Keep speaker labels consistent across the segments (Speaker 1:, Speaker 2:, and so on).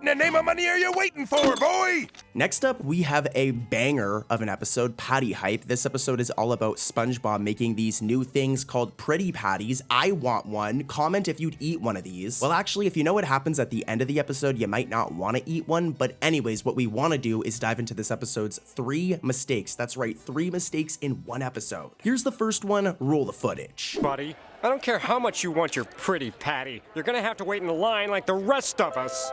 Speaker 1: in the name of money are you waiting for, boy?
Speaker 2: Next up, we have a banger of an episode, Patty Hype. This episode is all about SpongeBob making these new things called pretty patties. I want one. Comment if you'd eat one of these. Well, actually, if you know what happens at the end of the episode, you might not want to eat one. But anyways, what we want to do is dive into this episode's 3 mistakes. That's right, 3 mistakes in one episode. Here's the first one, roll the footage.
Speaker 3: Buddy, I don't care how much you want your pretty patty. You're gonna have to wait in line like the rest of us.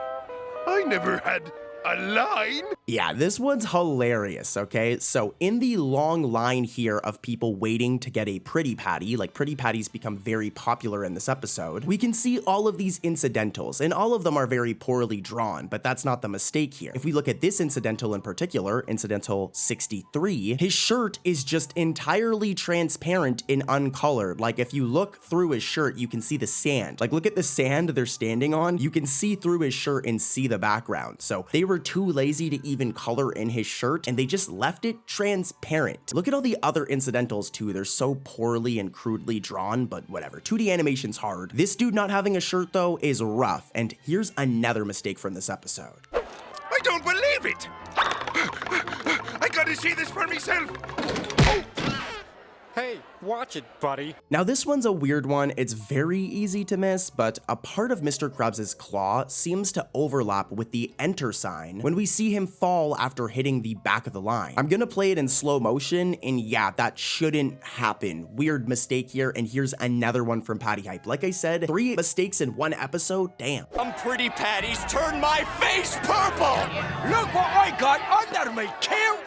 Speaker 1: I never had a line.
Speaker 2: Yeah, this one's hilarious, okay? So in the long line here of people waiting to get a pretty patty, like pretty patties become very popular in this episode, we can see all of these incidentals, and all of them are very poorly drawn, but that's not the mistake here. If we look at this incidental in particular, incidental 63, his shirt is just entirely transparent and uncolored. Like if you look through his shirt, you can see the sand. Like look at the sand they're standing on, you can see through his shirt and see the background. So they were too lazy to even color in his shirt, and they just left it transparent. Look at all the other incidentals too. They're so poorly and crudely drawn, but whatever. 2D animation's hard. This dude not having a shirt though is rough, and here's another mistake from this episode.
Speaker 1: I don't believe it. I gotta see this for myself. Oh.
Speaker 3: Hey, watch it, buddy.
Speaker 2: Now this one's a weird one. It's very easy to miss, but a part of Mr. Krabs' claw seems to overlap with the enter sign when we see him fall after hitting the back of the line. I'm gonna play it in slow motion, and yeah, that shouldn't happen. Weird mistake here, and here's another one from Patty Hype. Like I said, 3 mistakes in one episode, damn.
Speaker 4: Pretty patties turn my face purple!
Speaker 1: Look what I got under my kilt.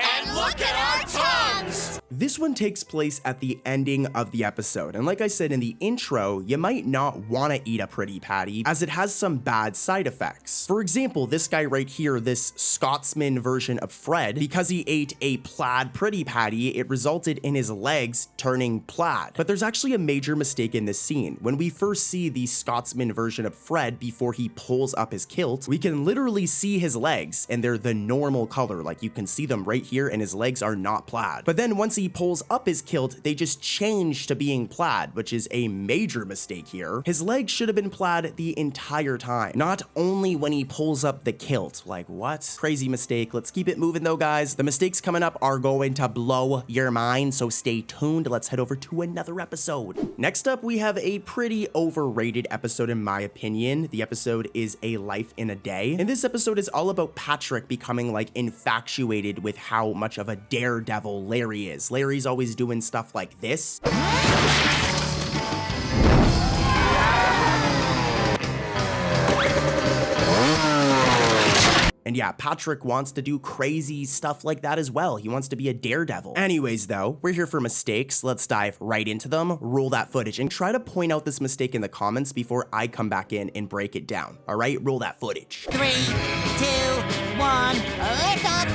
Speaker 4: And look at our tongues!
Speaker 2: This one takes place at the ending of the episode, and like I said in the intro, you might not want to eat a pretty patty as it has some bad side effects. For example, this guy right here, this Scotsman version of Fred, because he ate a plaid pretty patty, it resulted in his legs turning plaid. But there's actually a major mistake in this scene. When we first see the Scotsman version of Fred before he pulls up his kilt, we can literally see his legs, and they're the normal color. Like you can see them right here, and his legs are not plaid. But then once he pulls up his kilt, they just change to being plaid, which is a major mistake here. His legs should have been plaid the entire time, not only when he pulls up the kilt. Like what? Crazy mistake. Let's keep it moving though, guys. The mistakes coming up are going to blow your mind, so stay tuned. Let's head over to another episode. Next up, we have a pretty overrated episode in my opinion. The episode is A Life in a Day, and this episode is all about Patrick becoming like infatuated with how much of a daredevil Larry is. Larry's always doing stuff like this. And yeah, Patrick wants to do crazy stuff like that as well. He wants to be a daredevil. Anyways though, we're here for mistakes. Let's dive right into them. Roll that footage and try to point out this mistake in the comments before I come back in and break it down. All right, roll that footage.
Speaker 5: 3, 2, 1, lift up!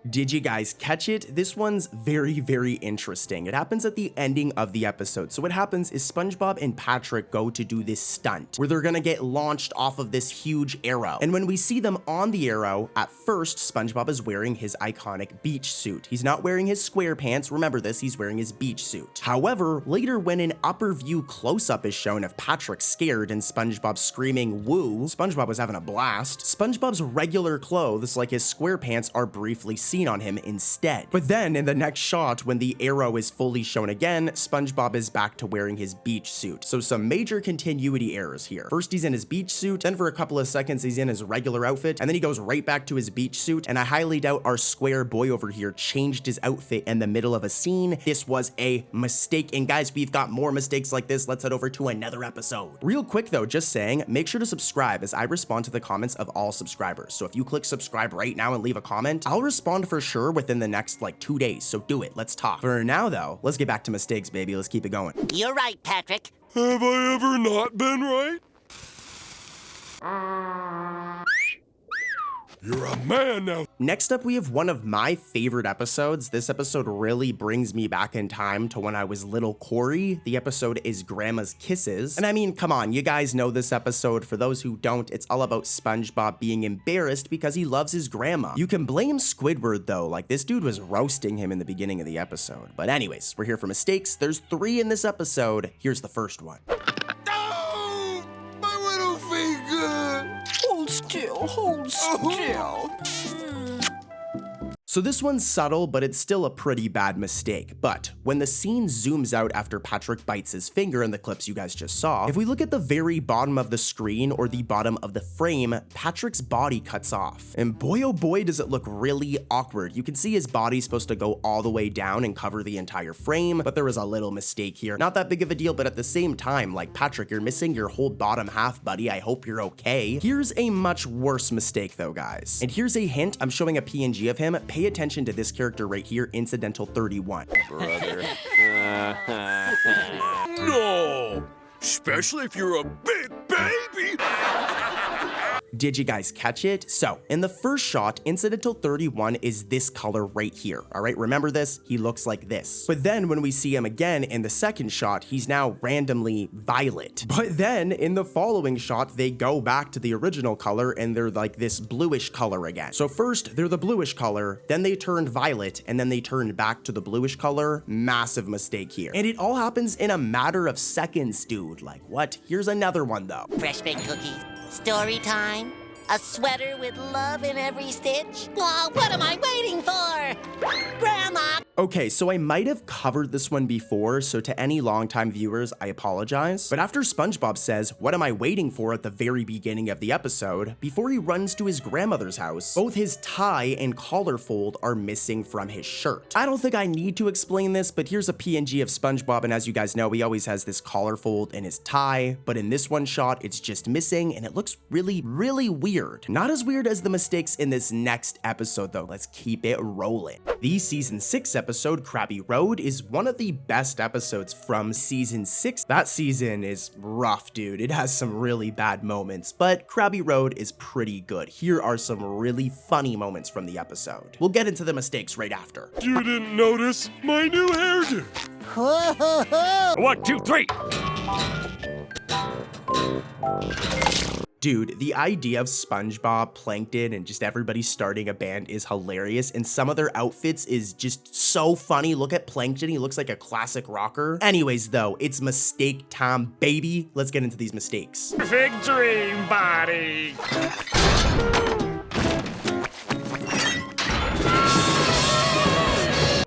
Speaker 2: Did you guys catch it? This one's very, very interesting. It happens at the ending of the episode. So what happens is SpongeBob and Patrick go to do this stunt where they're gonna get launched off of this huge arrow. And when we see them on the arrow, at first, SpongeBob is wearing his iconic beach suit. He's not wearing his square pants. Remember this, he's wearing his beach suit. However, later when an upper view close-up is shown of Patrick scared and SpongeBob screaming woo, SpongeBob was having a blast. SpongeBob's regular clothes, like his square pants, are briefly seen on him instead. But then in the next shot, when the arrow is fully shown again, SpongeBob is back to wearing his beach suit. So some major continuity errors here. First he's in his beach suit, then for a couple of seconds he's in his regular outfit, and then he goes right back to his beach suit, and I highly doubt our square boy over here changed his outfit in the middle of a scene. This was a mistake, and guys, we've got more mistakes like this. Let's head over to another episode. Real quick though, just saying, make sure to subscribe as I respond to the comments of all subscribers. So if you click subscribe right now and leave a comment, I'll respond for sure within the next like 2 days, so do it. Let's talk. For now though, let's get back to mistakes, baby. Let's keep it going.
Speaker 5: You're right, Patrick.
Speaker 1: Have I ever not been right? You're a man now.
Speaker 2: Next up, we have one of my favorite episodes. This episode really brings me back in time to when I was little Corey. The episode is Grandma's Kisses. And I mean, come on, you guys know this episode. For those who don't, it's all about SpongeBob being embarrassed because he loves his grandma. You can blame Squidward though, like this dude was roasting him in the beginning of the episode. But anyways, we're here for mistakes. There's 3 in this episode. Here's the first one.
Speaker 4: Hold still.
Speaker 2: So this one's subtle, but it's still a pretty bad mistake. But when the scene zooms out after Patrick bites his finger in the clips you guys just saw, if we look at the very bottom of the screen or the bottom of the frame, Patrick's body cuts off. And boy oh boy does it look really awkward. You can see his body's supposed to go all the way down and cover the entire frame, but there was a little mistake here. Not that big of a deal, but at the same time, like, Patrick, you're missing your whole bottom half, buddy. I hope you're okay. Here's a much worse mistake though, guys. And here's a hint. I'm showing a PNG of him. Pay attention to this character right here, Incidental 31.
Speaker 4: Brother. No! Especially if you're a big baby!
Speaker 2: Did you guys catch it? So, in the first shot, Incidental 31 is this color right here, all right? Remember this? He looks like this. But then when we see him again in the second shot, he's now randomly violet. But then in the following shot, they go back to the original color and they're like this bluish color again. So first, they're the bluish color, then they turned violet, and then they turned back to the bluish color. Massive mistake here. And it all happens in a matter of seconds, dude. Like, what? Here's another one, though.
Speaker 5: Fresh baked cookies. Story time. A sweater with love in every stitch. Oh, what am I waiting for? Grandma!
Speaker 2: Okay, so I might have covered this one before, so to any longtime viewers, I apologize. But after SpongeBob says, "What am I waiting for?" at the very beginning of the episode, before he runs to his grandmother's house, both his tie and collar fold are missing from his shirt. I don't think I need to explain this, but here's a PNG of SpongeBob, and as you guys know, he always has this collar fold in his tie, but in this one shot, it's just missing, and it looks really, really weird. Not as weird as the mistakes in this next episode, though. Let's keep it rolling. The Season 6 episode, Krabby Road, is one of the best episodes from Season 6. That season is rough, dude. It has some really bad moments, but Krabby Road is pretty good. Here are some really funny moments from the episode. We'll get into the mistakes right after.
Speaker 3: You didn't notice my new hairdo.
Speaker 5: Ho, ho, ho.
Speaker 3: 1, 2, 3.
Speaker 2: Dude, the idea of SpongeBob, Plankton, and just everybody starting a band is hilarious, and some of their outfits is just so funny. Look at Plankton, he looks like a classic rocker. Anyways, though, it's mistake time, baby. Let's get into these mistakes.
Speaker 3: Perfect dream body.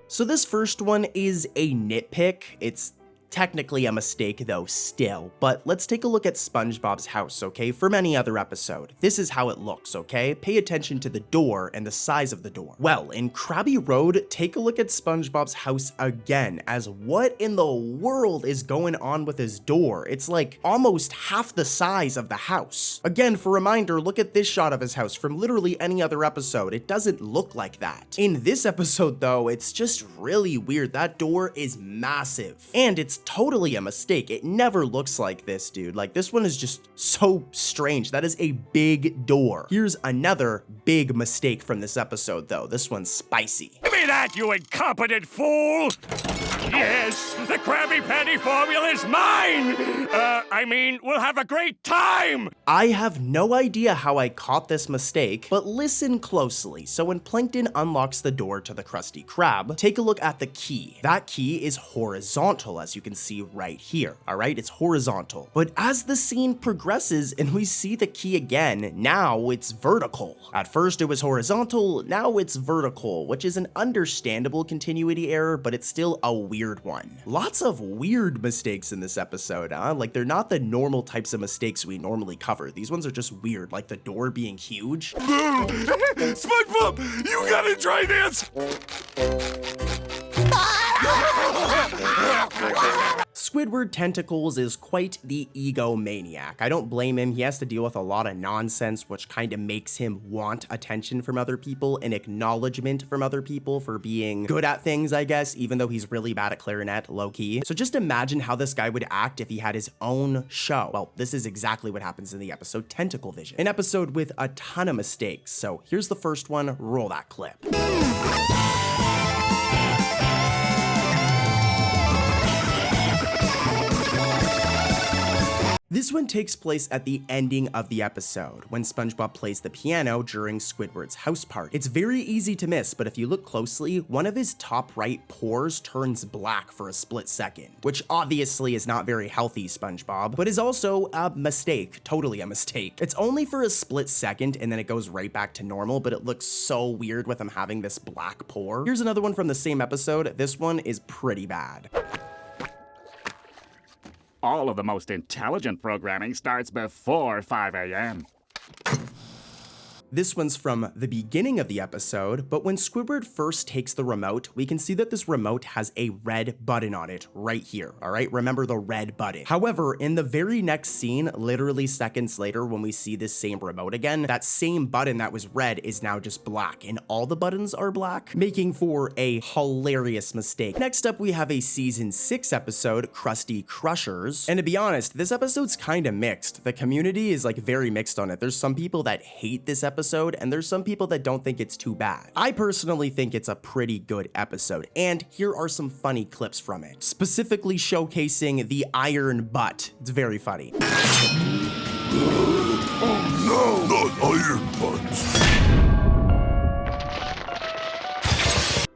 Speaker 2: So this first one is a nitpick. It's technically a mistake though still, but let's take a look at SpongeBob's house, okay, from any other episode. This is how it looks, okay? Pay attention to the door and the size of the door. Well, in Krabby Road, take a look at SpongeBob's house again, as what in the world is going on with his door? It's like almost half the size of the house. Again, for reminder, look at this shot of his house from literally any other episode. It doesn't look like that. In this episode though, it's just really weird. That door is massive, and it's totally a mistake. It never looks like this, dude. Like, this one is just so strange. That is a big door. Here's another big mistake from this episode, though. This one's spicy.
Speaker 3: Give me that, you incompetent fool! Yes, the Krabby Patty formula is mine! We'll have a great time!
Speaker 2: I have no idea how I caught this mistake, but listen closely. So when Plankton unlocks the door to the Krusty Krab, take a look at the key. That key is horizontal, as you can see right here, all right? It's horizontal. But as the scene progresses and we see the key again, now it's vertical. At first it was horizontal, now it's vertical, which is an understandable continuity error, but it's still a weird one. Lots of weird mistakes in this episode, huh? Like, they're not the normal types of mistakes we normally cover. These ones are just weird, like the door being huge.
Speaker 1: SpongeBob, you gotta try this!
Speaker 2: Squidward Tentacles is quite the egomaniac. I don't blame him. He has to deal with a lot of nonsense, which kind of makes him want attention from other people and acknowledgement from other people for being good at things, I guess, even though he's really bad at clarinet, low-key. So just imagine how this guy would act if he had his own show. Well, this is exactly what happens in the episode Tentacle Vision, an episode with a ton of mistakes. So here's the first one. Roll that clip. This one takes place at the ending of the episode, when SpongeBob plays the piano during Squidward's house party. It's very easy to miss, but if you look closely, one of his top right pores turns black for a split second, which obviously is not very healthy, SpongeBob, but is also a mistake, totally a mistake. It's only for a split second and then it goes right back to normal, but it looks so weird with him having this black pore. Here's another one from the same episode. This one is pretty bad.
Speaker 3: All of the most intelligent programming starts before 5 a.m.
Speaker 2: This one's from the beginning of the episode, but when Squidward first takes the remote, we can see that this remote has a red button on it right here, all right? Remember the red button. However, in the very next scene, literally seconds later, when we see this same remote again, that same button that was red is now just black, and all the buttons are black, making for a hilarious mistake. Next up, we have a season 6 episode, Krusty Crushers. And to be honest, this episode's kind of mixed. The community is like very mixed on it. There's some people that hate this episode, and there's some people that don't think it's too bad. I personally think it's a pretty good episode, and here are some funny clips from it, specifically showcasing the iron butt. It's very funny.
Speaker 4: Oh no, not iron butts.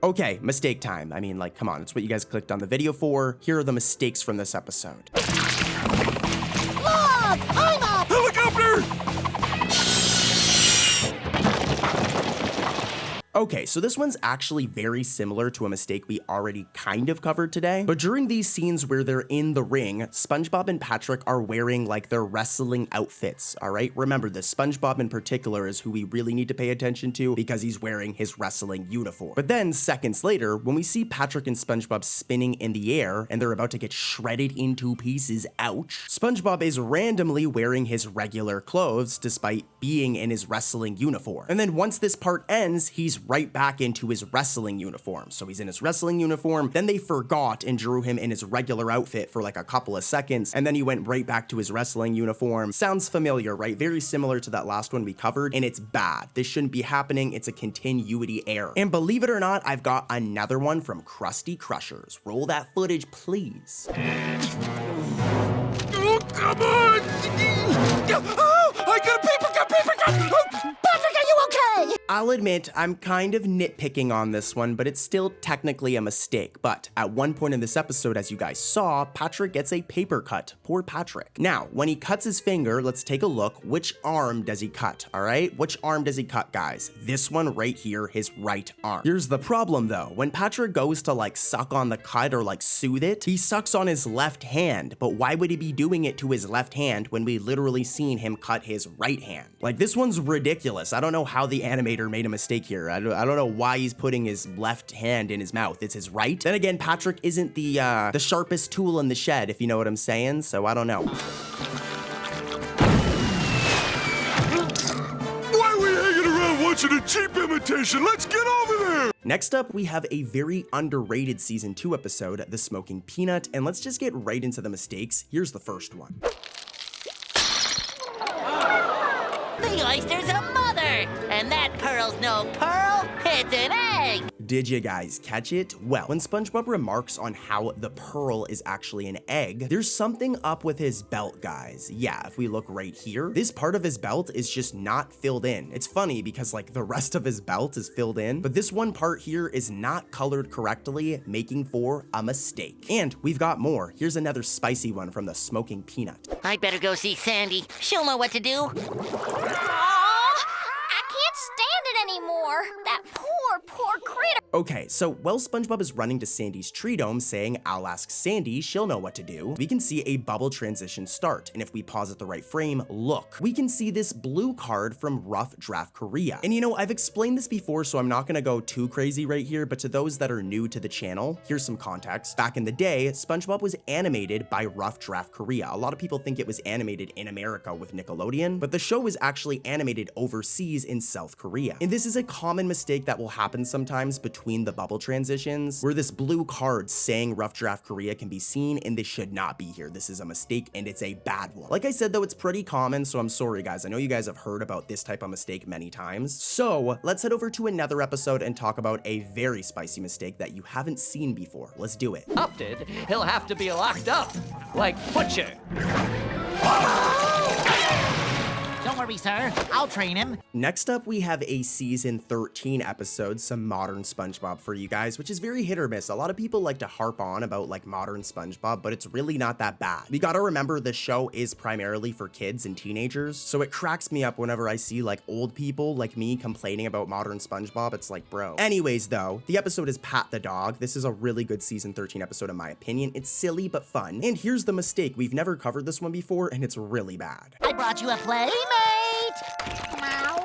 Speaker 2: Okay, mistake time. I mean, like, come on, it's what you guys clicked on the video for. Here are the mistakes from this episode.
Speaker 5: Look! I'm up!
Speaker 4: Helicopter!
Speaker 2: Okay, so this one's actually very similar to a mistake we already kind of covered today, but during these scenes where they're in the ring, SpongeBob and Patrick are wearing like their wrestling outfits, all right? Remember this, SpongeBob in particular is who we really need to pay attention to because he's wearing his wrestling uniform. But then seconds later, when we see Patrick and SpongeBob spinning in the air and they're about to get shredded into pieces, ouch, SpongeBob is randomly wearing his regular clothes despite being in his wrestling uniform. And then once this part ends, he's right back into his wrestling uniform. So he's in his wrestling uniform, then they forgot and drew him in his regular outfit for like a couple of seconds, and then he went right back to his wrestling uniform. Sounds familiar, right? Very similar to that last one we covered, and it's bad. This shouldn't be happening. It's a continuity error. And believe it or not, I've got another one from Krusty Crushers. Roll that footage, please.
Speaker 4: Oh, come on! Oh, I got a paper cut! Oh.
Speaker 5: Patrick, are you okay?
Speaker 2: I'll admit, I'm kind of nitpicking on this one, but it's still technically a mistake. But at one point in this episode, as you guys saw, Patrick gets a paper cut. Poor Patrick. Now, when he cuts his finger, let's take a look. Which arm does he cut, all right? Which arm does he cut, guys? This one right here, his right arm. Here's the problem, though. When Patrick goes to, like, suck on the cut or, like, soothe it, he sucks on his left hand. But why would he be doing it to his left hand when we literally seen him cut his right hand? Like, this one's ridiculous. I don't know how the animator made a mistake here. I don't know why he's putting his left hand in his mouth. It's his right. Then again, Patrick isn't the sharpest tool in the shed, if you know what I'm saying, so I don't know.
Speaker 4: Why are we hanging around watching a cheap imitation? Let's get over there!
Speaker 2: Next up, we have a very underrated season 2 episode, The Smoking Peanut, and let's just get right into the mistakes. Here's the first one.
Speaker 5: The oyster's a mother, and that pearl's no pearl, it's an egg.
Speaker 2: Did you guys catch it? Well, when SpongeBob remarks on how the pearl is actually an egg, there's something up with his belt, guys. Yeah, if we look right here, this part of his belt is just not filled in. It's funny because like the rest of his belt is filled in, but this one part here is not colored correctly, making for a mistake. And we've got more. Here's another spicy one from The Smoking Peanut.
Speaker 5: I'd better go see Sandy. She'll know what to do.
Speaker 6: I can't stand it anymore. That poor critter.
Speaker 2: Okay, so while SpongeBob is running to Sandy's tree dome saying, I'll ask Sandy, she'll know what to do, we can see a bubble transition start. And if we pause at the right frame, look, we can see this blue card from Rough Draft Korea. And you know, I've explained this before, so I'm not gonna go too crazy right here, but to those that are new to the channel, here's some context. Back in the day, SpongeBob was animated by Rough Draft Korea. A lot of people think it was animated in America with Nickelodeon, but the show was actually animated overseas in South Korea. And this is a common mistake that will happen sometimes between the bubble transitions, where this blue card saying Rough Draft Korea can be seen, and this should not be here. This is a mistake, and it's a bad one. Like I said, though, it's pretty common, so I'm sorry, guys. I know you guys have heard about this type of mistake many times. So let's head over to another episode and talk about a very spicy mistake that you haven't seen before. Let's do it.
Speaker 7: Opted, he'll have to be locked up, like Butcher. Don't worry, sir. I'll train him.
Speaker 2: Next up, we have a season 13 episode, some modern SpongeBob for you guys, which is very hit or miss. A lot of people like to harp on about like modern SpongeBob, but it's really not that bad. We gotta remember the show is primarily for kids and teenagers, so it cracks me up whenever I see like old people like me complaining about modern SpongeBob. It's like, bro. Anyways, though, the episode is Pat the Dog. This is a really good season 13 episode in my opinion. It's silly but fun. And here's the mistake. We've never covered this one before, and it's really bad.
Speaker 7: I brought you a playmate.
Speaker 6: Meow.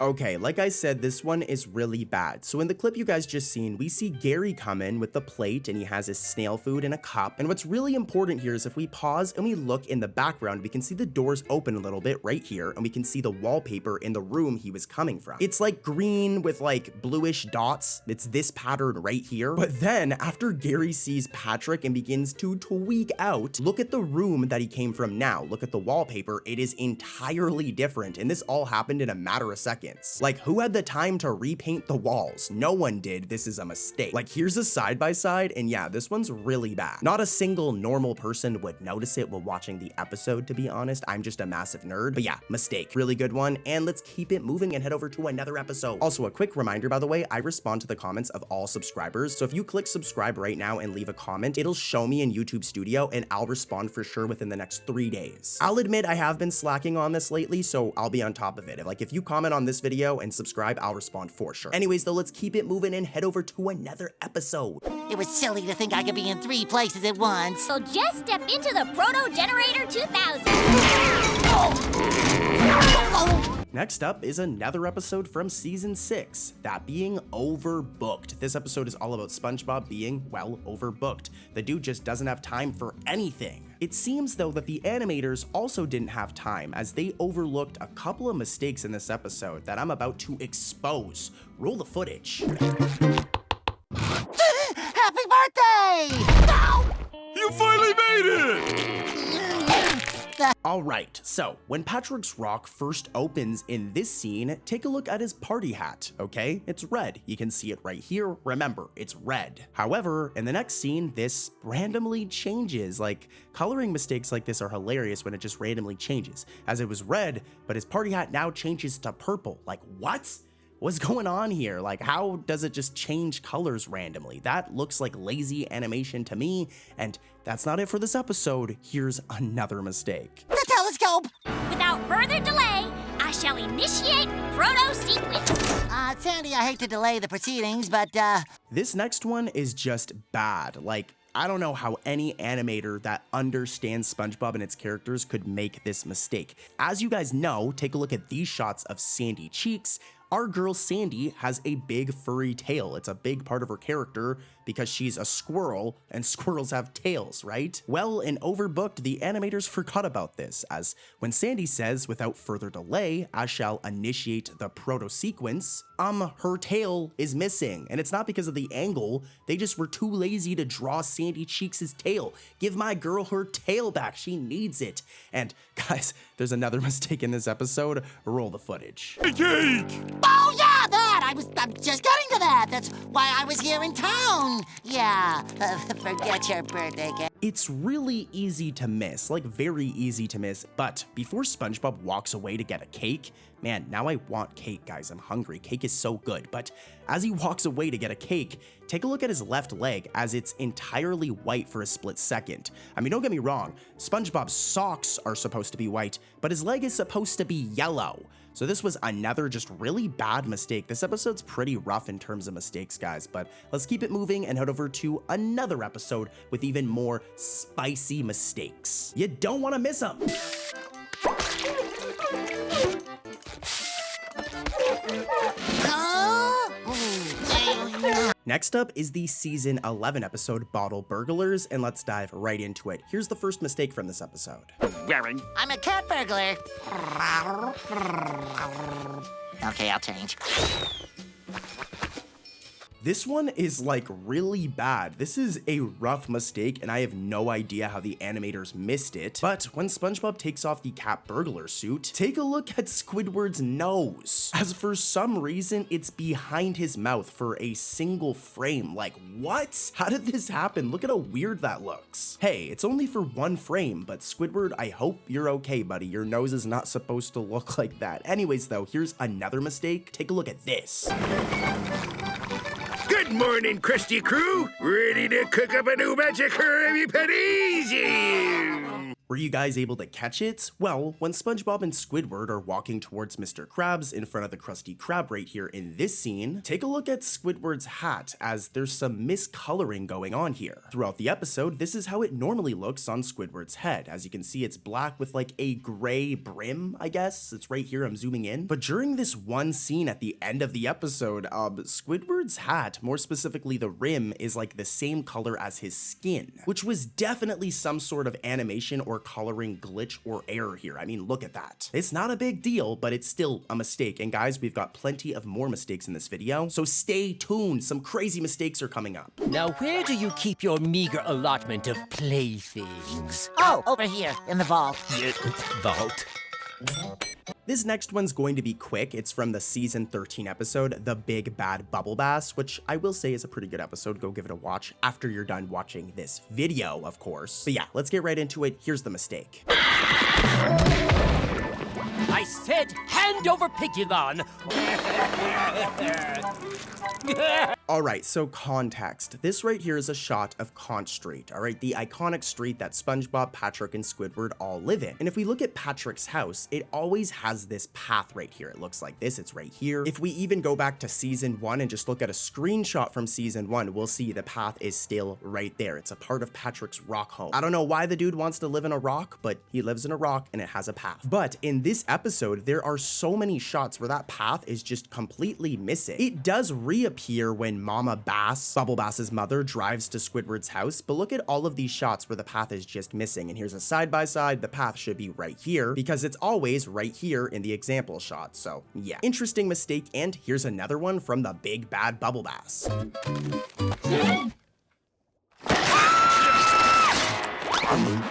Speaker 2: Okay, like I said, this one is really bad. So in the clip you guys just seen, we see Gary come in with the plate and he has his snail food in a cup. And what's really important here is if we pause and we look in the background, we can see the doors open a little bit right here, and we can see the wallpaper in the room he was coming from. It's like green with like bluish dots. It's this pattern right here. But then after Gary sees Patrick and begins to tweak out, look at the room that he came from now. Look at the wallpaper. It is entirely different. And this all happened in a matter of seconds. Like, who had the time to repaint the walls? No one did. This is a mistake. Like, here's a side-by-side, and yeah, this one's really bad. Not a single normal person would notice it while watching the episode, to be honest. I'm just a massive nerd. But yeah, mistake. Really good one, and let's keep it moving and head over to another episode. Also, a quick reminder, by the way, I respond to the comments of all subscribers, so if you click subscribe right now and leave a comment, it'll show me in YouTube Studio, and I'll respond for sure within the next 3 days. I'll admit I have been slacking on this lately, so I'll be on top of it. If you comment on this video and subscribe, I'll respond for sure. Anyways, though, let's keep it moving and head over to another episode.
Speaker 7: It was silly to think I could be in 3 places at once.
Speaker 6: So just step into the Proto Generator 2000.
Speaker 2: Next up is another episode from season 6, that being Overbooked. This episode is all about SpongeBob being, well, overbooked. The dude just doesn't have time for anything. It seems though that the animators also didn't have time, as they overlooked a couple of mistakes in this episode that I'm about to expose. Roll the footage.
Speaker 7: Happy birthday!
Speaker 4: You finally made it!
Speaker 2: Alright, so when Patrick's rock first opens in this scene, take a look at his party hat, okay? It's red. You can see it right here. Remember, it's red. However, in the next scene, this randomly changes. Like, coloring mistakes like this are hilarious when it just randomly changes. As it was red, but his party hat now changes to purple. Like, what? What's going on here? Like, how does it just change colors randomly? That looks like lazy animation to me, and that's not it for this episode. Here's another mistake.
Speaker 7: The telescope!
Speaker 6: Without further delay, I shall initiate Proto Sequence.
Speaker 7: Sandy, I hate to delay the proceedings, but,
Speaker 2: This next one is just bad. Like, I don't know how any animator that understands SpongeBob and its characters could make this mistake. As you guys know, take a look at these shots of Sandy Cheeks. Our girl Sandy has a big furry tail. It's a big part of her character because she's a squirrel and squirrels have tails, right? Well, in Overbooked, the animators forgot about this, as when Sandy says, without further delay, I shall initiate the proto sequence, her tail is missing. And it's not because of the angle, they just were too lazy to draw Sandy Cheeks' tail. Give my girl her tail back, she needs it. And guys, there's another mistake in this episode. Roll the footage.
Speaker 4: Cake!
Speaker 7: oh yeah, that! I'm just getting to that. That's why I was here in town. Yeah, forget your birthday cake.
Speaker 2: It's really easy to miss, like very easy to miss, but before SpongeBob walks away to get a cake, man, now I want cake, guys. I'm hungry. Cake is so good. But as he walks away to get a cake, take a look at his left leg, as it's entirely white for a split second. I mean, don't get me wrong, SpongeBob's socks are supposed to be white, but his leg is supposed to be yellow. So this was another just really bad mistake. This episode's pretty rough in terms of mistakes, guys, but let's keep it moving and head over to another episode with even more spicy mistakes. You don't want to miss them. Next up is the season 11 episode, Bottle Burglars, and let's dive right into it. Here's the first mistake from this episode.
Speaker 3: Wearing.
Speaker 7: I'm a cat burglar. Okay, I'll change.
Speaker 2: This one is like really bad. This is a rough mistake and I have no idea how the animators missed it. But when SpongeBob takes off the cat burglar suit, take a look at Squidward's nose. As for some reason, it's behind his mouth for a single frame. Like what? How did this happen? Look at how weird that looks. Hey, it's only for one frame, but Squidward, I hope you're okay, buddy. Your nose is not supposed to look like that. Anyways though, here's another mistake. Take a look at this.
Speaker 1: Good morning, Krusty Crew. Ready to cook up a new magic Krabby Patty?
Speaker 2: Were you guys able to catch it? Well, when SpongeBob and Squidward are walking towards Mr. Krabs in front of the Krusty Krab right here in this scene, take a look at Squidward's hat as there's some miscoloring going on here. Throughout the episode, this is how it normally looks on Squidward's head. As you can see, it's black with like a gray brim, I guess. It's right here, I'm zooming in. But during this one scene at the end of the episode, Squidward's hat, more specifically the rim, is like the same color as his skin, which was definitely some sort of animation or coloring glitch or error here. I mean, look at that. It's not a big deal, but it's still a mistake. And guys, we've got plenty of more mistakes in this video, so stay tuned. Some crazy mistakes are coming up.
Speaker 8: Now, where do you keep your meager allotment of playthings?
Speaker 7: Oh, over here in the vault.
Speaker 8: Vault.
Speaker 2: This next one's going to be quick. It's from the season 13 episode, The Big Bad Bubble Bass, which I will say is a pretty good episode. Go give it a watch after you're done watching this video, of course. But yeah, let's get right into it. Here's the mistake.
Speaker 8: I said hand over Pigulon.
Speaker 2: Alright, so context. This right here is a shot of Conch Street, alright? The iconic street that SpongeBob, Patrick, and Squidward all live in. And if we look at Patrick's house, it always has this path right here. It looks like this, it's right here. If we even go back to season 1 and just look at a screenshot from season 1, we'll see the path is still right there. It's a part of Patrick's rock home. I don't know why the dude wants to live in a rock, but he lives in a rock and it has a path. But in this episode, there are so many shots where that path is just completely missing. It does reappear when Mama Bass, Bubble Bass's mother, drives to Squidward's house, but look at all of these shots where the path is just missing. And here's a side-by-side, the path should be right here because it's always right here in the example shot. So yeah, interesting mistake. And here's another one from the Big Bad Bubble Bass.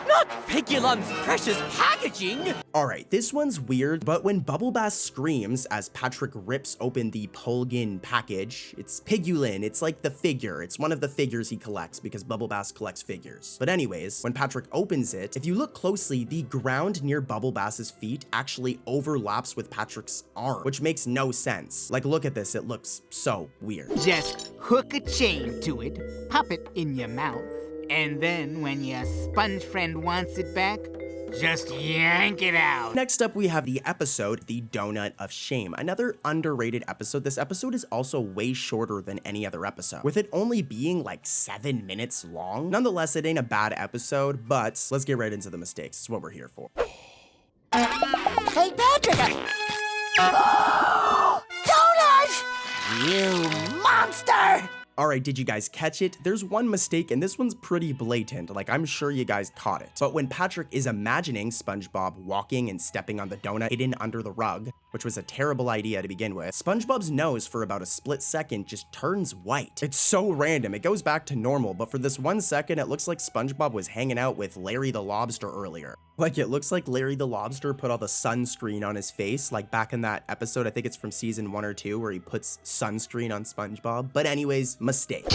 Speaker 8: Not Pigulon's precious packaging!
Speaker 2: Alright, this one's weird, but when Bubble Bass screams as Patrick rips open the Pulgin package, it's Pigulin, it's like the figure, it's one of the figures he collects because Bubble Bass collects figures. But anyways, when Patrick opens it, if you look closely, the ground near Bubble Bass's feet actually overlaps with Patrick's arm, which makes no sense. Like, look at this, it looks so weird.
Speaker 9: Just hook a chain to it, pop it in your mouth, and then when your sponge friend wants it back, just yank it out.
Speaker 2: Next up, we have the episode, The Donut of Shame. Another underrated episode. This episode is also way shorter than any other episode, with it only being like 7 minutes long. Nonetheless, it ain't a bad episode, but let's get right into the mistakes. It's what we're here for.
Speaker 7: Hey, Patrick! Donut! You monster!
Speaker 2: Alright, did you guys catch it? There's one mistake, and this one's pretty blatant, like I'm sure you guys caught it. But when Patrick is imagining SpongeBob walking and stepping on the donut hidden under the rug, which was a terrible idea to begin with, SpongeBob's nose for about a split second just turns white. It's so random, it goes back to normal, but for this 1 second, it looks like SpongeBob was hanging out with Larry the Lobster earlier. Like, it looks like Larry the Lobster put all the sunscreen on his face, like back in that episode, I think it's from season 1 or 2, where he puts sunscreen on SpongeBob. But anyways, mistake.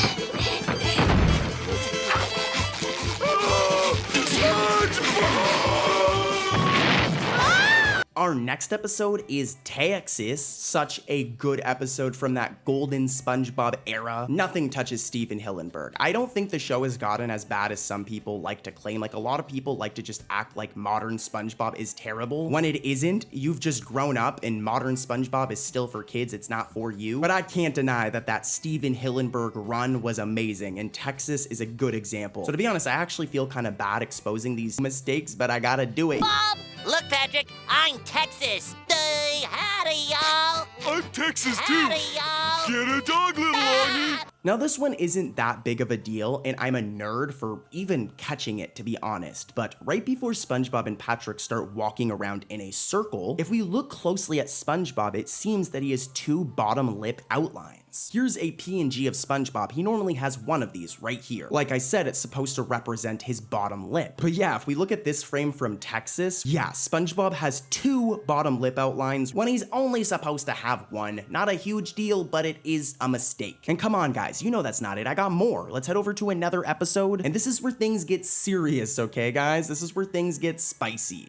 Speaker 2: Our next episode is Texas. Such a good episode from that golden SpongeBob era. Nothing touches Steven Hillenburg. I don't think the show has gotten as bad as some people like to claim. Like, a lot of people like to just act like modern SpongeBob is terrible when it isn't. You've just grown up and modern SpongeBob is still for kids. It's not for you. But I can't deny that that Steven Hillenburg run was amazing, and Texas is a good example. So to be honest, I actually feel kind of bad exposing these mistakes, but I gotta do it.
Speaker 5: Bob! Look, Patrick, I'm Texas. Howdy, y'all.
Speaker 4: I'm Texas too.
Speaker 5: Howdy, y'all.
Speaker 4: Get a dog, little Arnie.
Speaker 2: Now this one isn't that big of a deal, and I'm a nerd for even catching it, to be honest, but right before SpongeBob and Patrick start walking around in a circle, if we look closely at SpongeBob, it seems that he has two bottom lip outlines. Here's a PNG of SpongeBob. He normally has one of these right here. Like I said, it's supposed to represent his bottom lip. But yeah, if we look at this frame from Texas, yeah, SpongeBob has two bottom lip outlines when he's only supposed to have one. Not a huge deal, but it is a mistake. And come on, guys, you know that's not it. I got more. Let's head over to another episode. And this is where things get serious, okay, guys? This is where things get spicy.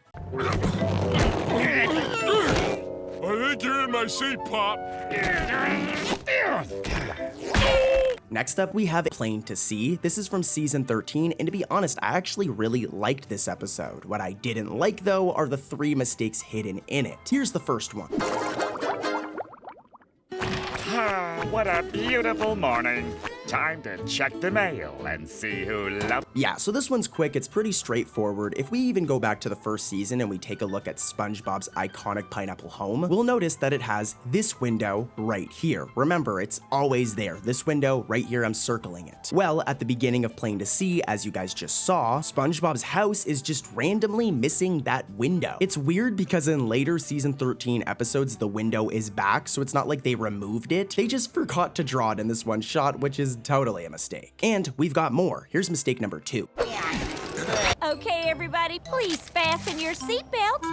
Speaker 4: I think you're in my seat, Pop.
Speaker 2: Next up, we have Plain to See. This is from season 13, and to be honest, I actually really liked this episode. What I didn't like, though, are the 3 mistakes hidden in it. Here's the first one.
Speaker 3: What a beautiful morning. Time to check the mail and see who loves.
Speaker 2: Yeah, so this one's quick. It's pretty straightforward. If we even go back to the first season and we take a look at SpongeBob's iconic pineapple home, we'll notice that it has this window right here. Remember, it's always there. This window right here, I'm circling it. Well, at the beginning of Plain to See, as you guys just saw, SpongeBob's house is just randomly missing that window. It's weird because in later season 13 episodes, the window is back, so it's not like they removed it. They just forgot to draw it in this one shot, which is totally a mistake. And we've got more. Here's mistake number 2.
Speaker 6: Okay, everybody, please fasten your seatbelts.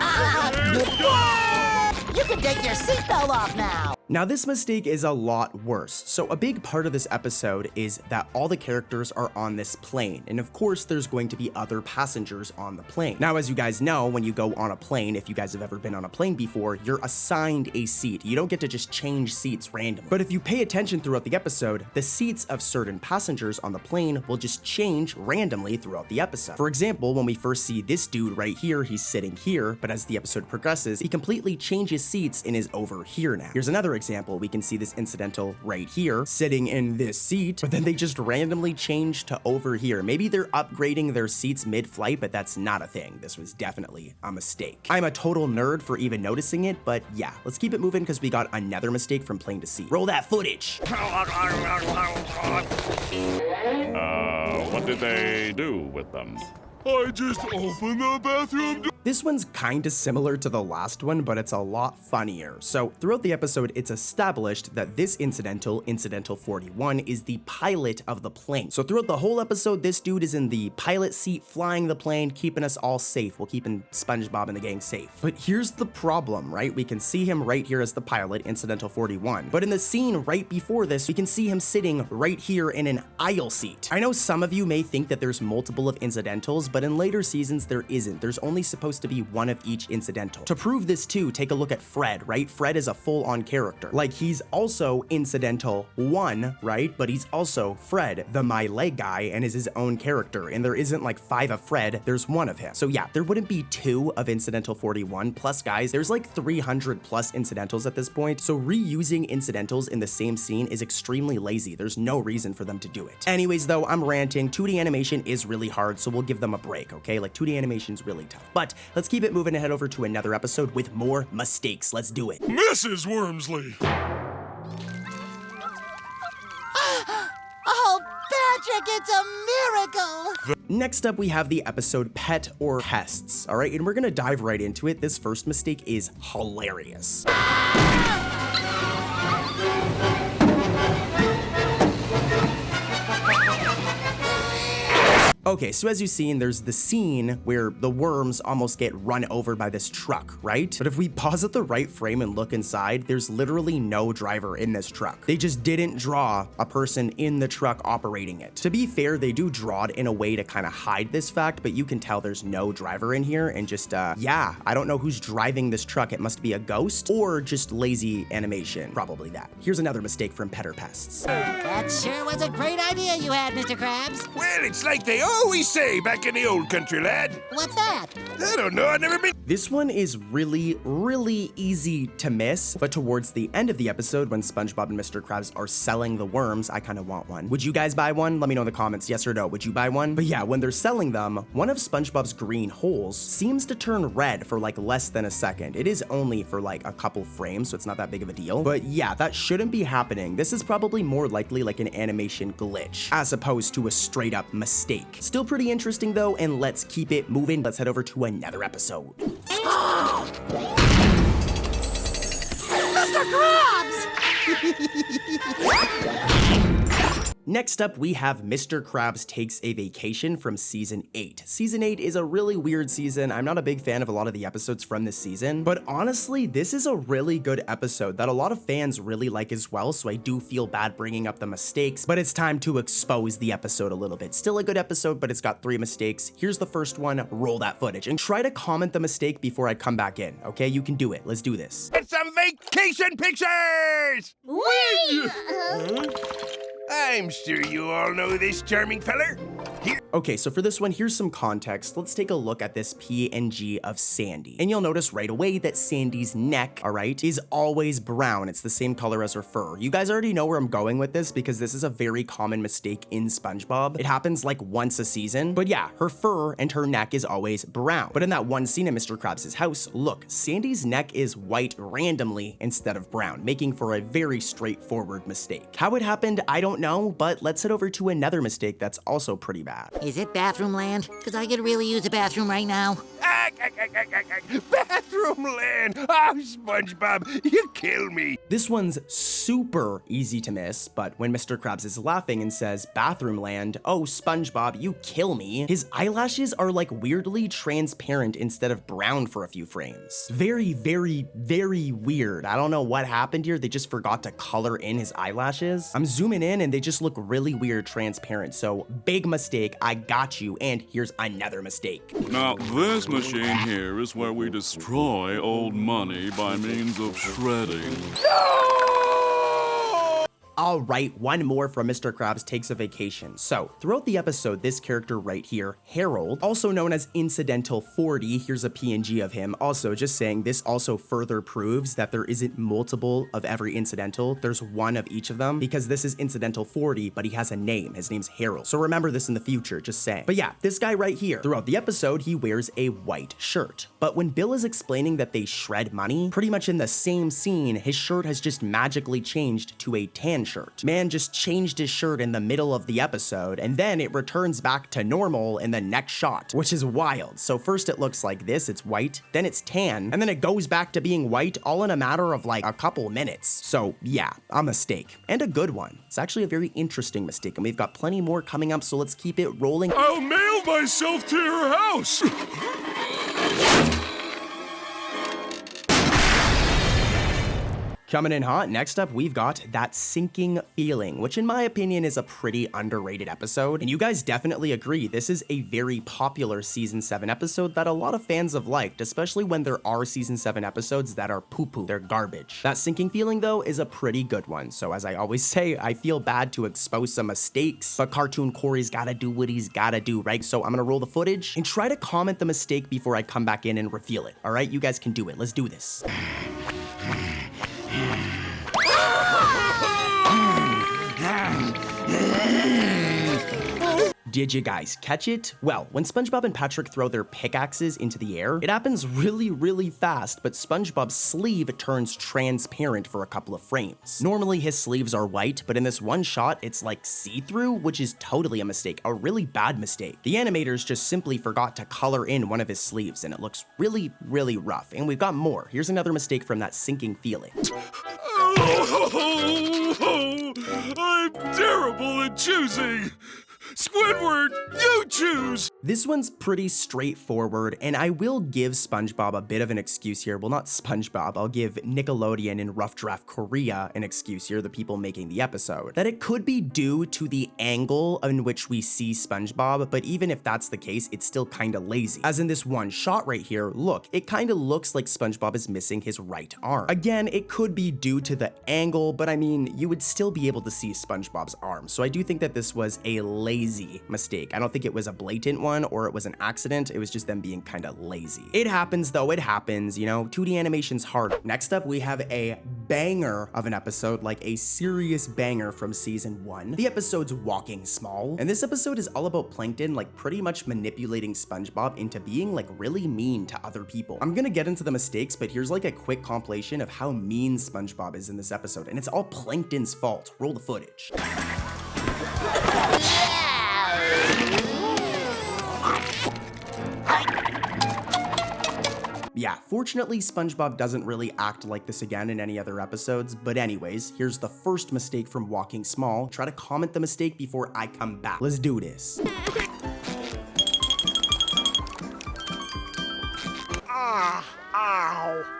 Speaker 7: You can take your seatbelt off now.
Speaker 2: Now this mistake is a lot worse. So a big part of this episode is that all the characters are on this plane, and of course there's going to be other passengers on the plane. Now as you guys know, when you go on a plane, if you guys have ever been on a plane before, you're assigned a seat. You don't get to just change seats randomly. But if you pay attention throughout the episode, the seats of certain passengers on the plane will just change randomly throughout the episode. For example, when we first see this dude right here, he's sitting here, but as the episode progresses, he completely changes seats and is over here now. Here's another example. We can see this incidental right here sitting in this seat, but then they just randomly change to over here. Maybe they're upgrading their seats mid-flight, but that's not a thing. This was definitely a mistake. I'm a total nerd for even noticing it, but yeah, let's keep it moving because we got another mistake from Plain to See. Roll that footage.
Speaker 3: What did they do with them?
Speaker 4: I just opened the bathroom door.
Speaker 2: This one's kinda similar to the last one, but it's a lot funnier. So throughout the episode, it's established that this incidental 41, is the pilot of the plane. So throughout the whole episode, this dude is in the pilot seat, flying the plane, keeping us all safe. Well, keeping SpongeBob and the gang safe. But here's the problem, right? We can see him right here as the pilot, incidental 41. But in the scene right before this, we can see him sitting right here in an aisle seat. I know some of you may think that there's multiple of incidentals, but in later seasons, there isn't. There's only supposed to be one of each incidental. To prove this too, take a look at Fred, right? Fred is a full-on character. Like, he's also incidental 1, right? But he's also Fred, the My Leg guy, and is his own character. And there isn't like 5 of Fred, there's 1 of him. So yeah, there wouldn't be 2 of incidental 41. Plus, guys, there's like 300 plus incidentals at this point. So reusing incidentals in the same scene is extremely lazy. There's no reason for them to do it. Anyways, though, I'm ranting. 2D animation is really hard, so we'll give them a break, okay? Like, 2D animation's really tough. But let's keep it moving and head over to another episode with more mistakes. Let's do it.
Speaker 4: Mrs. Wormsley.
Speaker 7: Oh, Patrick, it's a miracle.
Speaker 2: Next up, we have the episode Pet or Pests. All right, and we're gonna dive right into it. This first mistake is hilarious. Okay, so as you've seen, there's the scene where the worms almost get run over by this truck, right? But if we pause at the right frame and look inside, there's literally no driver in this truck. They just didn't draw a person in the truck operating it. To be fair, they do draw it in a way to kind of hide this fact, but you can tell there's no driver in here, and just, yeah, I don't know who's driving this truck. It must be a ghost or just lazy animation. Probably that. Here's another mistake from Pet or Pests.
Speaker 7: That sure was a great idea you had, Mr. Krabs.
Speaker 1: Well, it's like they all do we say back in the old country, lad?
Speaker 7: What's that?
Speaker 1: I don't know, I've never been.
Speaker 2: This one is really, really easy to miss, but towards the end of the episode, when SpongeBob and Mr. Krabs are selling the worms, I kind of want one. Would you guys buy one? Let me know in the comments, yes or no. Would you buy one? But yeah, when they're selling them, one of SpongeBob's green holes seems to turn red for like less than a second. It is only for like a couple frames, so it's not that big of a deal. But yeah, that shouldn't be happening. This is probably more likely like an animation glitch, as opposed to a straight up mistake. Still pretty interesting though, and let's keep it moving. Let's head over to another episode.
Speaker 7: Mr. Krabs!
Speaker 2: Next up, we have Mr. Krabs Takes a Vacation from Season 8. Season 8 is a really weird season. I'm not a big fan of a lot of the episodes from this season, but honestly, this is a really good episode that a lot of fans really like as well, so I do feel bad bringing up the mistakes, but it's time to expose the episode a little bit. Still a good episode, but it's got 3 mistakes. Here's the first one. Roll that footage and try to comment the mistake before I come back in, okay? You can do it. Let's do this.
Speaker 1: Get some vacation pictures!
Speaker 6: Whee!
Speaker 1: I'm sure you all know this charming feller. Here.
Speaker 2: Okay, so for this one, here's some context. Let's take a look at this PNG of Sandy. And you'll notice right away that Sandy's neck, all right, is always brown. It's the same color as her fur. You guys already know where I'm going with this because this is a very common mistake in SpongeBob. It happens like once a season, but yeah, her fur and her neck is always brown. But in that one scene in Mr. Krabs' house, look, Sandy's neck is white randomly instead of brown, making for a very straightforward mistake. How it happened, I don't know, but let's head over to another mistake that's also pretty bad.
Speaker 7: Is it bathroom land? Because I could really use a bathroom right now.
Speaker 1: Bathroom land! Oh, SpongeBob, you kill me.
Speaker 2: This one's super easy to miss, but when Mr. Krabs is laughing and says, bathroom land, oh, SpongeBob, you kill me, his eyelashes are like weirdly transparent instead of brown for a few frames. Very, very, very weird. I don't know what happened here. They just forgot to color in his eyelashes. I'm zooming in and they just look really weird transparent. So big mistake. I got you. And here's another mistake.
Speaker 4: Now, this machine here is where we destroy old money by means of shredding.
Speaker 2: All right, one more from Mr. Krabs Takes a Vacation. So, throughout the episode, this character right here, Harold, also known as Incidental 40, here's a PNG of him. Also, just saying, this also further proves that there isn't multiple of every incidental. There's one of each of them, because this is Incidental 40, but he has a name. His name's Harold. So remember this in the future, just saying. But yeah, this guy right here, throughout the episode, he wears a white shirt. But when Bill is explaining that they shred money, pretty much in the same scene, his shirt has just magically changed to a tan shirt. Man just changed his shirt in the middle of the episode, and then it returns back to normal in the next shot, which is wild. So first it looks like this, it's white, then it's tan, and then it goes back to being white all in a matter of like a couple minutes. So yeah, a mistake, and a good one. It's actually a very interesting mistake, and we've got plenty more coming up, so let's keep it rolling.
Speaker 4: I'll mail myself to your house!
Speaker 2: Coming in hot, next up, we've got That Sinking Feeling, which in my opinion is a pretty underrated episode. And you guys definitely agree, this is a very popular Season 7 episode that a lot of fans have liked, especially when there are Season 7 episodes that are poo-poo, they're garbage. That Sinking Feeling, though, is a pretty good one. So as I always say, I feel bad to expose some mistakes, but Cartoon Corey's gotta do what he's gotta do, right? So I'm gonna roll the footage and try to comment the mistake before I come back in and reveal it. All right, you guys can do it. Let's do this. Did you guys catch it? Well, when SpongeBob and Patrick throw their pickaxes into the air, it happens really, really fast, but SpongeBob's sleeve turns transparent for a couple of frames. Normally his sleeves are white, but in this one shot, it's like see-through, which is totally a mistake, a really bad mistake. The animators just simply forgot to color in one of his sleeves, and it looks really, really rough. And we've got more. Here's another mistake from That Sinking Feeling.
Speaker 4: I'm terrible at choosing. Squidward, you choose!
Speaker 2: This one's pretty straightforward, and I will give SpongeBob a bit of an excuse here. Well, not SpongeBob, I'll give Nickelodeon and Rough Draft Korea an excuse here, the people making the episode. That it could be due to the angle in which we see SpongeBob, but even if that's the case, it's still kinda lazy. As in this one shot right here, look, it kinda looks like SpongeBob is missing his right arm. Again, it could be due to the angle, but I mean, you would still be able to see SpongeBob's arm, so I do think that this was a lazy mistake. I don't think it was a blatant one or it was an accident. It was just them being kind of lazy. It happens though, it happens, you know, 2D animation's hard. Next up, we have a banger of an episode, like a serious banger from season 1. The episode's Walking Small, and this episode is all about Plankton like pretty much manipulating SpongeBob into being like really mean to other people. I'm gonna get into the mistakes, but here's like a quick compilation of how mean SpongeBob is in this episode, and it's all Plankton's fault. Roll the footage. Yeah, fortunately, SpongeBob doesn't really act like this again in any other episodes, but anyways, here's the first mistake from Walking Small. Try to comment the mistake before I come back. Let's do this.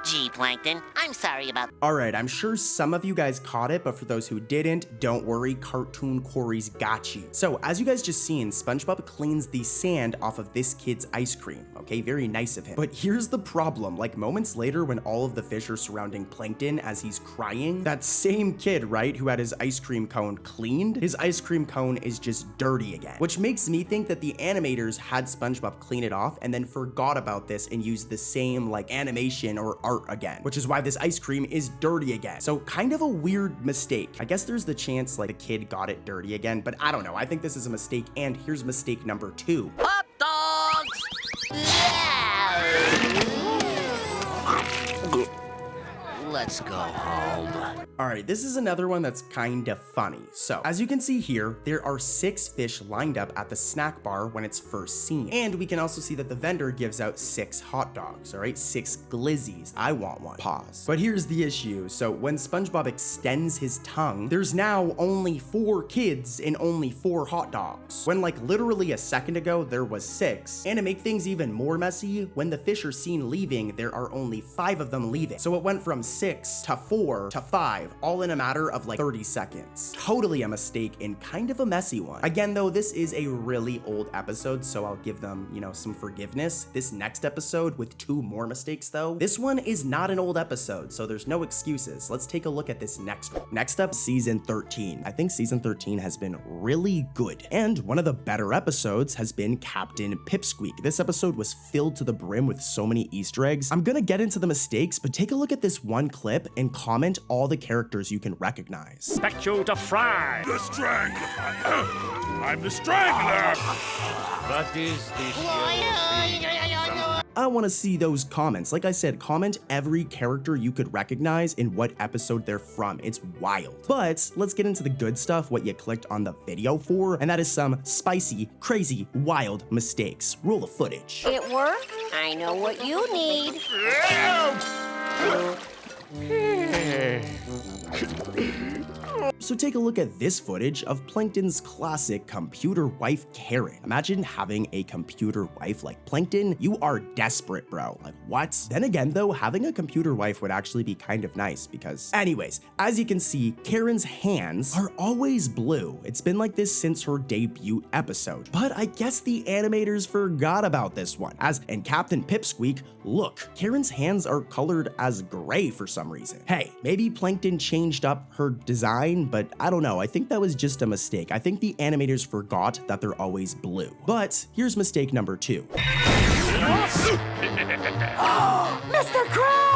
Speaker 5: Gee, Plankton, I'm sorry about...
Speaker 2: Alright, I'm sure some of you guys caught it, but for those who didn't, don't worry, Cartoon Corey's got you. So, as you guys just seen, SpongeBob cleans the sand off of this kid's ice cream, okay? Very nice of him. But here's the problem, like moments later when all of the fish are surrounding Plankton as he's crying, that same kid, right, who had his ice cream cone cleaned, his ice cream cone is just dirty again. Which makes me think that the animators had SpongeBob clean it off and then forgot about this and used the same, like, animation or art again, which is why this ice cream is dirty again. So kind of a weird mistake. I guess there's the chance like the kid got it dirty again, but I don't know. I think this is a mistake, and here's mistake number 2.
Speaker 5: Hot dogs! Let's go home.
Speaker 2: Alright, this is another one that's kind of funny. So, as you can see here, there are 6 fish lined up at the snack bar when it's first seen. And we can also see that the vendor gives out 6 hot dogs, alright? 6 glizzies. I want one. Pause. But here's the issue. So, when SpongeBob extends his tongue, there's now only 4 kids and only 4 hot dogs. When like literally a second ago, there was 6. And to make things even more messy, when the fish are seen leaving, there are only 5 of them leaving. So it went from 6 to 4 to 5, all in a matter of like 30 seconds. Totally a mistake and kind of a messy one. Again though, this is a really old episode, so I'll give them, you know, some forgiveness. This next episode with 2 more mistakes though, this one is not an old episode, so there's no excuses. Let's take a look at this next one. Next up, season 13. I think season 13 has been really good, and one of the better episodes has been Captain Pipsqueak. This episode was filled to the brim with so many Easter eggs. I'm gonna get into the mistakes, but take a look at this one clip and comment all the characters you can recognize.
Speaker 3: Expect you to fry.
Speaker 1: The Strangler. I'm the Strangler.
Speaker 8: What is this?
Speaker 2: I want to see those comments. Like I said, comment every character you could recognize in what episode they're from. It's wild. But let's get into the good stuff, what you clicked on the video for, and that is some spicy, crazy, wild mistakes. Roll the footage.
Speaker 5: It worked? I know what you need.
Speaker 2: So take a look at this footage of Plankton's classic computer wife, Karen. Imagine having a computer wife like Plankton. You are desperate, bro. Like, what? Then again, though, having a computer wife would actually be kind of nice because... Anyways, as you can see, Karen's hands are always blue. It's been like this since her debut episode. But I guess the animators forgot about this one. As in Captain Pipsqueak, look, Karen's hands are colored as gray for some reason. Hey, maybe Plankton changed up her design, but I don't know. I think that was just a mistake. I think the animators forgot that they're always blue. But here's mistake number 2.
Speaker 7: Mr. Krabs!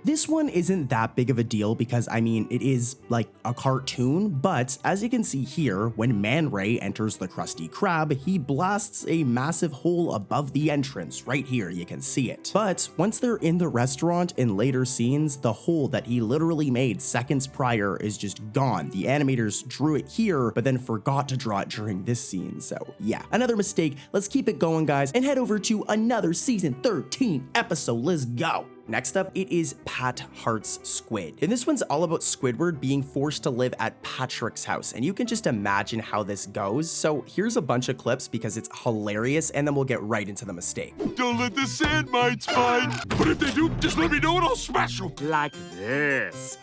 Speaker 2: This one isn't that big of a deal because, I mean, it is like a cartoon, but as you can see here, when Man Ray enters the Krusty Krab, he blasts a massive hole above the entrance. Right here, you can see it. But once they're in the restaurant in later scenes, the hole that he literally made seconds prior is just gone. The animators drew it here, but then forgot to draw it during this scene. So yeah, another mistake. Let's keep it going, guys, and head over to another season 13 episode. Let's go. Next up, it is Pat Hart's Squid. And this one's all about Squidward being forced to live at Patrick's house. And you can just imagine how this goes. So here's a bunch of clips because it's hilarious, and then we'll get right into the mistake.
Speaker 1: Don't let the sand mites bite. But if they do, just let me know and I'll smash them.
Speaker 3: Like this.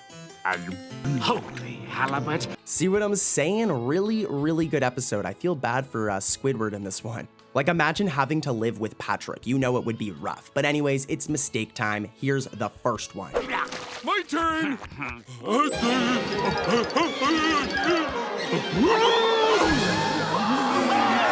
Speaker 3: Holy halibut.
Speaker 2: See what I'm saying? Really, really good episode. I feel bad for Squidward in this one. Like, imagine having to live with Patrick. You know it would be rough. But anyways, it's mistake time. Here's the first one.
Speaker 4: My turn.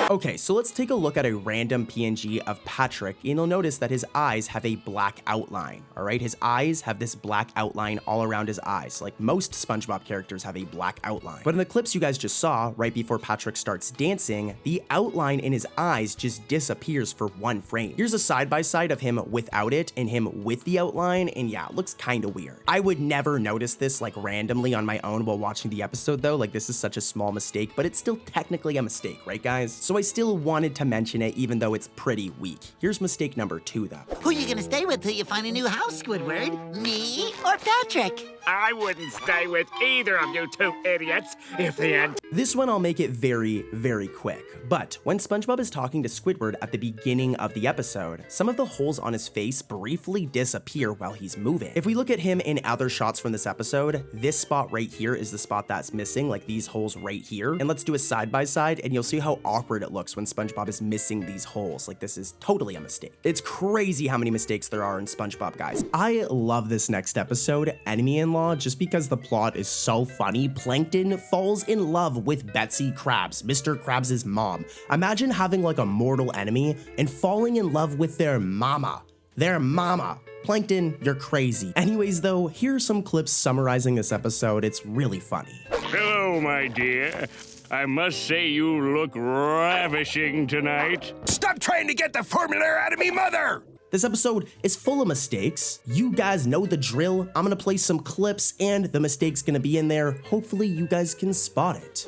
Speaker 2: Okay, so let's take a look at a random PNG of Patrick, and you'll notice that his eyes have a black outline, all right? His eyes have this black outline all around his eyes, like most SpongeBob characters have a black outline. But in the clips you guys just saw, right before Patrick starts dancing, the outline in his eyes just disappears for 1 frame. Here's a side-by-side of him without it and him with the outline, and yeah, it looks kind of weird. I would never notice this like randomly on my own while watching the episode though, like this is such a small mistake, but it's still technically a mistake, right guys? So I still wanted to mention it even though it's pretty weak. Here's mistake number 2 though.
Speaker 7: Who you gonna stay with till you find a new house, Squidward? Me or Patrick?
Speaker 3: I wouldn't stay with either of you two idiots if the end.
Speaker 2: This one I'll make it very, very quick. But when SpongeBob is talking to Squidward at the beginning of the episode, some of the holes on his face briefly disappear while he's moving. If we look at him in other shots from this episode, this spot right here is the spot that's missing, like these holes right here. And let's do a side by side and you'll see how awkward it looks when SpongeBob is missing these holes. Like this is totally a mistake. It's crazy how many mistakes there are in SpongeBob, guys. I love this next episode, Enemy-in-Law, just because the plot is so funny. Plankton falls in love with Betsy Krabs, Mr. Krabs' mom. Imagine having like a mortal enemy and falling in love with their mama. Their mama. Plankton, you're crazy. Anyways though, here are some clips summarizing this episode. It's really funny.
Speaker 3: Hello, my dear. I must say you look ravishing tonight.
Speaker 1: Stop trying to get the formula out of me, mother!
Speaker 2: This episode is full of mistakes. You guys know the drill. I'm gonna play some clips and the mistake's gonna be in there. Hopefully you guys can spot it.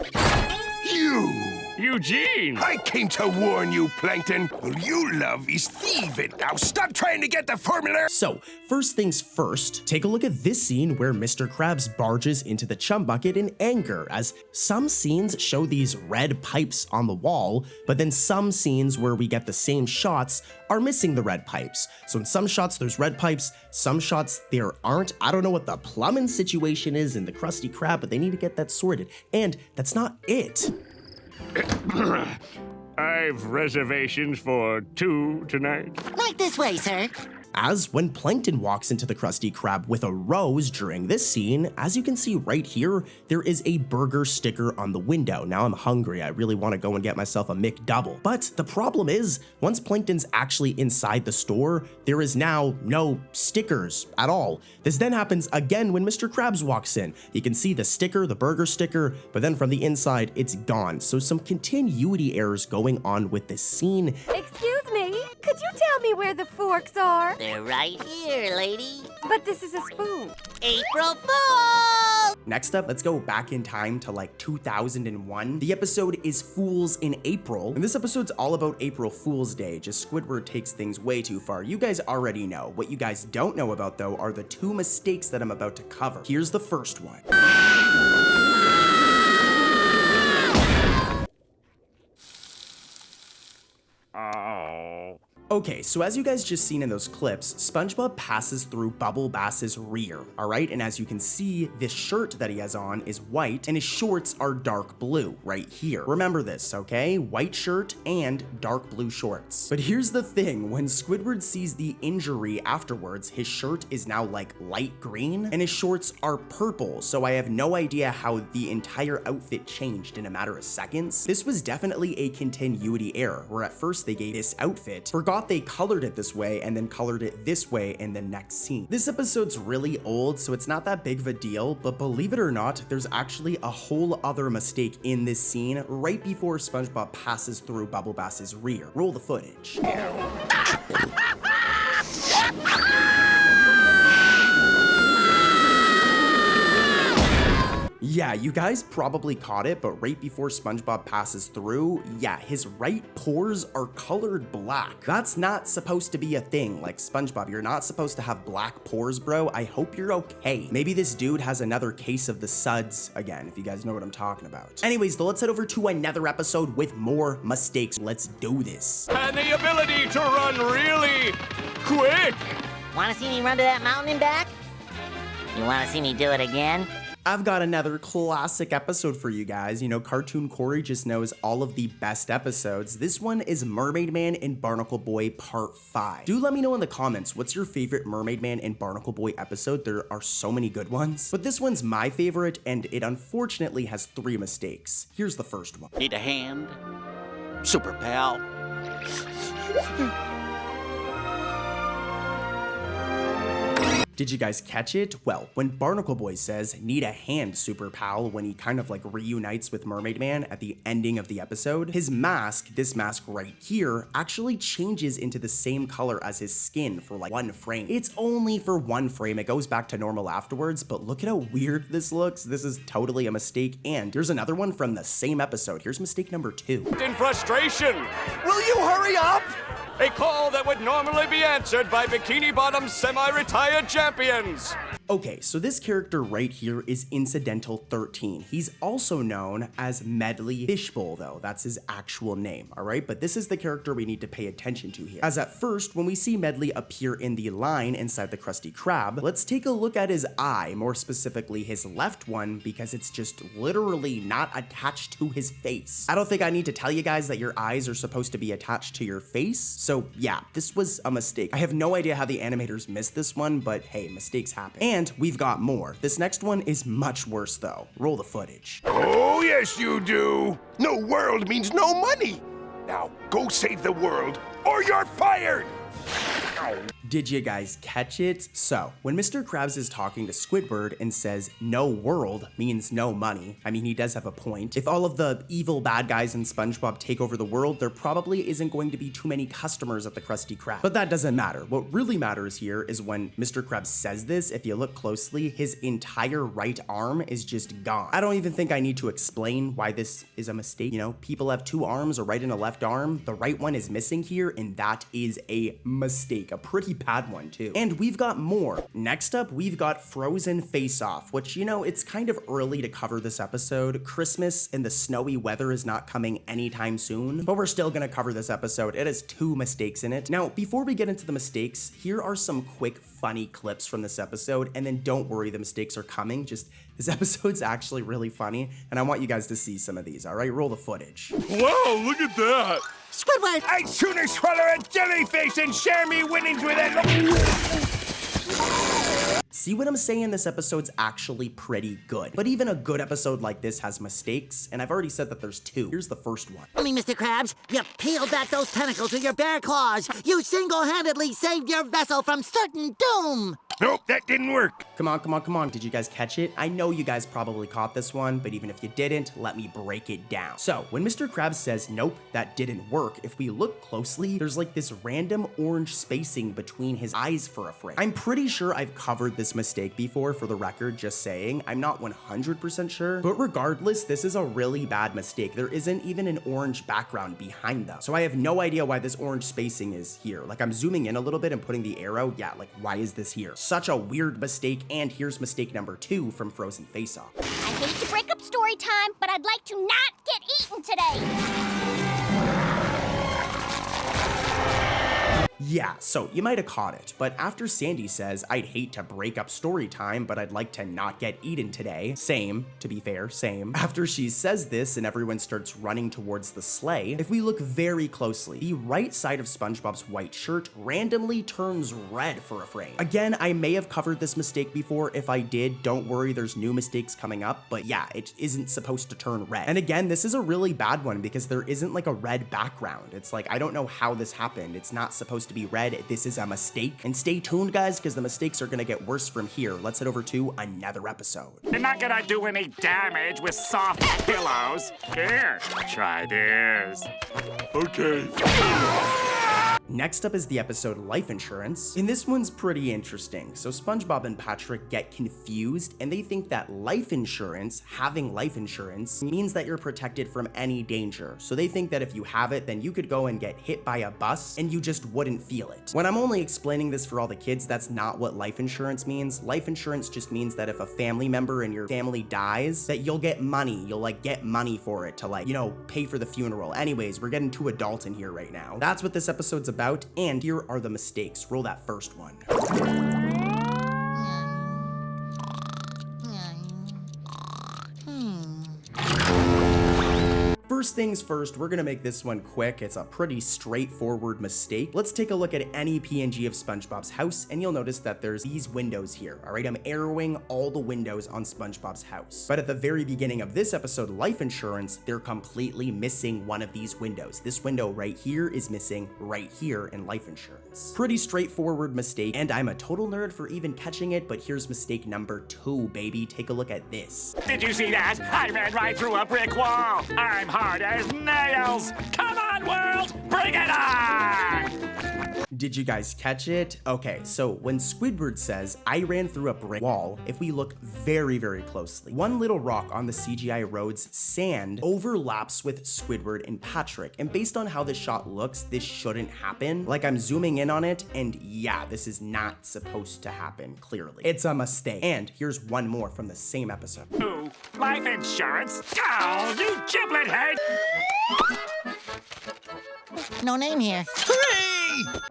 Speaker 1: You!
Speaker 3: Eugene!
Speaker 1: I came to warn you, Plankton. All you love is thieving. Now stop trying to get the formula.
Speaker 2: So, first things first, take a look at this scene where Mr. Krabs barges into the chum bucket in anger, as some scenes show these red pipes on the wall, but then some scenes where we get the same shots are missing the red pipes. So in some shots there's red pipes, some shots there aren't. I don't know what the plumbing situation is in the Krusty Krab, but they need to get that sorted. And that's not it.
Speaker 3: I've reservations for 2 tonight.
Speaker 7: Right this way, sir.
Speaker 2: As when Plankton walks into the Krusty Krab with a rose during this scene, as you can see right here, there is a burger sticker on the window. Now I'm hungry, I really want to go and get myself a McDouble. But the problem is, once Plankton's actually inside the store, there is now no stickers at all. This then happens again when Mr. Krabs walks in. You can see the sticker, the burger sticker, but then from the inside, it's gone. So some continuity errors going on with this scene.
Speaker 10: Excuse me, could you tell me where the forks are?
Speaker 5: They're right here, lady.
Speaker 10: But this is a spoon.
Speaker 5: April Fool!
Speaker 2: Next up, let's go back in time to like 2001. The episode is Fools in April, and this episode's all about April Fool's Day, just Squidward takes things way too far. You guys already know. What you guys don't know about though are the 2 mistakes that I'm about to cover. Here's the first one. Okay, so as you guys just seen in those clips, SpongeBob passes through Bubble Bass's rear, all right? And as you can see, this shirt that he has on is white and his shorts are dark blue right here. Remember this, okay? White shirt and dark blue shorts. But here's the thing, when Squidward sees the injury afterwards, his shirt is now like light green and his shorts are purple. So I have no idea how the entire outfit changed in a matter of seconds. This was definitely a continuity error, where at first they gave this outfit, forgot they colored it this way and then colored it this way in the next scene. This episode's really old, so it's not that big of a deal, but believe it or not, there's actually a whole other mistake in this scene right before SpongeBob passes through Bubble Bass's rear. Roll the footage. Yeah, you guys probably caught it, but right before SpongeBob passes through, yeah, his right pores are colored black. That's not supposed to be a thing. Like, SpongeBob, you're not supposed to have black pores, bro. I hope you're okay. Maybe this dude has another case of the suds again, if you guys know what I'm talking about. Anyways, though, let's head over to another episode with more mistakes. Let's do this.
Speaker 3: And the ability to run really quick.
Speaker 5: Wanna see me run to that mountain and back? You wanna see me do it again?
Speaker 2: I've got another classic episode for you guys. You know, Cartoon Corey just knows all of the best episodes. This one is Mermaid Man and Barnacle Boy Part 5. Do let me know in the comments, what's your favorite Mermaid Man and Barnacle Boy episode? There are so many good ones. But this one's my favorite, and it unfortunately has 3 mistakes. Here's the first one.
Speaker 11: Need a hand? Super pal.
Speaker 2: Did you guys catch it? Well, when Barnacle Boy says, need a hand, super pal, when he kind of like reunites with Mermaid Man at the ending of the episode, his mask, this mask right here, actually changes into the same color as his skin for like 1 frame. It's only for 1 frame. It goes back to normal afterwards, but look at how weird this looks. This is totally a mistake. And here's another one from the same episode. Here's mistake number 2.
Speaker 3: In frustration,
Speaker 1: Will you hurry up?
Speaker 3: a call that would normally be answered by Bikini Bottom's semi-retired champions.
Speaker 2: Okay, so this character right here is Incidental 13. He's also known as Medley Fishbowl though. That's his actual name, all right? But this is the character we need to pay attention to here. As at first, when we see Medley appear in the line inside the Krusty Krab, let's take a look at his eye, more specifically his left one, because it's just literally not attached to his face. I don't think I need to tell you guys that your eyes are supposed to be attached to your face. So yeah, this was a mistake. I have no idea how the animators missed this one, but hey, mistakes happen. And we've got more. This next one is much worse though. Roll the footage.
Speaker 1: Oh, yes, you do. No world means no money. Now, go save the world, or you're fired.
Speaker 2: Did you guys catch it? So, when Mr. Krabs is talking to Squidward and says, no world means no money, I mean, he does have a point. If all of the evil bad guys in SpongeBob take over the world, there probably isn't going to be too many customers at the Krusty Krab. But that doesn't matter. What really matters here is when Mr. Krabs says this, if you look closely, his entire right arm is just gone. I don't even think I need to explain why this is a mistake. You know, people have 2 arms, a right and a left arm. The right one is missing here, and that is a mistake. A pretty bad one too. And we've got more. Next up, we've got Frozen Face Off, which, you know, it's kind of early to cover this episode. Christmas and the snowy weather is not coming anytime soon, but we're still gonna cover this episode. It has 2 mistakes in it. Now, before we get into the mistakes, here are some quick funny clips from this episode, and then don't worry, the mistakes are coming. Just, this episode's actually really funny, and I want you guys to see some of these, all right? Roll the footage.
Speaker 4: Wow, look at that!
Speaker 7: Squidward!
Speaker 1: I'd sooner swallow a jellyfish than share me winnings with a...
Speaker 2: See what I'm saying? This episode's actually pretty good. But even a good episode like this has mistakes, and I've already said that there's 2. Here's the first one.
Speaker 7: I mean, Mr. Krabs, you peeled back those tentacles with your bare claws. You single-handedly saved your vessel from certain doom.
Speaker 1: Nope, that didn't work.
Speaker 2: Come on, come on, come on. Did you guys catch it? I know you guys probably caught this one, but even if you didn't, let me break it down. So, when Mr. Krabs says, nope, that didn't work, if we look closely, there's like this random orange spacing between his eyes for a frame. I'm pretty sure I've covered this mistake before, for the record, just saying. I'm not 100% sure, but regardless, this is a really bad mistake. There isn't even an orange background behind them. So I have no idea why this orange spacing is here. Like, I'm zooming in a little bit and putting the arrow. Yeah, like, why is this here? Such a weird mistake, and here's mistake number 2 from Frozen Face Off.
Speaker 6: I hate to break up story time, but I'd like to not get eaten today.
Speaker 2: Yeah, so you might have caught it, but after Sandy says, I'd hate to break up story time, but I'd like to not get eaten today. Same, to be fair, same. After she says this and everyone starts running towards the sleigh, if we look very closely, the right side of SpongeBob's white shirt randomly turns red for a frame. Again, I may have covered this mistake before. If I did, don't worry, there's new mistakes coming up, but yeah, it isn't supposed to turn red. And again, this is a really bad one because there isn't like a red background. It's like, I don't know how this happened. It's not supposed to be red. This is a mistake. And stay tuned, guys, because the mistakes are gonna get worse from here. Let's head over to another episode.
Speaker 3: You're not gonna do any damage with soft pillows. Here, try this.
Speaker 4: Okay.
Speaker 2: Next up is the episode Life Insurance, and this one's pretty interesting. So SpongeBob and Patrick get confused, and they think that life insurance, having life insurance, means that you're protected from any danger. So they think that if you have it, then you could go and get hit by a bus, and you just wouldn't feel it. When I'm only explaining this for all the kids, that's not what life insurance means. Life insurance just means that if a family member in your family dies, that you'll get money. You'll like get money for it to like, you know, pay for the funeral. Anyways, we're getting too adult in here right now. That's what this episode's about. And here are the mistakes. Roll that first one. first things first, we're gonna make this one quick. It's a pretty straightforward mistake. Let's take a look at any PNG of SpongeBob's house, and you'll notice that there's these windows here, all right? I'm arrowing all the windows on SpongeBob's house. But at the very beginning of this episode, Life Insurance, they're completely missing one of these windows. This window right here is missing right here in Life Insurance. Pretty straightforward mistake, and I'm a total nerd for even catching it, but here's mistake number 2, baby. Take a look at this.
Speaker 3: Did you see that? I ran right through a brick wall. I'm hard as nails. Come on, world, bring it on!
Speaker 2: Did you guys catch it? Okay, so when Squidward says, I ran through a brick wall, if we look very, very closely, one little rock on the CGI road's sand overlaps with Squidward and Patrick. And based on how the shot looks, this shouldn't happen. Like, I'm zooming in on it, and yeah, this is not supposed to happen, clearly. It's a mistake. And here's one more from the same episode.
Speaker 3: Ooh, Life Insurance? Oh, you giblet head!
Speaker 7: No name here.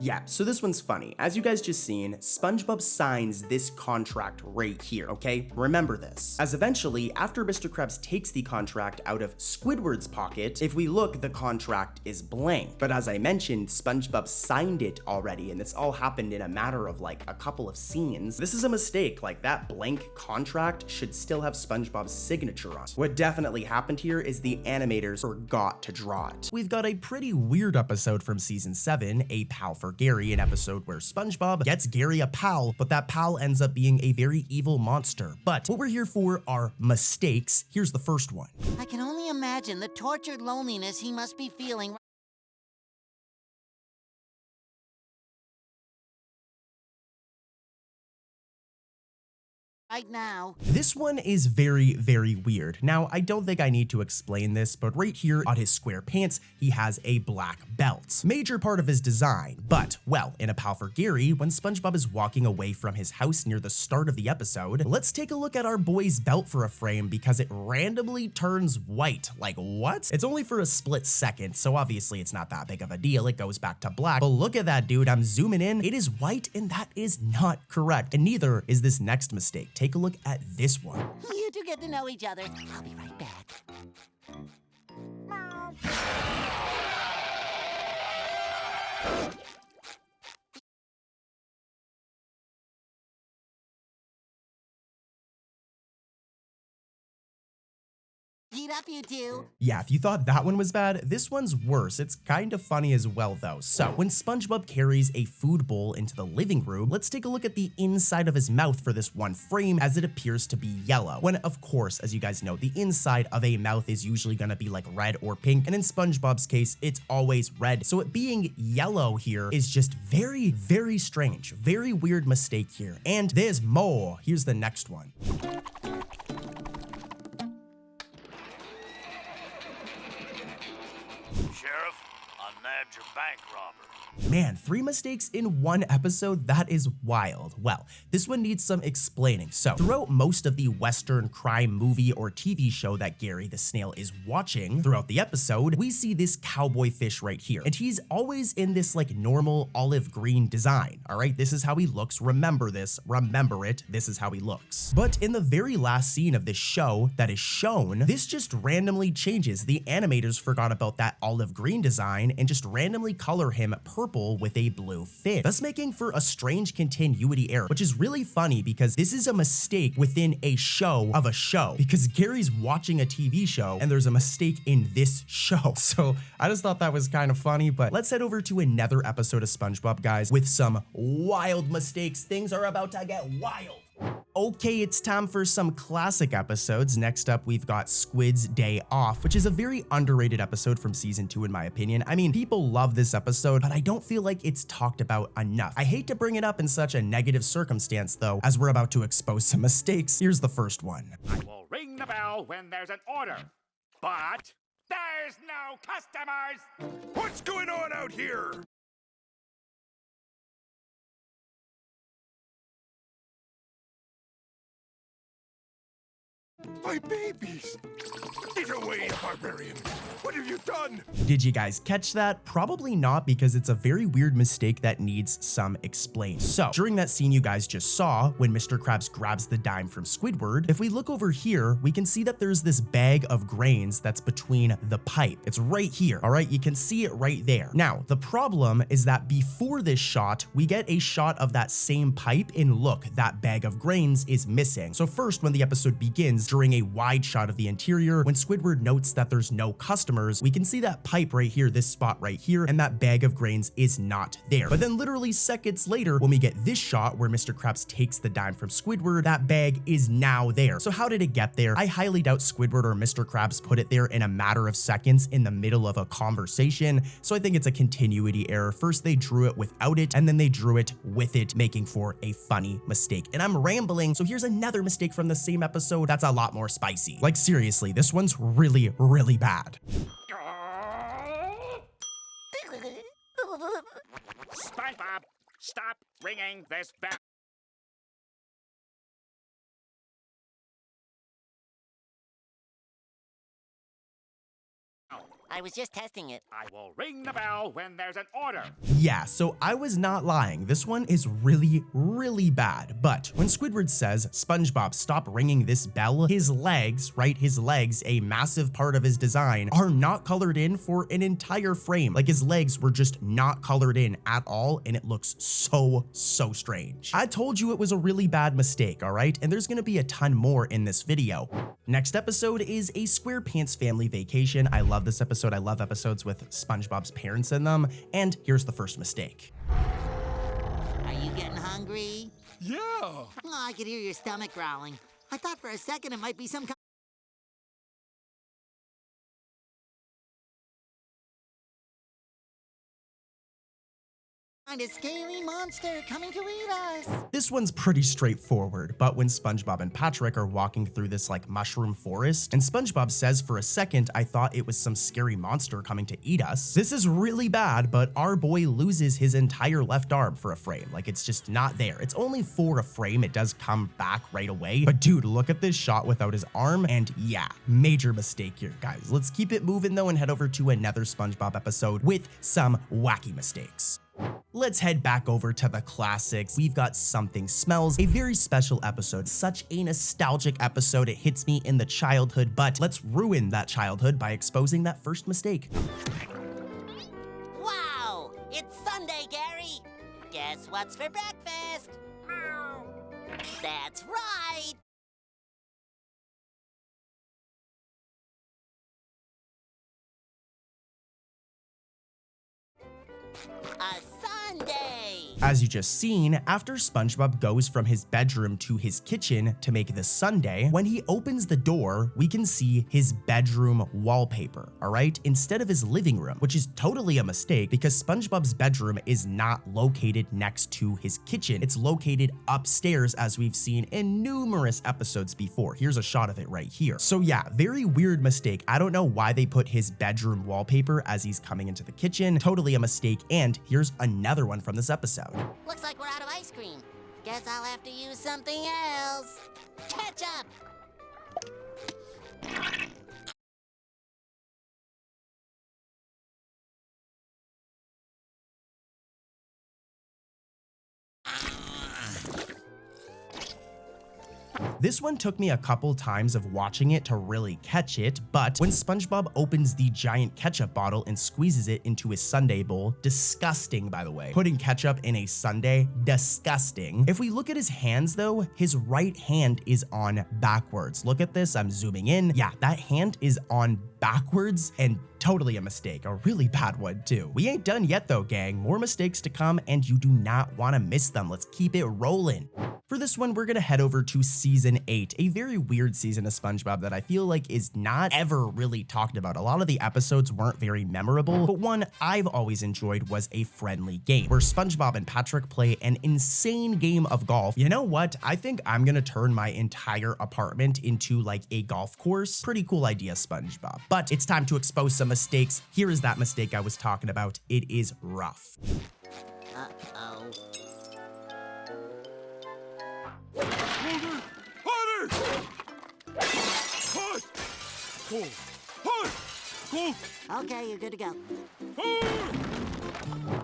Speaker 2: Yeah, so this one's funny. As you guys just seen, SpongeBob signs this contract right here, okay? Remember this. As eventually, after Mr. Krabs takes the contract out of Squidward's pocket, if we look, the contract is blank. But as I mentioned, SpongeBob signed it already, and this all happened in a matter of like a couple of scenes. This is a mistake. Like, that blank contract should still have SpongeBob's signature on it. What definitely happened here is the animators forgot to draw it. We've got a pretty weird episode from season 7, A Pal for Gary, an episode where SpongeBob gets Gary a pal, but that pal ends up being a very evil monster. But what we're here for are mistakes. Here's the first one.
Speaker 7: I can only imagine the tortured loneliness he must be feeling right now.
Speaker 2: This one is very, very weird. Now, I don't think I need to explain this, but right here on his square pants, he has a black belt. Major part of his design, but, well, in A Pal for Gary, when SpongeBob is walking away from his house near the start of the episode, let's take a look at our boy's belt for a frame because it randomly turns white. Like, what? It's only for a split second, so obviously it's not that big of a deal. It goes back to black, but look at that, dude. I'm zooming in. It is white, and that is not correct, and neither is this next mistake. Take a look at this one.
Speaker 7: You two get to know each other. I'll be right back. Eat up, you two.
Speaker 2: Yeah, if you thought that one was bad, this one's worse. It's kind of funny as well, though. So, when SpongeBob carries a food bowl into the living room, let's take a look at the inside of his mouth for this one frame, as it appears to be yellow. When, of course, as you guys know, the inside of a mouth is usually gonna be like red or pink, and in SpongeBob's case, it's always red. So it being yellow here is just very, very strange. Very weird mistake here. And there's more. Here's the next one.
Speaker 3: Sheriff, I nabbed your bank robber.
Speaker 2: Man, 3 mistakes in one episode? That is wild. Well, this one needs some explaining. So, throughout most of the Western crime movie or TV show that Gary the Snail is watching, throughout the episode, we see this cowboy fish right here. And he's always in this like normal olive green design, all right? This is how he looks. Remember this. Remember it. This is how he looks. But in the very last scene of this show that is shown, this just randomly changes. The animators forgot about that olive green design and just randomly color him purple with a blue fin, thus making for a strange continuity error, which is really funny because this is a mistake within a show of a show, because Gary's watching a TV show and there's a mistake in this show. So I just thought that was kind of funny, but let's head over to another episode of SpongeBob, guys, with some wild mistakes. Things are about to get wild. Okay, it's time for some classic episodes. Next up, we've got Squid's Day Off, which is a very underrated episode from season 2 in my opinion. I mean, people love this episode, but I don't feel like it's talked about enough. I hate to bring it up in such a negative circumstance though, as we're about to expose some mistakes. Here's the first one.
Speaker 3: I will ring the bell when there's an order, but there's no customers!
Speaker 1: What's going on out here? My babies! Get away, barbarian! What have you done?
Speaker 2: Did you guys catch that? Probably not, because it's a very weird mistake that needs some explaining. So during that scene you guys just saw, when Mr. Krabs grabs the dime from Squidward, if we look over here, we can see that there's this bag of grains that's between the pipe. It's right here, all right? You can see it right there. Now, the problem is that before this shot, we get a shot of that same pipe, and look, that bag of grains is missing. So first, when the episode begins, during a wide shot of the interior, when Squidward notes that there's no customers, we can see that pipe right here, this spot right here, and that bag of grains is not there. But then literally seconds later, when we get this shot where Mr. Krabs takes the dime from Squidward, that bag is now there. So how did it get there? I highly doubt Squidward or Mr. Krabs put it there in a matter of seconds in the middle of a conversation. So I think it's a continuity error. First they drew it without it, and then they drew it with it, making for a funny mistake. And I'm rambling, so here's another mistake from the same episode that's a lot more spicy. Like seriously, this one's really, really bad.
Speaker 3: SpongeBob, stop ringing this bell.
Speaker 5: I was just testing it.
Speaker 3: I will ring the bell when there's an order.
Speaker 2: Yeah, so I was not lying. This one is really, really bad. But when Squidward says, SpongeBob, stop ringing this bell, his legs, right, his legs, a massive part of his design, are not colored in for an entire frame. Like his legs were just not colored in at all, and it looks so strange. I told you it was a really bad mistake, all right? And there's gonna be a ton more in this video. Next episode is a SquarePants family vacation. I love this episode. I love episodes with SpongeBob's parents in them. And here's the first mistake.
Speaker 7: Are you getting hungry?
Speaker 1: Yeah!
Speaker 7: Oh, I could hear your stomach growling. I thought for a second it might be some kind of scaly monster coming to eat us.
Speaker 2: This one's pretty straightforward, but when SpongeBob and Patrick are walking through this like mushroom forest, and SpongeBob says, for a second, I thought it was some scary monster coming to eat us. This is really bad, but our boy loses his entire left arm for a frame. Like it's just not there. It's only for a frame. It does come back right away. But dude, look at this shot without his arm. And yeah, major mistake here, guys. Let's keep it moving though and head over to another SpongeBob episode with some wacky mistakes. Let's head back over to the classics. We've got Something Smells, a very special episode, such a nostalgic episode. It hits me in the childhood, but let's ruin that childhood by exposing that first mistake.
Speaker 5: Wow! It's Sunday, Gary! Guess what's for breakfast? That's right! A Sunday!
Speaker 2: As you just seen, after SpongeBob goes from his bedroom to his kitchen to make the sundae, when he opens the door, we can see his bedroom wallpaper, all right? Instead of his living room, which is totally a mistake because SpongeBob's bedroom is not located next to his kitchen. It's located upstairs, as we've seen in numerous episodes before. Here's a shot of it right here. So yeah, very weird mistake. I don't know why they put his bedroom wallpaper as he's coming into the kitchen. Totally a mistake. And here's another one from this episode.
Speaker 5: Looks like we're out of ice cream. Guess I'll have to use something else. Ketchup!
Speaker 2: This one took me a couple times of watching it to really catch it, but when SpongeBob opens the giant ketchup bottle and squeezes it into his sundae bowl, disgusting by the way. Putting ketchup in a sundae, disgusting. If we look at his hands though, his right hand is on backwards. Look at this, I'm zooming in. Yeah, that hand is on backwards and totally a mistake, a really bad one too. We ain't done yet though, gang. More mistakes to come and you do not want to miss them. Let's keep it rolling. For this one, we're gonna head over to season 8, a very weird season of SpongeBob that I feel like is not ever really talked about. A lot of the episodes weren't very memorable, but one I've always enjoyed was a friendly game where SpongeBob and Patrick play an insane game of golf. You know what? I think I'm gonna turn my entire apartment into like a golf course. Pretty cool idea, SpongeBob. But it's time to expose some mistakes. Here is that mistake I was talking about. It is rough.
Speaker 7: Uh-oh.
Speaker 1: Harder!
Speaker 7: Okay, you're good to go.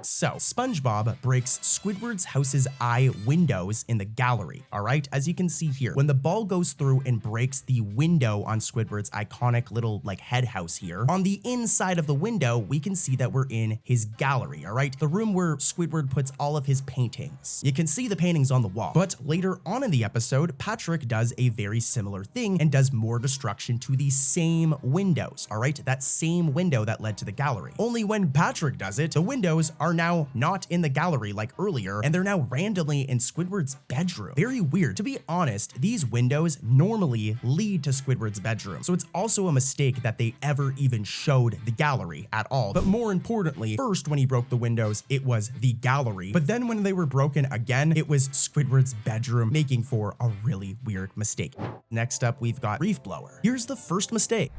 Speaker 2: So, SpongeBob breaks Squidward's house's eye windows in the gallery, alright? As you can see here, when the ball goes through and breaks the window on Squidward's iconic little, like, head house here, on the inside of the window, we can see that we're in his gallery, alright? The room where Squidward puts all of his paintings. You can see the paintings on the wall, but later on in the episode, Patrick does a very similar thing and does more destruction to the same windows, alright? That same window that led to the gallery. Only when Patrick does it, the windows are now not in the gallery like earlier, and they're now randomly in Squidward's bedroom. Very weird. To be honest, these windows normally lead to Squidward's bedroom, so it's also a mistake that they ever even showed the gallery at all. But more importantly, first when he broke the windows, it was the gallery, but then when they were broken again, it was Squidward's bedroom, making for a really weird mistake. Next up, we've got Reef Blower. Here's the first mistake.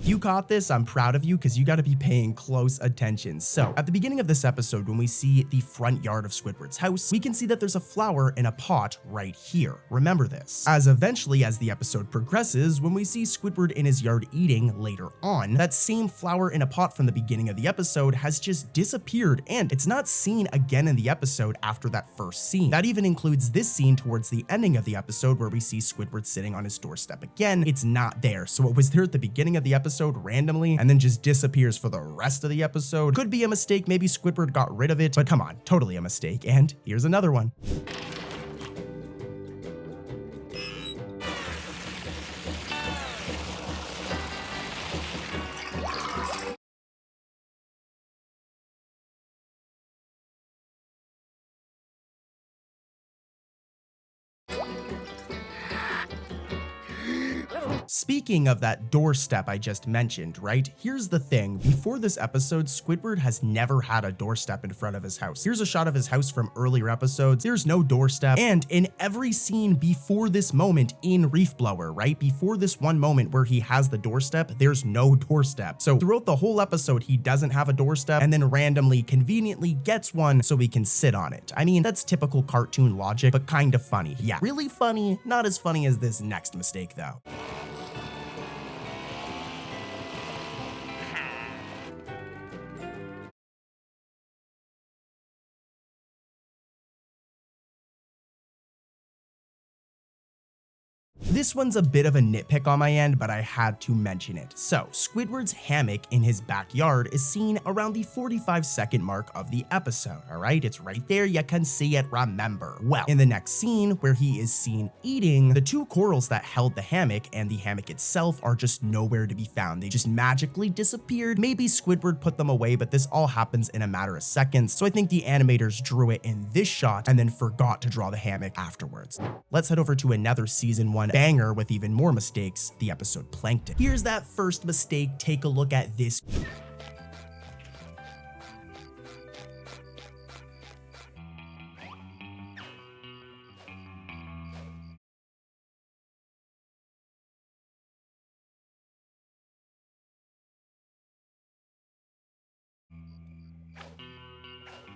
Speaker 2: You caught this, I'm proud of you because you got to be paying close attention. So at the beginning of this episode, when we see the front yard of Squidward's house, we can see that there's a flower in a pot right here. Remember this. As eventually as the episode progresses, when we see Squidward in his yard eating later on, that same flower in a pot from the beginning of the episode has just disappeared, and it's not seen again in the episode after that first scene. That even includes this scene towards the ending of the episode where we see Squidward sitting on his doorstep again. It's not there. So it was there at the beginning of the episode randomly and then just disappears for the rest of the episode. Could be a mistake, maybe Squidward got rid of it, but come on, totally a mistake. And here's another one. Speaking of that doorstep I just mentioned, right? Here's the thing. Before this episode, Squidward has never had a doorstep in front of his house. Here's a shot of his house from earlier episodes. There's no doorstep. And in every scene before this moment in Reef Blower, right? Before this one moment where he has the doorstep, there's no doorstep. So throughout the whole episode, he doesn't have a doorstep and then randomly, conveniently gets one so he can sit on it. I mean, that's typical cartoon logic, but kind of funny. Yeah, really funny. Not as funny as this next mistake though. This one's a bit of a nitpick on my end, but I had to mention it. So, Squidward's hammock in his backyard is seen around the 45-second mark of the episode, alright? It's right there, you can see it, remember. Well, in the next scene, where he is seen eating, the two corals that held the hammock and the hammock itself are just nowhere to be found. They just magically disappeared. Maybe Squidward put them away, but this all happens in a matter of seconds, so I think the animators drew it in this shot and then forgot to draw the hammock afterwards. Let's head over to another season 1 banger with even more mistakes, the episode Plankton. Here's that first mistake. Take a look at this.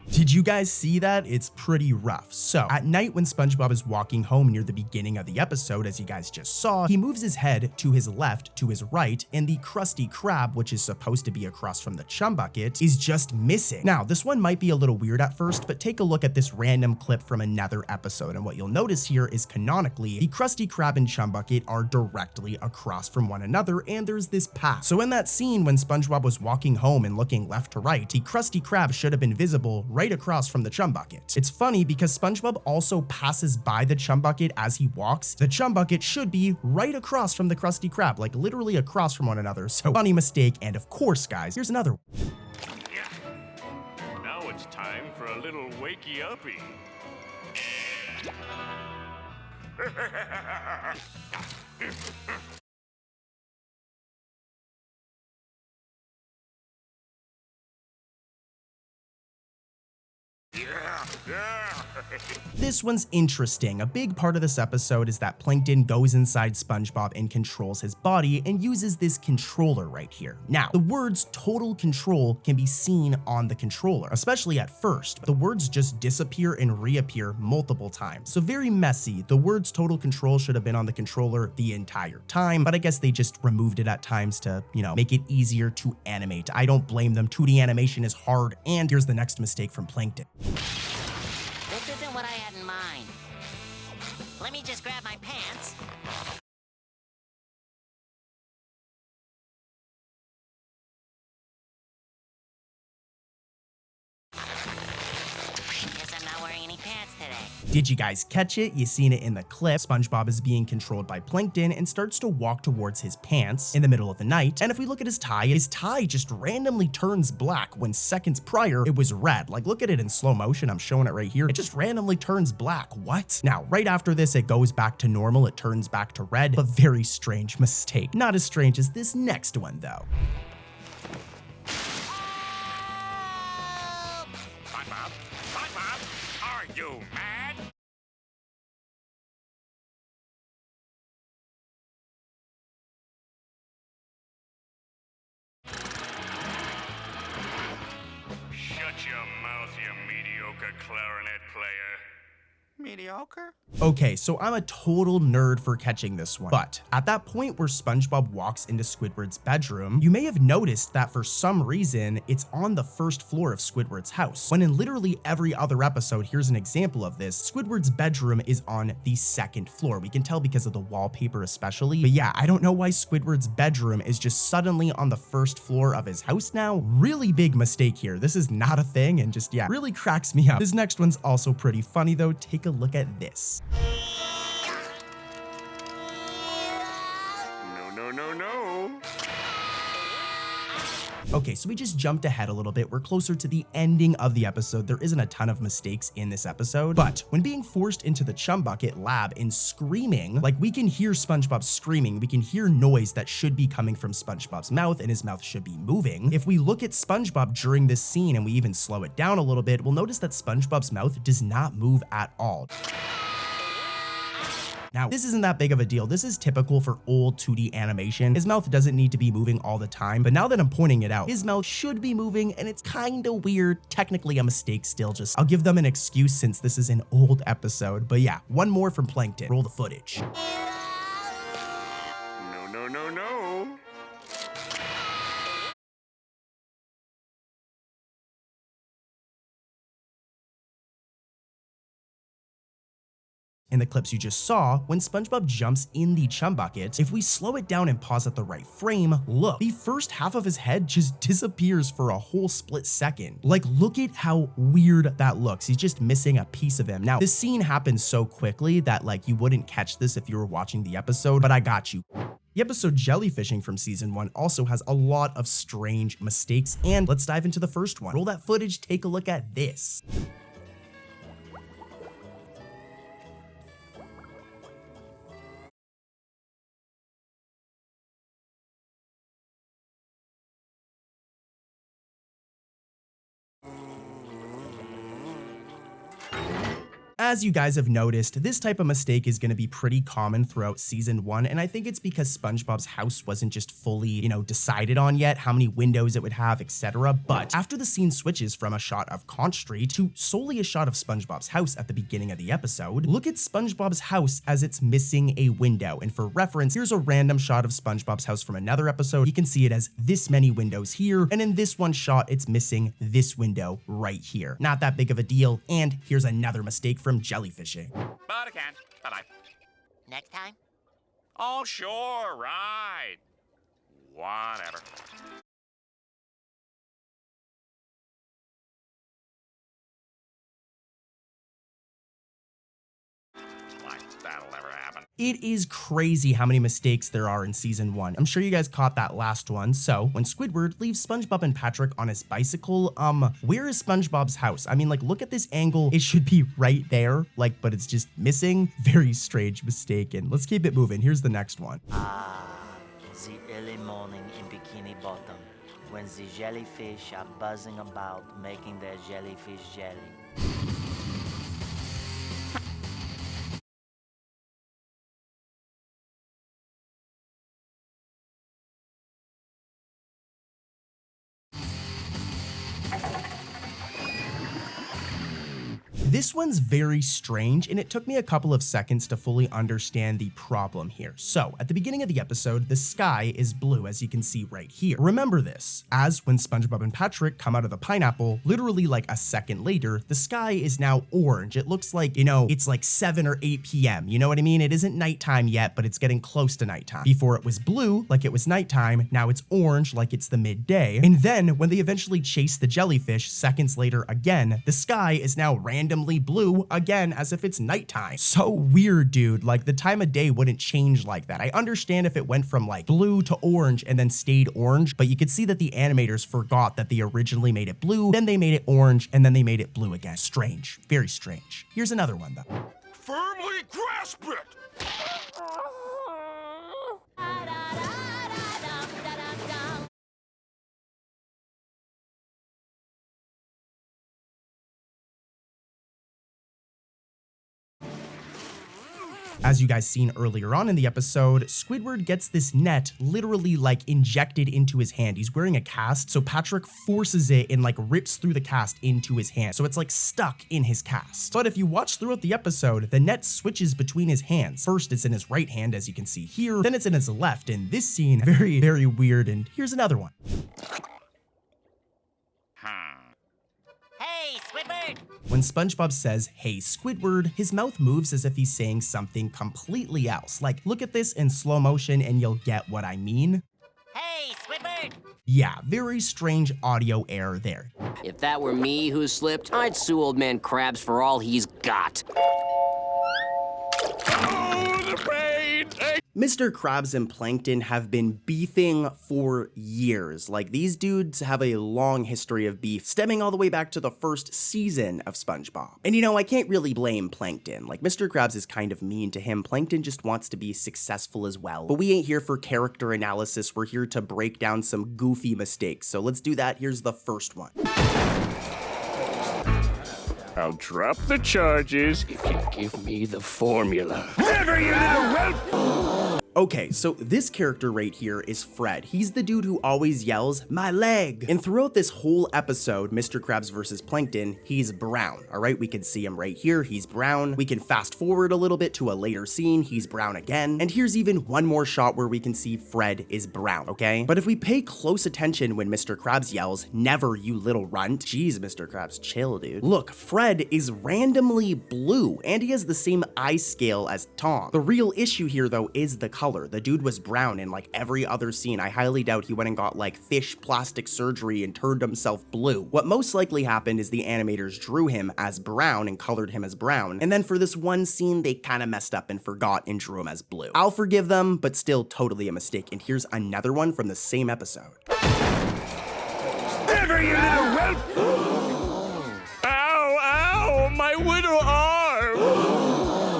Speaker 2: Did you guys see that? It's pretty rough. So, at night when SpongeBob is walking home near the beginning of the episode, as you guys just saw, he moves his head to his left, to his right, and the Krusty Krab, which is supposed to be across from the chum bucket, is just missing. Now, this one might be a little weird at first, but take a look at this random clip from another episode, and what you'll notice here is canonically, the Krusty Krab and chum bucket are directly across from one another, and there's this path. So in that scene when SpongeBob was walking home and looking left to right, the Krusty Krab should have been visible right across from the chum bucket. It's funny because SpongeBob also passes by the chum bucket as he walks. The chum bucket should be right across from the Krusty Krab, like literally across from one another. So funny mistake. And of course, guys, here's another one.
Speaker 3: Yeah. Now it's time for a little wakey uppy.
Speaker 2: This one's interesting. A big part of this episode is that Plankton goes inside SpongeBob and controls his body and uses this controller right here. Now, the words total control can be seen on the controller, especially at first. The words just disappear and reappear multiple times. So very messy. The words total control should have been on the controller the entire time, but I guess they just removed it at times to, make it easier to animate. I don't blame them. 2D animation is hard, and here's the next mistake from Plankton.
Speaker 5: This isn't what I had in mind. Let me just grab my pants. Guess I'm not wearing any pants today.
Speaker 2: Did you guys catch it? You seen it in the clip. SpongeBob is being controlled by Plankton and starts to walk towards his pants in the middle of the night. And if we look at his tie just randomly turns black when seconds prior it was red. Like, look at it in slow motion. I'm showing it right here. It just randomly turns black. What? Now, right after this, it goes back to normal. It turns back to red, but very strange mistake. Not as strange as this next one, though.
Speaker 3: SpongeBob, are you mad? Shut your mouth, you mediocre clarinet player.
Speaker 11: Mediocre?
Speaker 2: Okay, so I'm a total nerd for catching this one, but at that point where SpongeBob walks into Squidward's bedroom, you may have noticed that for some reason, it's on the first floor of Squidward's house, when in literally every other episode, here's an example of this, Squidward's bedroom is on the second floor. We can tell because of the wallpaper especially, but yeah, I don't know why Squidward's bedroom is just suddenly on the first floor of his house now. Really big mistake here. This is not a thing, and just, yeah, really cracks me up. This next one's also pretty funny though. Take a look at this.
Speaker 3: No.
Speaker 2: Okay, so we just jumped ahead a little bit. We're closer to the ending of the episode. There isn't a ton of mistakes in this episode, but when being forced into the Chum Bucket lab and screaming, like we can hear SpongeBob screaming, we can hear noise that should be coming from SpongeBob's mouth and his mouth should be moving. If we look at SpongeBob during this scene and we even slow it down a little bit, we'll notice that SpongeBob's mouth does not move at all. Now, this isn't that big of a deal. This is typical for old 2D animation. His mouth doesn't need to be moving all the time, but now that I'm pointing it out, his mouth should be moving and it's kind of weird. Technically a mistake still, just I'll give them an excuse since this is an old episode. But yeah, one more from Plankton. Roll the footage.
Speaker 3: No.
Speaker 2: In the clips you just saw, when SpongeBob jumps in the Chum Bucket, if we slow it down and pause at the right frame, look, the first half of his head just disappears for a whole split second. Like, look at how weird that looks. He's just missing a piece of him. Now, this scene happens so quickly that, like, you wouldn't catch this if you were watching the episode, but I got you. The episode Jellyfishing from season 1 also has a lot of strange mistakes, and let's dive into the first one. Roll that footage, take a look at this. As you guys have noticed, this type of mistake is going to be pretty common throughout season 1, and I think it's because SpongeBob's house wasn't just fully, decided on yet, how many windows it would have, etc. But after the scene switches from a shot of Conch Street to solely a shot of SpongeBob's house at the beginning of the episode, look at SpongeBob's house as it's missing a window. And for reference, here's a random shot of SpongeBob's house from another episode. You can see it as this many windows here, and in this one shot, it's missing this window right here. Not that big of a deal, and here's another mistake from Jellyfishing.
Speaker 3: But I can't. Bye-bye.
Speaker 5: Next time?
Speaker 3: Oh, sure, right. Whatever. Like that'll never happen.
Speaker 2: It is crazy how many mistakes there are in season 1. I'm sure you guys caught that last one. So when Squidward leaves SpongeBob and Patrick on his bicycle, where is SpongeBob's house? I mean, like, look at this angle. It should be right there, like, but it's just missing. Very strange mistake. And let's keep it moving. Here's the next one.
Speaker 12: The early morning in Bikini Bottom, when the jellyfish are buzzing about making their jellyfish jelly.
Speaker 2: This one's very strange, and it took me a couple of seconds to fully understand the problem here. So, at the beginning of the episode, the sky is blue, as you can see right here. Remember this, as when SpongeBob and Patrick come out of the pineapple, literally like a second later, the sky is now orange. It looks like, it's like 7 or 8 p.m. You know what I mean? It isn't nighttime yet, but it's getting close to nighttime. Before it was blue, like it was nighttime, now it's orange, like it's the midday. And then, when they eventually chase the jellyfish, seconds later again, the sky is now randomly blue again, as if it's nighttime. So weird, dude. Like, the time of day wouldn't change like that. I understand if it went from like blue to orange and then stayed orange, but you could see that the animators forgot that they originally made it blue, then they made it orange, and then they made it blue again. Strange. Very strange. Here's another one though.
Speaker 1: Firmly grasp it!
Speaker 2: As you guys seen earlier on in the episode, Squidward gets this net literally like injected into his hand. He's wearing a cast, so Patrick forces it and like rips through the cast into his hand. So it's like stuck in his cast. But if you watch throughout the episode, the net switches between his hands. First it's in his right hand, as you can see here, then it's in his left. In this scene, very, very weird. And here's another one.
Speaker 5: Hey, Squidward!
Speaker 2: When SpongeBob says, "Hey, Squidward," his mouth moves as if he's saying something completely else. Like, look at this in slow motion and you'll get what I mean.
Speaker 5: Hey, Squidward!
Speaker 2: Yeah, very strange audio error there.
Speaker 13: If that were me who slipped, I'd sue Old Man Krabs for all he's got.
Speaker 3: Oh, the pain!
Speaker 2: Mr. Krabs and Plankton have been beefing for years. Like, these dudes have a long history of beef, stemming all the way back to the first season of SpongeBob. And I can't really blame Plankton. Like, Mr. Krabs is kind of mean to him. Plankton just wants to be successful as well. But we ain't here for character analysis. We're here to break down some goofy mistakes. So let's do that. Here's the first one.
Speaker 3: I'll drop the charges if you give me the formula. Never, you little whelp!
Speaker 2: Okay, so this character right here is Fred. He's the dude who always yells, "My leg!" And throughout this whole episode, Mr. Krabs versus Plankton, he's brown, all right? We can see him right here, he's brown. We can fast forward a little bit to a later scene, he's brown again. And here's even one more shot where we can see Fred is brown, okay? But if we pay close attention when Mr. Krabs yells, "Never, you little runt." Jeez, Mr. Krabs, chill, dude. Look, Fred is randomly blue, and he has the same eye scale as Tom. The real issue here, though, is the color. The dude was brown in like every other scene. I highly doubt he went and got like fish plastic surgery and turned himself blue. What most likely happened is the animators drew him as brown and colored him as brown, and then for this one scene they kind of messed up and forgot and drew him as blue. I'll forgive them, but still totally a mistake. And here's another one from the same episode.
Speaker 3: Never, you little whelp! Ow, ow, my little arm!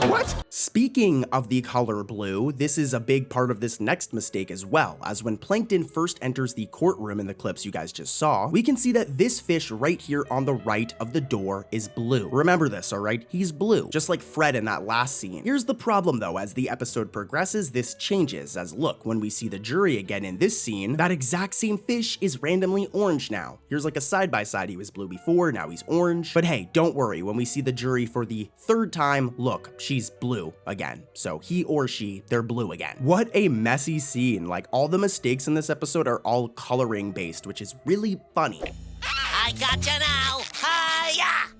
Speaker 3: What?
Speaker 2: Speaking of the color blue, this is a big part of this next mistake as well, as when Plankton first enters the courtroom in the clips you guys just saw, we can see that this fish right here on the right of the door is blue. Remember this, alright? He's blue, just like Fred in that last scene. Here's the problem though, as the episode progresses, this changes, as look, when we see the jury again in this scene, that exact same fish is randomly orange now. Here's like a side-by-side, he was blue before, now he's orange. But hey, don't worry, when we see the jury for the third time, look, she's blue again. So he or she, they're blue again. What a messy scene. Like, all the mistakes in this episode are all coloring based, which is really funny.
Speaker 5: I gotcha now! Hi-ya!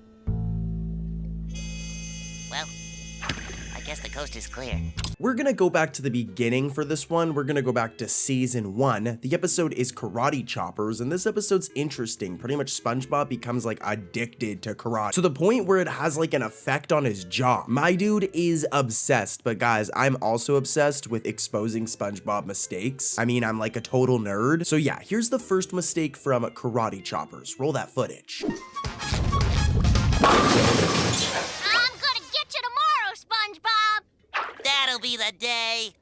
Speaker 5: Well, I guess the coast is clear.
Speaker 2: We're gonna go back to the beginning for this one. We're gonna go back to season 1. The episode is Karate Choppers, and this episode's interesting. Pretty much SpongeBob becomes like addicted to karate to the point where it has like an effect on his jaw. My dude is obsessed, but guys, I'm also obsessed with exposing SpongeBob mistakes. I mean, I'm like a total nerd. So yeah, here's the first mistake from Karate Choppers. Roll that footage.
Speaker 6: I'm gonna get you tomorrow, SpongeBob!
Speaker 5: That'll be the day.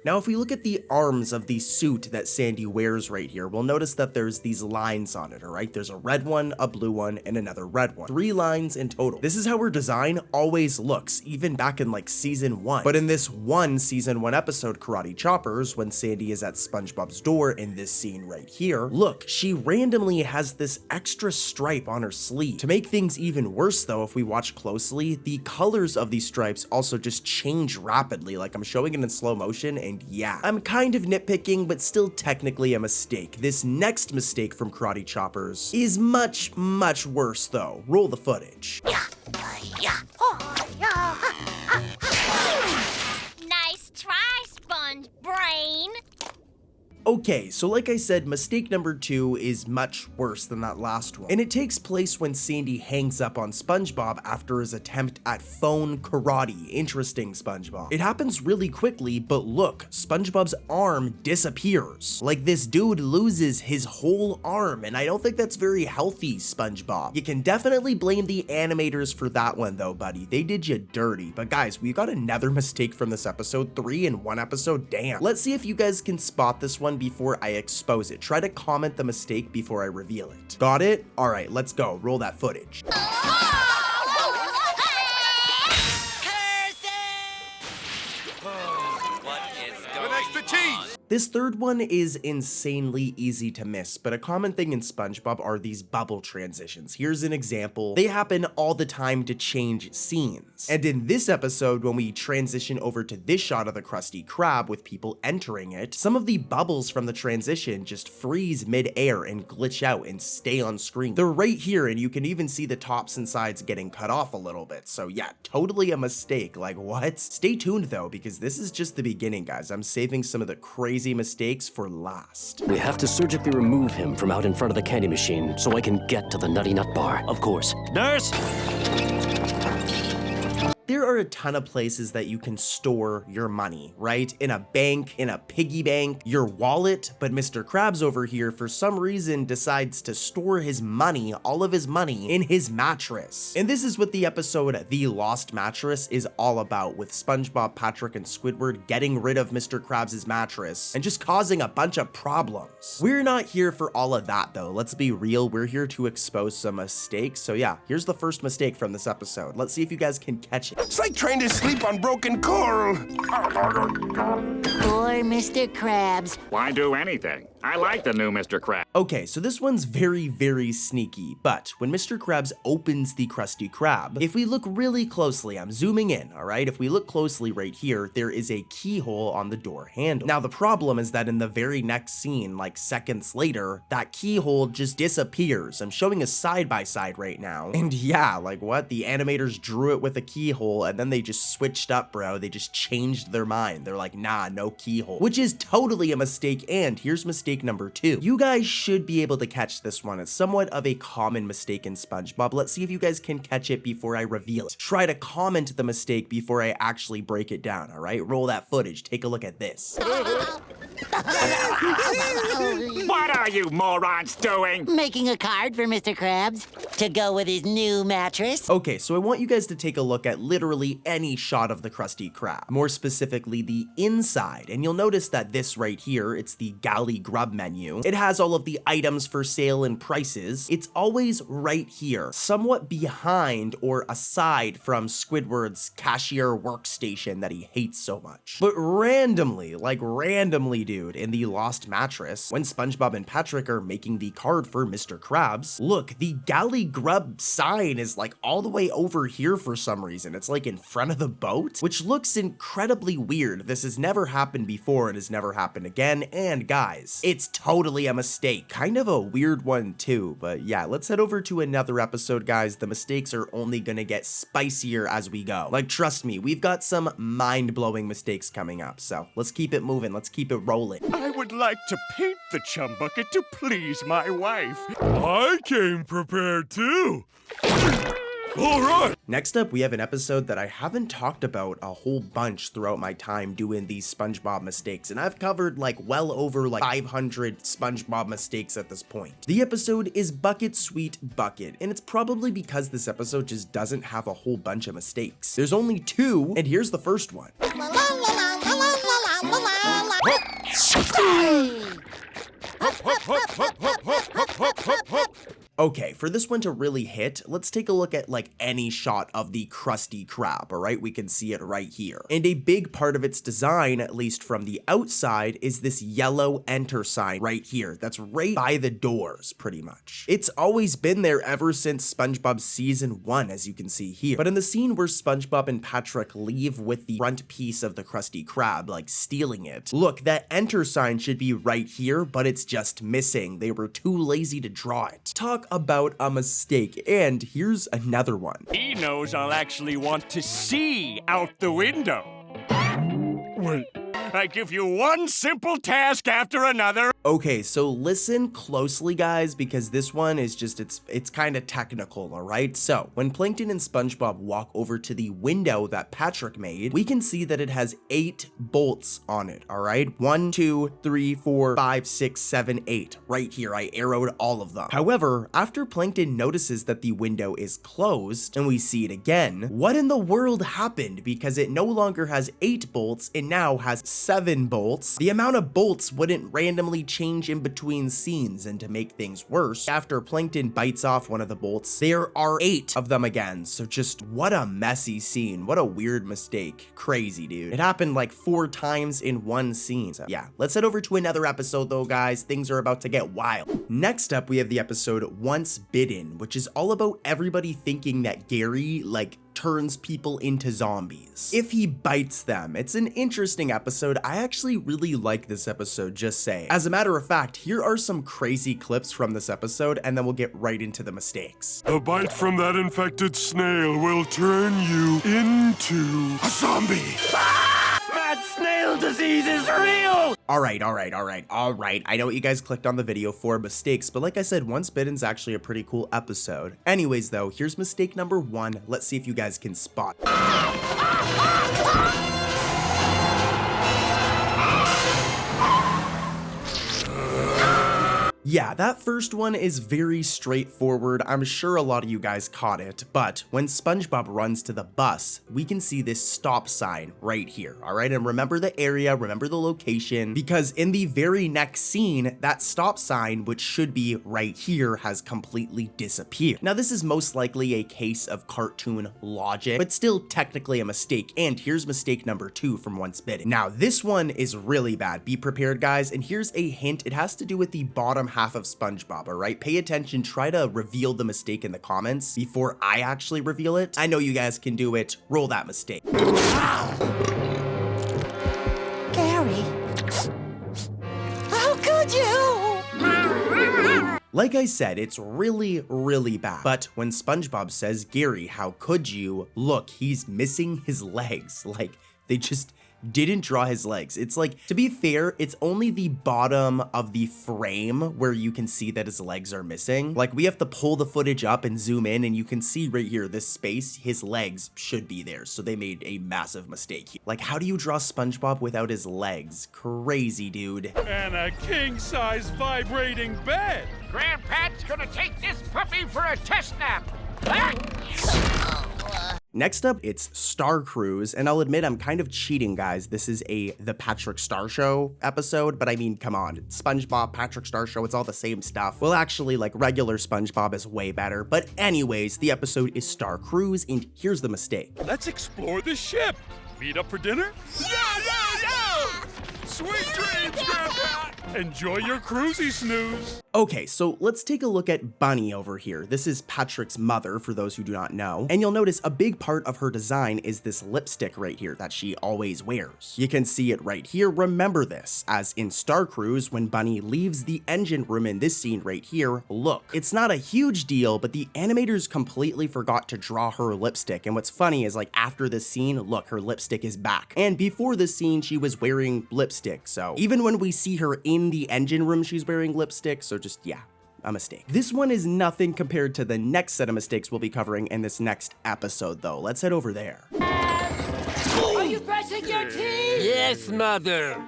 Speaker 2: Now, if we look at the arms of the suit that Sandy wears right here, we'll notice that there's these lines on it, all right? There's a red one, a blue one, and another red one. 3 lines in total. This is how her design always looks, even back in like season 1. But in this one season 1 episode, Karate Choppers, when Sandy is at SpongeBob's door in this scene right here, look, she randomly has this extra stripe on her sleeve. To make things even worse though, if we watch closely, the colors of these stripes also just change rapidly. Like I'm showing it in slow motion, and yeah, I'm kind of nitpicking, but still technically a mistake. This next mistake from Karate Choppers is much, much worse though. Roll the footage.
Speaker 6: Nice try, Sponge Brain.
Speaker 2: Okay, so like I said, mistake number 2 is much worse than that last one. And it takes place when Sandy hangs up on SpongeBob after his attempt at phone karate. Interesting, SpongeBob. It happens really quickly, but look, SpongeBob's arm disappears. Like this dude loses his whole arm, and I don't think that's very healthy, SpongeBob. You can definitely blame the animators for that one though, buddy. They did you dirty. But guys, we got another mistake from this episode, 3 in 1 episode, damn. Let's see if you guys can spot this one before I expose it. Try to comment the mistake before I reveal it. Got it? All right, let's go. Roll that footage. This third one is insanely easy to miss, but a common thing in SpongeBob are these bubble transitions. Here's an example. They happen all the time to change scenes. And in this episode, when we transition over to this shot of the Krusty Krab with people entering it, some of the bubbles from the transition just freeze mid-air and glitch out and stay on screen. They're right here, and you can even see the tops and sides getting cut off a little bit. So yeah, totally a mistake. Like what? Stay tuned though, because this is just the beginning, guys. I'm saving some of the crazy mistakes for last.
Speaker 13: We have to surgically remove him from out in front of the candy machine so I can get to the Nutty Nut Bar, of course. Nurse!
Speaker 2: There are a ton of places that you can store your money, right? In a bank, in a piggy bank, your wallet, but Mr. Krabs over here, for some reason, decides to store his money, all of his money, in his mattress. And this is what the episode The Lost Mattress is all about, with SpongeBob, Patrick, and Squidward getting rid of Mr. Krabs' mattress and just causing a bunch of problems. We're not here for all of that though, let's be real, we're here to expose some mistakes. So yeah, here's the first mistake from this episode. Let's see if you guys can catch it.
Speaker 1: It's like trying to sleep on broken coral.
Speaker 7: Poor Mr. Krabs.
Speaker 3: Why do anything? I like the new Mr. Krabs.
Speaker 2: Okay, so this one's very, very sneaky, but when Mr. Krabs opens the Krusty Krab, if we look really closely, I'm zooming in, all right? If we look closely right here, there is a keyhole on the door handle. Now, the problem is that in the very next scene, like seconds later, that keyhole just disappears. I'm showing a side-by-side right now. And yeah, like what? The animators drew it with a keyhole, and then they just switched up, bro. They just changed their mind. They're like, nah, no keyhole, which is totally a mistake. And here's mistake number 2. You guys should be able to catch this one. It's somewhat of a common mistake in SpongeBob. Let's see if you guys can catch it before I reveal it. Try to comment the mistake before I actually break it down, all right? Roll that footage. Take a look at this.
Speaker 3: What are you morons doing?
Speaker 7: Making a card for Mr. Krabs to go with his new mattress.
Speaker 2: Okay, so I want you guys to take a look at literally any shot of the Krusty Krab, more specifically the inside, and you'll notice that this right here, it's the Galley Grub menu. It has all of the items for sale and prices. It's always right here, somewhat behind or aside from Squidward's cashier workstation that he hates so much. But randomly, like randomly, dude, in the Lost Mattress, when SpongeBob and Patrick are making the card for Mr. Krabs, look, the Galley Grub sign is like all the way over here for some reason. It's like in front of the boat, which looks incredibly weird. This has never happened before and has never happened again. And guys, it's totally a mistake. Kind of a weird one too, but yeah, let's head over to another episode, guys. The mistakes are only gonna get spicier as we go. Like, trust me, we've got some mind-blowing mistakes coming up, so let's keep it moving. Let's keep it rolling.
Speaker 3: I would like to paint the chum bucket to please my wife. I came prepared too. All right.
Speaker 2: Next up, we have an episode that I haven't talked about a whole bunch throughout my time doing these SpongeBob mistakes, and I've covered like well over like 500 SpongeBob mistakes at this point. The episode is Bucket Sweet Bucket, and it's probably because this episode just doesn't have a whole bunch of mistakes. There's only 2, and here's the first one. Okay, for this one to really hit, let's take a look at like any shot of the Krusty Krab, all right? We can see it right here. And a big part of its design, at least from the outside, is this yellow enter sign right here. That's right by the doors, pretty much. It's always been there ever since SpongeBob Season 1, as you can see here. But in the scene where SpongeBob and Patrick leave with the front piece of the Krusty Krab, like stealing it, look, that enter sign should be right here, but it's just missing. They were too lazy to draw it. Talk about a mistake, and here's another one.
Speaker 3: He knows I'll actually want to see out the window. Wait. I give you one simple task after another.
Speaker 2: Okay, so listen closely, guys, because this one is just, it's kind of technical, all right? So, when Plankton and SpongeBob walk over to the window that Patrick made, we can see that it has 8 bolts on it, all right? 1, 2, 3, 4, 5, 6, 7, 8. Right here, I arrowed all of them. However, after Plankton notices that the window is closed, and we see it again, what in the world happened? Because it no longer has 8 bolts, it now has 7 bolts. The amount of bolts wouldn't randomly change in between scenes, and to make things worse, after Plankton bites off one of the bolts, there are 8 of them again. So just what a messy scene. What a weird mistake. Crazy, dude. It happened like 4 times in one scene. So yeah, let's head over to another episode though, guys. Things are about to get wild. Next up, we have the episode Once Bitten, which is all about everybody thinking that Gary, like, turns people into zombies if he bites them. It's an interesting episode. I actually really like this episode, just say. As a matter of fact, here are some crazy clips from this episode, and then we'll get right into the mistakes.
Speaker 1: A bite from that infected snail will turn you into a zombie.
Speaker 8: That snail disease is real!
Speaker 2: All right. I know what you guys clicked on the video for mistakes, but like I said, Once Bitten's actually a pretty cool episode. Anyways, though, here's mistake number 1. Let's see if you guys can spot it. Yeah, that first one is very straightforward. I'm sure a lot of you guys caught it, but when SpongeBob runs to the bus, we can see this stop sign right here, all right? And remember the area, remember the location, because in the very next scene, that stop sign, which should be right here, has completely disappeared. Now, this is most likely a case of cartoon logic, but still technically a mistake, and here's mistake number 2 from Once Bitten. Now, this one is really bad. Be prepared, guys, and here's a hint. It has to do with the bottom half of SpongeBob, all right? Pay attention, try to reveal the mistake in the comments before I actually reveal it. I know you guys can do it. Roll that mistake.
Speaker 7: Gary, how could you?
Speaker 2: Like I said, it's really, really bad. But when SpongeBob says, Gary, how could you? Look, he's missing his legs. Like, they just didn't draw his legs. It's like, to be fair, it's only the bottom of the frame where you can see that his legs are missing. Like, we have to pull the footage up and zoom in, and you can see right here, this space, his legs should be there. So they made a massive mistake here. Like, how do you draw SpongeBob without his legs? Crazy, dude.
Speaker 3: And a king-size vibrating bed.
Speaker 11: Grandpat's gonna take this puppy for a test nap.
Speaker 2: Next up, it's Star Cruise, and I'll admit I'm kind of cheating, guys. This is the Patrick Star Show episode, but I mean, come on. SpongeBob, Patrick Star Show, it's all the same stuff. Well, actually, like, regular SpongeBob is way better, but anyways, the episode is Star Cruise, and here's the mistake.
Speaker 3: Let's explore the ship. Meet up for dinner? Yeah! Sweet dreams, Grandpa! Enjoy your cruisy snooze.
Speaker 2: Okay, so let's take a look at Bunny over here. This is Patrick's mother, for those who do not know. And you'll notice a big part of her design is this lipstick right here that she always wears. You can see it right here. Remember this, as in Star Cruise, when Bunny leaves the engine room in this scene right here, look. It's not a huge deal, but the animators completely forgot to draw her lipstick. And what's funny is, like, after this scene, look, her lipstick is back. And before this scene, she was wearing lipstick. So even when we see her in the engine room, she's wearing lipstick. So just, yeah, a mistake. This one is nothing compared to the next set of mistakes we'll be covering in this next episode, though. Let's head over there.
Speaker 8: Are you brushing your teeth? Yes, Mother.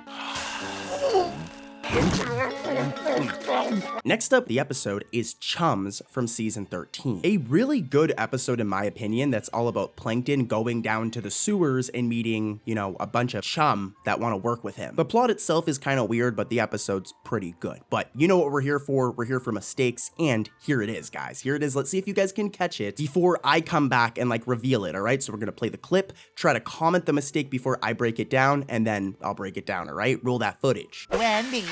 Speaker 2: Next up, the episode is Chums from season 13. A really good episode in my opinion that's all about Plankton going down to the sewers and meeting, you know, a bunch of chum that want to work with him. The plot itself is kind of weird, but the episode's pretty good. But you know what we're here for? We're here for mistakes, and here it is, guys. Here it is. Let's see if you guys can catch it before I come back and like reveal it, all right? So we're gonna play the clip, try to comment the mistake before I break it down, and then I'll break it down, all right? Roll that footage.
Speaker 7: Wendy.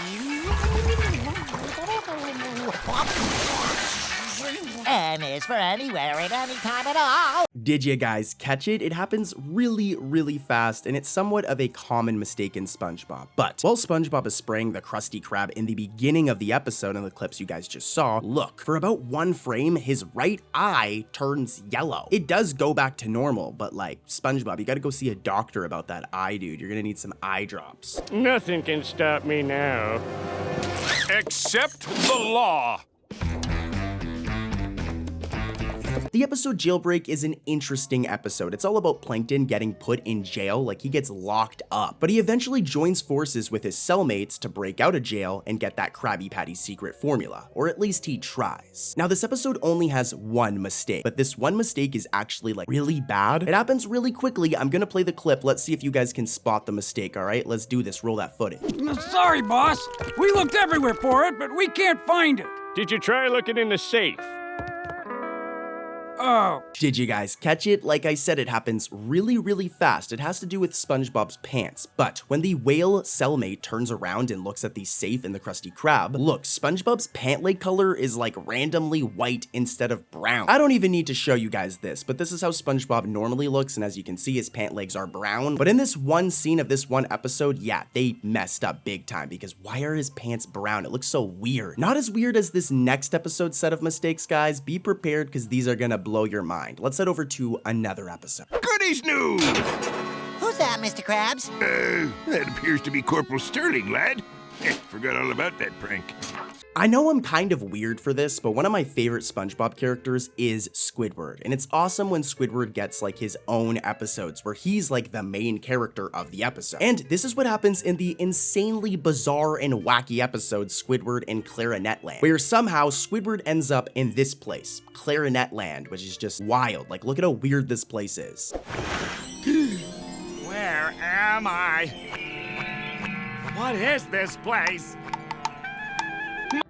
Speaker 7: M is for anywhere at any time at all.
Speaker 2: Did you guys catch it? It happens really fast, and it's somewhat of a common mistake in SpongeBob. But while SpongeBob is spraying the Krusty Krab in the beginning of the episode in the clips you guys just saw, look, for about one frame, his right eye turns yellow. It does go back to normal, but like, SpongeBob, you gotta go see a doctor about that eye, dude. You're gonna need some eye drops.
Speaker 3: Nothing can stop me now.
Speaker 11: Except the law.
Speaker 2: The episode Jailbreak is an interesting episode. It's all about Plankton getting put in jail, like he gets locked up. But he eventually joins forces with his cellmates to break out of jail and get that Krabby Patty secret formula, or at least he tries. Now this episode only has one mistake, but this one mistake is actually like really bad. It happens really quickly. I'm gonna play the clip. Let's see if you guys can spot the mistake, all right? Let's do this. Roll that footage.
Speaker 14: Sorry, boss. We looked everywhere for it, but we can't find it.
Speaker 3: Did you try looking in the safe?
Speaker 14: Oh.
Speaker 2: Did you guys catch it? Like I said, it happens really fast. It has to do with SpongeBob's pants. But when the whale cellmate turns around and looks at the safe in the Krusty Krab, look, SpongeBob's pant leg color is like randomly white instead of brown. I don't even need to show you guys this, but this is how SpongeBob normally looks, and as you can see, his pant legs are brown. But in this one scene of this one episode, yeah, they messed up big time, because why are his pants brown? It looks so weird. Not as weird as this next episode set of mistakes, guys. Be prepared, because these are gonna blow your mind. Let's head over to another episode.
Speaker 1: Goodies news!
Speaker 7: Who's that, Mr. Krabs?
Speaker 1: That appears to be Corporal Sterling, lad. Forgot all about that prank.
Speaker 2: I know I'm kind of weird for this, but one of my favorite SpongeBob characters is Squidward, and it's awesome when Squidward gets like his own episodes where he's like the main character of the episode. And this is what happens in the insanely bizarre and wacky episode Squidward and Clarinet Land, where somehow Squidward ends up in this place, Clarinet Land, which is just wild. Like, look at how weird this place is.
Speaker 11: Where am I? What is this place?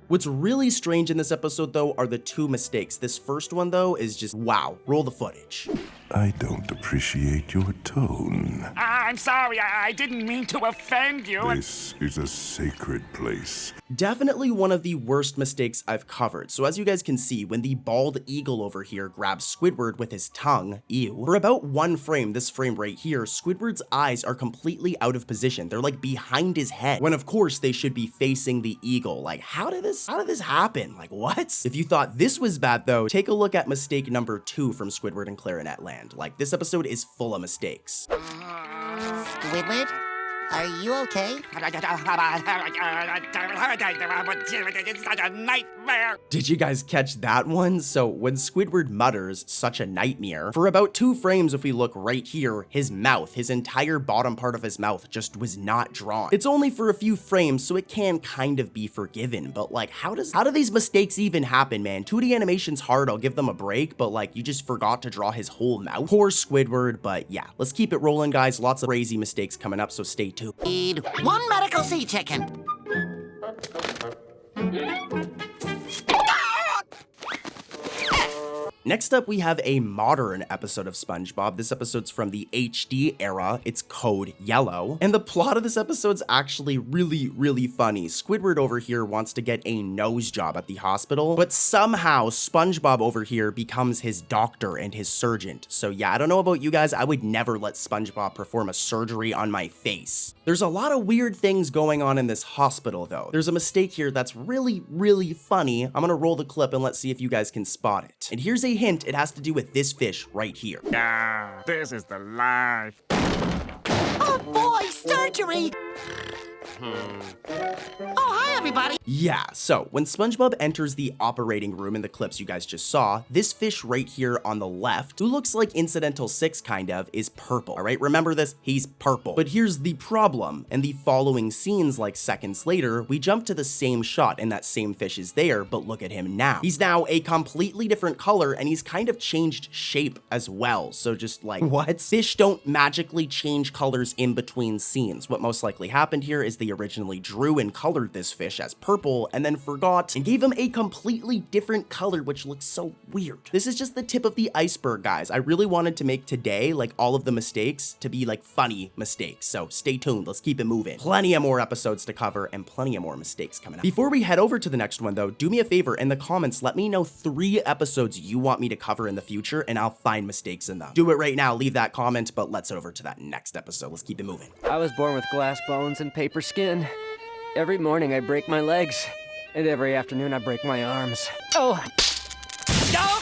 Speaker 2: What's really strange in this episode, though, are the two mistakes. This first one, though, is just wow. Roll the footage.
Speaker 15: I don't appreciate your tone.
Speaker 11: I'm sorry, I didn't mean to offend you.
Speaker 15: This is a sacred place.
Speaker 2: Definitely one of the worst mistakes I've covered. So as you guys can see, when the bald eagle over here grabs Squidward with his tongue, ew, for about one frame, this frame right here, Squidward's eyes are completely out of position. They're like behind his head, when of course they should be facing the eagle. Like, how did this happen? Like, what? If you thought this was bad though, take a look at mistake number 2 from Squidward and Clarinet Land. Like, this episode is full of mistakes.
Speaker 7: Squidward? Are you okay?
Speaker 11: It's such a nightmare.
Speaker 2: Did you guys catch that one? So when Squidward mutters such a nightmare, for about 2 frames, if we look right here, his mouth, his entire bottom part of his mouth just was not drawn. It's only for a few frames, so it can kind of be forgiven, but like, how do these mistakes even happen, man? 2D animation's hard, I'll give them a break, but like, you just forgot to draw his whole mouth? Poor Squidward, but yeah, let's keep it rolling, guys. Lots of crazy mistakes coming up, so stay tuned.
Speaker 7: Need 1 medical sea chicken.
Speaker 2: Next up, we have a modern episode of SpongeBob. This episode's from the HD era. It's Code Yellow. And the plot of this episode's actually really funny. Squidward over here wants to get a nose job at the hospital, but somehow SpongeBob over here becomes his doctor and his surgeon. So yeah, I don't know about you guys, I would never let SpongeBob perform a surgery on my face. There's a lot of weird things going on in this hospital though. There's a mistake here that's really funny. I'm gonna roll the clip and let's see if you guys can spot it. And here's a hint, it has to do with this fish right here.
Speaker 11: Ah, this is the life.
Speaker 7: Oh Oh boy, surgery! Oh, hi everybody!
Speaker 2: Yeah, so when SpongeBob enters the operating room in the clips you guys just saw, this fish right here on the left, who looks like Incidental 6 kind of, is purple, all right? Remember this? He's purple. But here's the problem. In the following scenes, like seconds later, we jump to the same shot and that same fish is there, but look at him now. He's now a completely different color and he's kind of changed shape as well. So just like, what? Fish don't magically change colors in between scenes. What most likely happened here is they originally drew and colored this fish as purple and then forgot and gave him a completely different color, which looks so weird. This is just the tip of the iceberg, guys. I really wanted to make today, like all of the mistakes, to be like funny mistakes. So stay tuned. Let's keep it moving. Plenty of more episodes to cover and plenty of more mistakes coming up. Before we head over to the next one though, do me a favor in the comments, let me know 3 episodes you want me to cover in the future and I'll find mistakes in them. Do it right now. Leave that comment, but let's head over to that next episode. Let's keep it moving.
Speaker 13: I was born with glass bones and paper skin. Every morning I break my legs, and every afternoon I break my arms. Oh!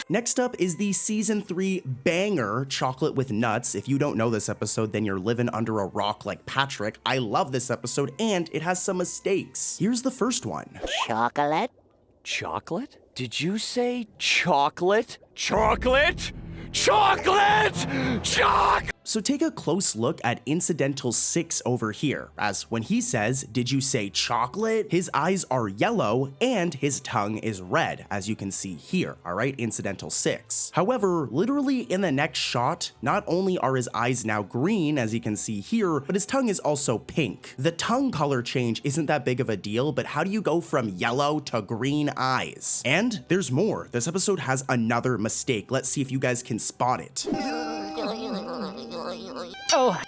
Speaker 2: Next up is the season 3 banger, Chocolate with Nuts. If you don't know this episode, then you're living under a rock like Patrick. I love this episode, and it has some mistakes. Here's the first one.
Speaker 7: Chocolate?
Speaker 13: Chocolate? Did you say chocolate?
Speaker 3: Chocolate? Chocolate! Chocolate!
Speaker 2: So take a close look at Incidental 6 over here, as when he says, "Did you say chocolate?" his eyes are yellow and his tongue is red, as you can see here, alright, Incidental 6. However, literally in the next shot, not only are his eyes now green, as you can see here, but his tongue is also pink. The tongue color change isn't that big of a deal, but how do you go from yellow to green eyes? And there's more. This episode has another mistake. Let's see if you guys can spot it.
Speaker 13: Oh!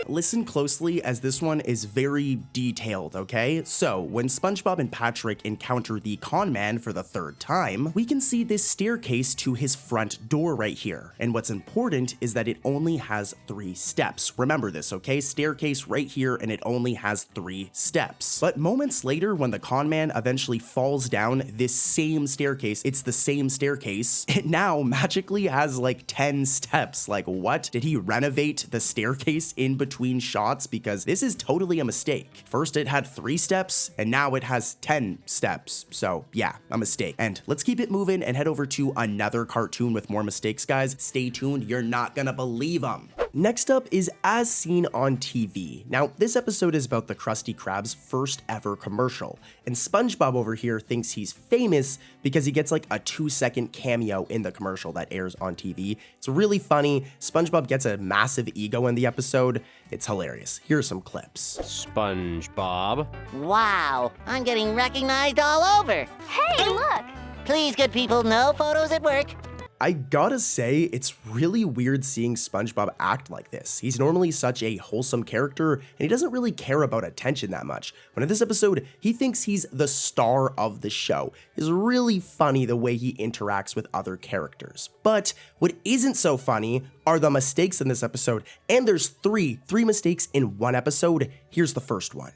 Speaker 2: Listen closely as this one is very detailed, okay? So when SpongeBob and Patrick encounter the con man for the 3rd time, we can see this staircase to his front door right here. And what's important is that it only has 3 steps. Remember this, okay? Staircase right here and it only has 3 steps. But moments later, when the con man eventually falls down this same staircase, it's the same staircase, it now magically has like 10 steps. Like what? Did he renovate the staircase in between shots? Because this is totally a mistake. First it had 3 steps and now it has 10 steps. So yeah, a mistake. And let's keep it moving and head over to another cartoon with more mistakes, guys. Stay tuned, you're not gonna believe them. Next up is As Seen on TV. Now, this episode is about the Krusty Krab's first ever commercial, and SpongeBob over here thinks he's famous because he gets like a 2-second cameo in the commercial that airs on TV. It's really funny. SpongeBob gets a massive ego in the episode. It's hilarious. Here are some clips.
Speaker 13: SpongeBob.
Speaker 7: Wow, I'm getting recognized all over.
Speaker 6: Hey, look!
Speaker 7: Please, good people, no photos at work.
Speaker 2: I gotta say, it's really weird seeing SpongeBob act like this. He's normally such a wholesome character, and he doesn't really care about attention that much. But in this episode, he thinks he's the star of the show. It's really funny the way he interacts with other characters. But what isn't so funny are the mistakes in this episode, and there's three mistakes in one episode. Here's the first one.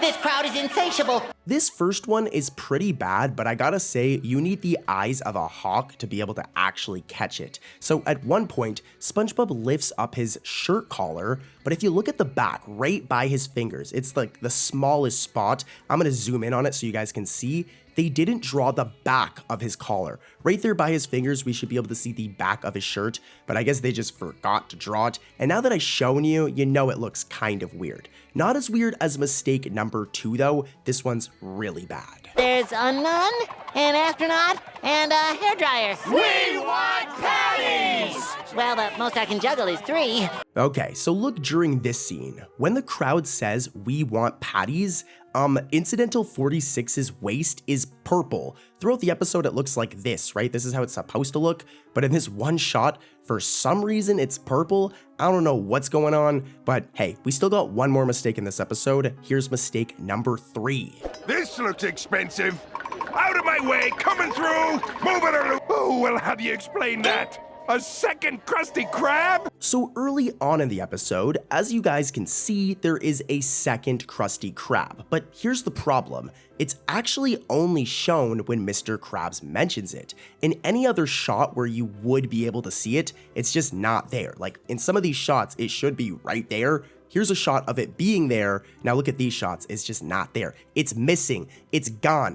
Speaker 7: This crowd is insatiable.
Speaker 2: This first one is pretty bad, but I gotta say, you need the eyes of a hawk to be able to actually catch it. So at one point, SpongeBob lifts up his shirt collar, but if you look at the back, right by his fingers, it's like the smallest spot. I'm gonna zoom in on it so you guys can see. They didn't draw the back of his collar. Right there by his fingers, we should be able to see the back of his shirt, but I guess they just forgot to draw it. And now that I've shown you, you know it looks kind of weird. Not as weird as mistake number 2 though. This one's really bad.
Speaker 7: There's a nun, an astronaut, and a hairdryer.
Speaker 3: We want patties!
Speaker 7: Well, the most I can juggle is 3.
Speaker 2: Okay, so look during this scene. When the crowd says, "We want patties," Incidental 46's waist is purple. Throughout the episode, it looks like this, right? This is how it's supposed to look, but in this one shot, for some reason, it's purple. I don't know what's going on, but hey, we still got one more mistake in this episode. Here's mistake number 3.
Speaker 1: This looks expensive. Out of my way, coming through. Move it or... Oh, well, how do you explain that? A second Krusty Krab?
Speaker 2: So early on in the episode, as you guys can see, there is a second Krusty Krab. But here's the problem. It's actually only shown when Mr. Krabs mentions it. In any other shot where you would be able to see it, it's just not there. Like in some of these shots, it should be right there. Here's a shot of it being there. Now look at these shots. It's just not there. It's missing. It's gone.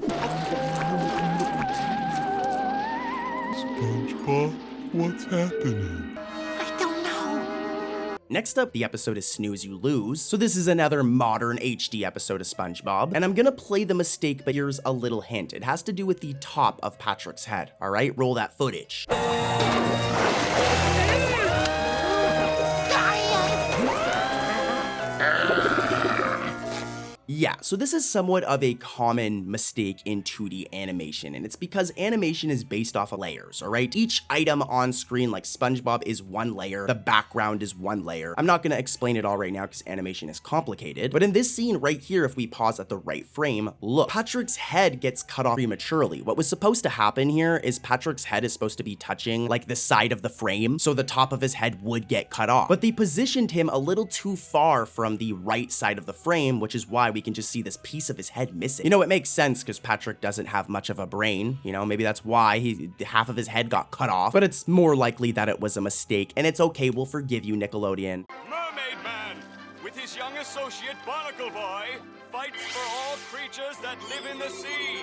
Speaker 15: SpongeBob, what's happening?
Speaker 7: I don't know.
Speaker 2: Next up, the episode is Snooze You Lose. So this is another modern HD episode of SpongeBob. And I'm gonna play the mistake, but here's a little hint. It has to do with the top of Patrick's head. All right, roll that footage. Yeah, so this is somewhat of a common mistake in 2D animation, and it's because animation is based off of layers, all right? Each item on screen, like SpongeBob, is one layer, the background is one layer. I'm not gonna explain it all right now because animation is complicated, but in this scene right here, if we pause at the right frame, look, Patrick's head gets cut off prematurely. What was supposed to happen here is Patrick's head is supposed to be touching like the side of the frame, so the top of his head would get cut off. But they positioned him a little too far from the right side of the frame, which is why we can just see this piece of his head missing. You know, it makes sense because Patrick doesn't have much of a brain, you know, maybe that's why half of his head got cut off, but it's more likely that it was a mistake, and it's okay, we'll forgive you, Nickelodeon.
Speaker 3: Mermaid Man, with his young associate Barnacle Boy, fights for all creatures that live in the sea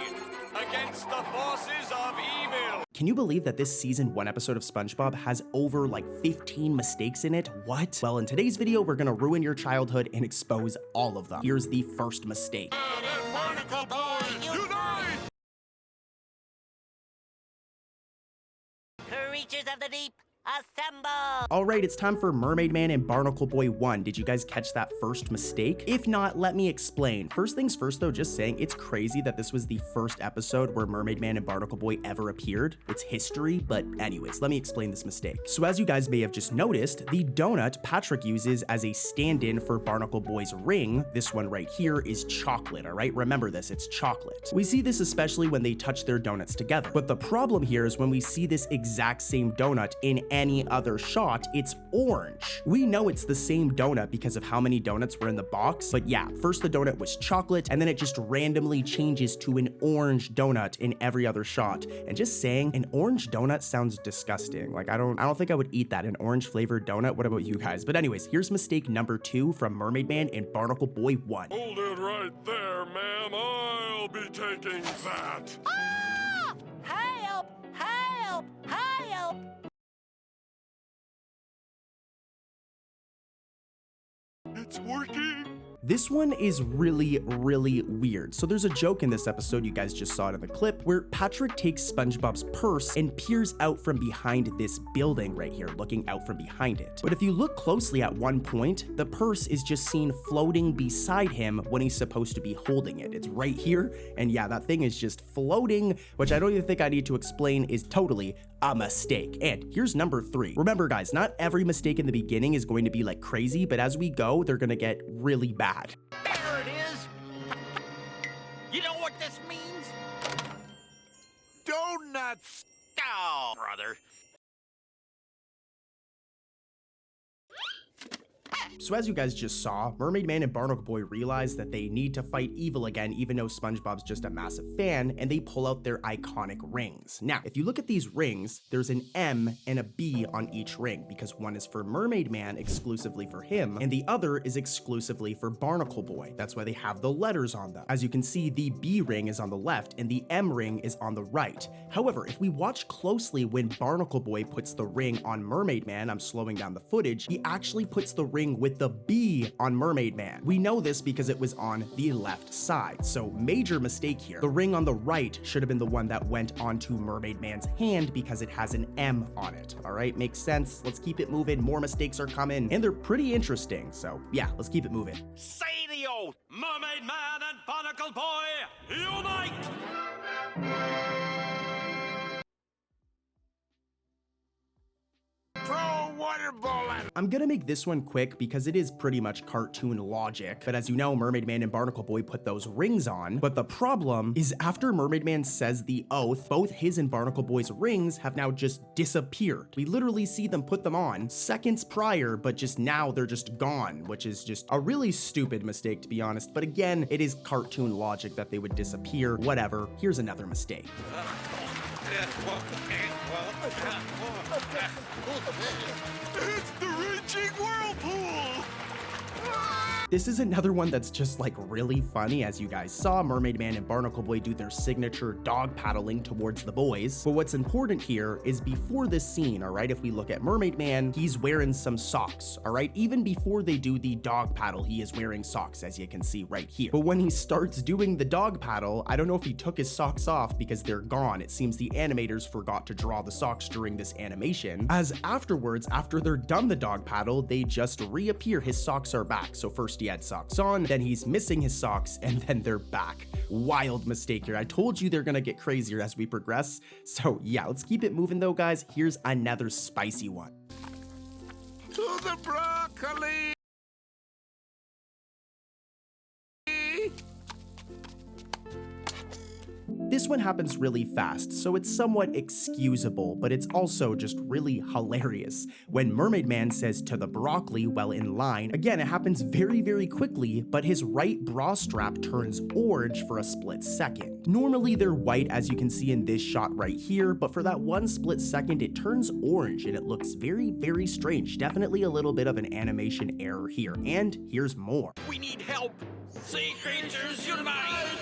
Speaker 3: against the forces of evil.
Speaker 2: Can you believe that this season 1 episode of SpongeBob has over like 15 mistakes in it? What? Well, in today's video, we're gonna ruin your childhood and expose all of them. Here's the first mistake.
Speaker 3: Barnacle Boy, unite!
Speaker 5: Creatures of the deep, assemble!
Speaker 2: All right, it's time for Mermaid Man and Barnacle Boy 1. Did you guys catch that first mistake? If not, let me explain. First things first though, just saying, it's crazy that this was the first episode where Mermaid Man and Barnacle Boy ever appeared. It's history, but anyways, let me explain this mistake. So as you guys may have just noticed, the donut Patrick uses as a stand-in for Barnacle Boy's ring, this one right here, is chocolate, all right? Remember this, it's chocolate. We see this especially when they touch their donuts together. But the problem here is when we see this exact same donut in any other shot, it's orange. We know it's the same donut because of how many donuts were in the box, but yeah, first the donut was chocolate, and then it just randomly changes to an orange donut in every other shot. And just saying, an orange donut sounds disgusting. Like, I don't think I would eat that, an orange flavored donut. What about you guys? But anyways, here's mistake number 2 from Mermaid Man and Barnacle Boy 1.
Speaker 4: Hold it right there, ma'am. I'll be taking that.
Speaker 5: Ah! Help! Help! Help!
Speaker 4: It's working.
Speaker 2: This one is really, really weird. So there's a joke in this episode, you guys just saw it in the clip, where Patrick takes SpongeBob's purse and peers out from behind this building right here, looking out from behind it. But if you look closely at one point, the purse is just seen floating beside him when he's supposed to be holding it. It's right here, and yeah, that thing is just floating, which I don't even think I need to explain is totally a mistake. And here's number 3. Remember guys, not every mistake in the beginning is going to be like crazy, but as we go, they're gonna get really bad.
Speaker 11: There it is! You know what this means? Donuts! Oh, brother.
Speaker 2: So as you guys just saw, Mermaid Man and Barnacle Boy realize that they need to fight evil again, even though SpongeBob's just a massive fan, and they pull out their iconic rings. Now, if you look at these rings, there's an M and a B on each ring, because one is for Mermaid Man exclusively for him, and the other is exclusively for Barnacle Boy. That's why they have the letters on them. As you can see, the B ring is on the left, and the M ring is on the right. However, if we watch closely when Barnacle Boy puts the ring on Mermaid Man, I'm slowing down the footage, he actually puts the ring with the B on Mermaid Man. We know this because it was on the left side, so major mistake here. The ring on the right should have been the one that went onto Mermaid Man's hand because it has an M on it. All right, makes sense. Let's keep it moving. More mistakes are coming, and they're pretty interesting, so yeah, let's keep it moving.
Speaker 11: Say the oath! Mermaid Man and Barnacle Boy, unite! Throw a water ball at him.
Speaker 2: I'm gonna make this one quick because it is pretty much cartoon logic, but as you know, Mermaid Man and Barnacle Boy put those rings on, but the problem is after Mermaid Man says the oath, both his and Barnacle Boy's rings have now just disappeared. We literally see them put them on seconds prior, but just now they're just gone, which is just a really stupid mistake to be honest, but again, it is cartoon logic that they would disappear, whatever. Here's another mistake.
Speaker 1: It's the raging whirlpool!
Speaker 2: This is another one that's just like really funny. As you guys saw, Mermaid Man and Barnacle Boy do their signature dog paddling towards the boys. But what's important here is before this scene, all right, if we look at Mermaid Man, he's wearing some socks, all right? Even before they do the dog paddle, he is wearing socks, as you can see right here. But when he starts doing the dog paddle, I don't know if he took his socks off because they're gone. It seems the animators forgot to draw the socks during this animation, as afterwards, after they're done the dog paddle, they just reappear. His socks are back. So first he had socks on, then he's missing his socks, and then they're back. Wild mistake here. I told you they're gonna get crazier as we progress. So yeah, let's keep it moving though, guys. Here's another spicy one.
Speaker 11: To the broccoli!
Speaker 2: This one happens really fast, so it's somewhat excusable, but it's also just really hilarious. When Mermaid Man says to the broccoli while in line, again, it happens very, very quickly, but his right bra strap turns orange for a split second. Normally they're white, as you can see in this shot right here, but for that one split second, it turns orange and it looks very, very strange. Definitely a little bit of an animation error here, and here's more.
Speaker 11: We need help! Sea creatures unite!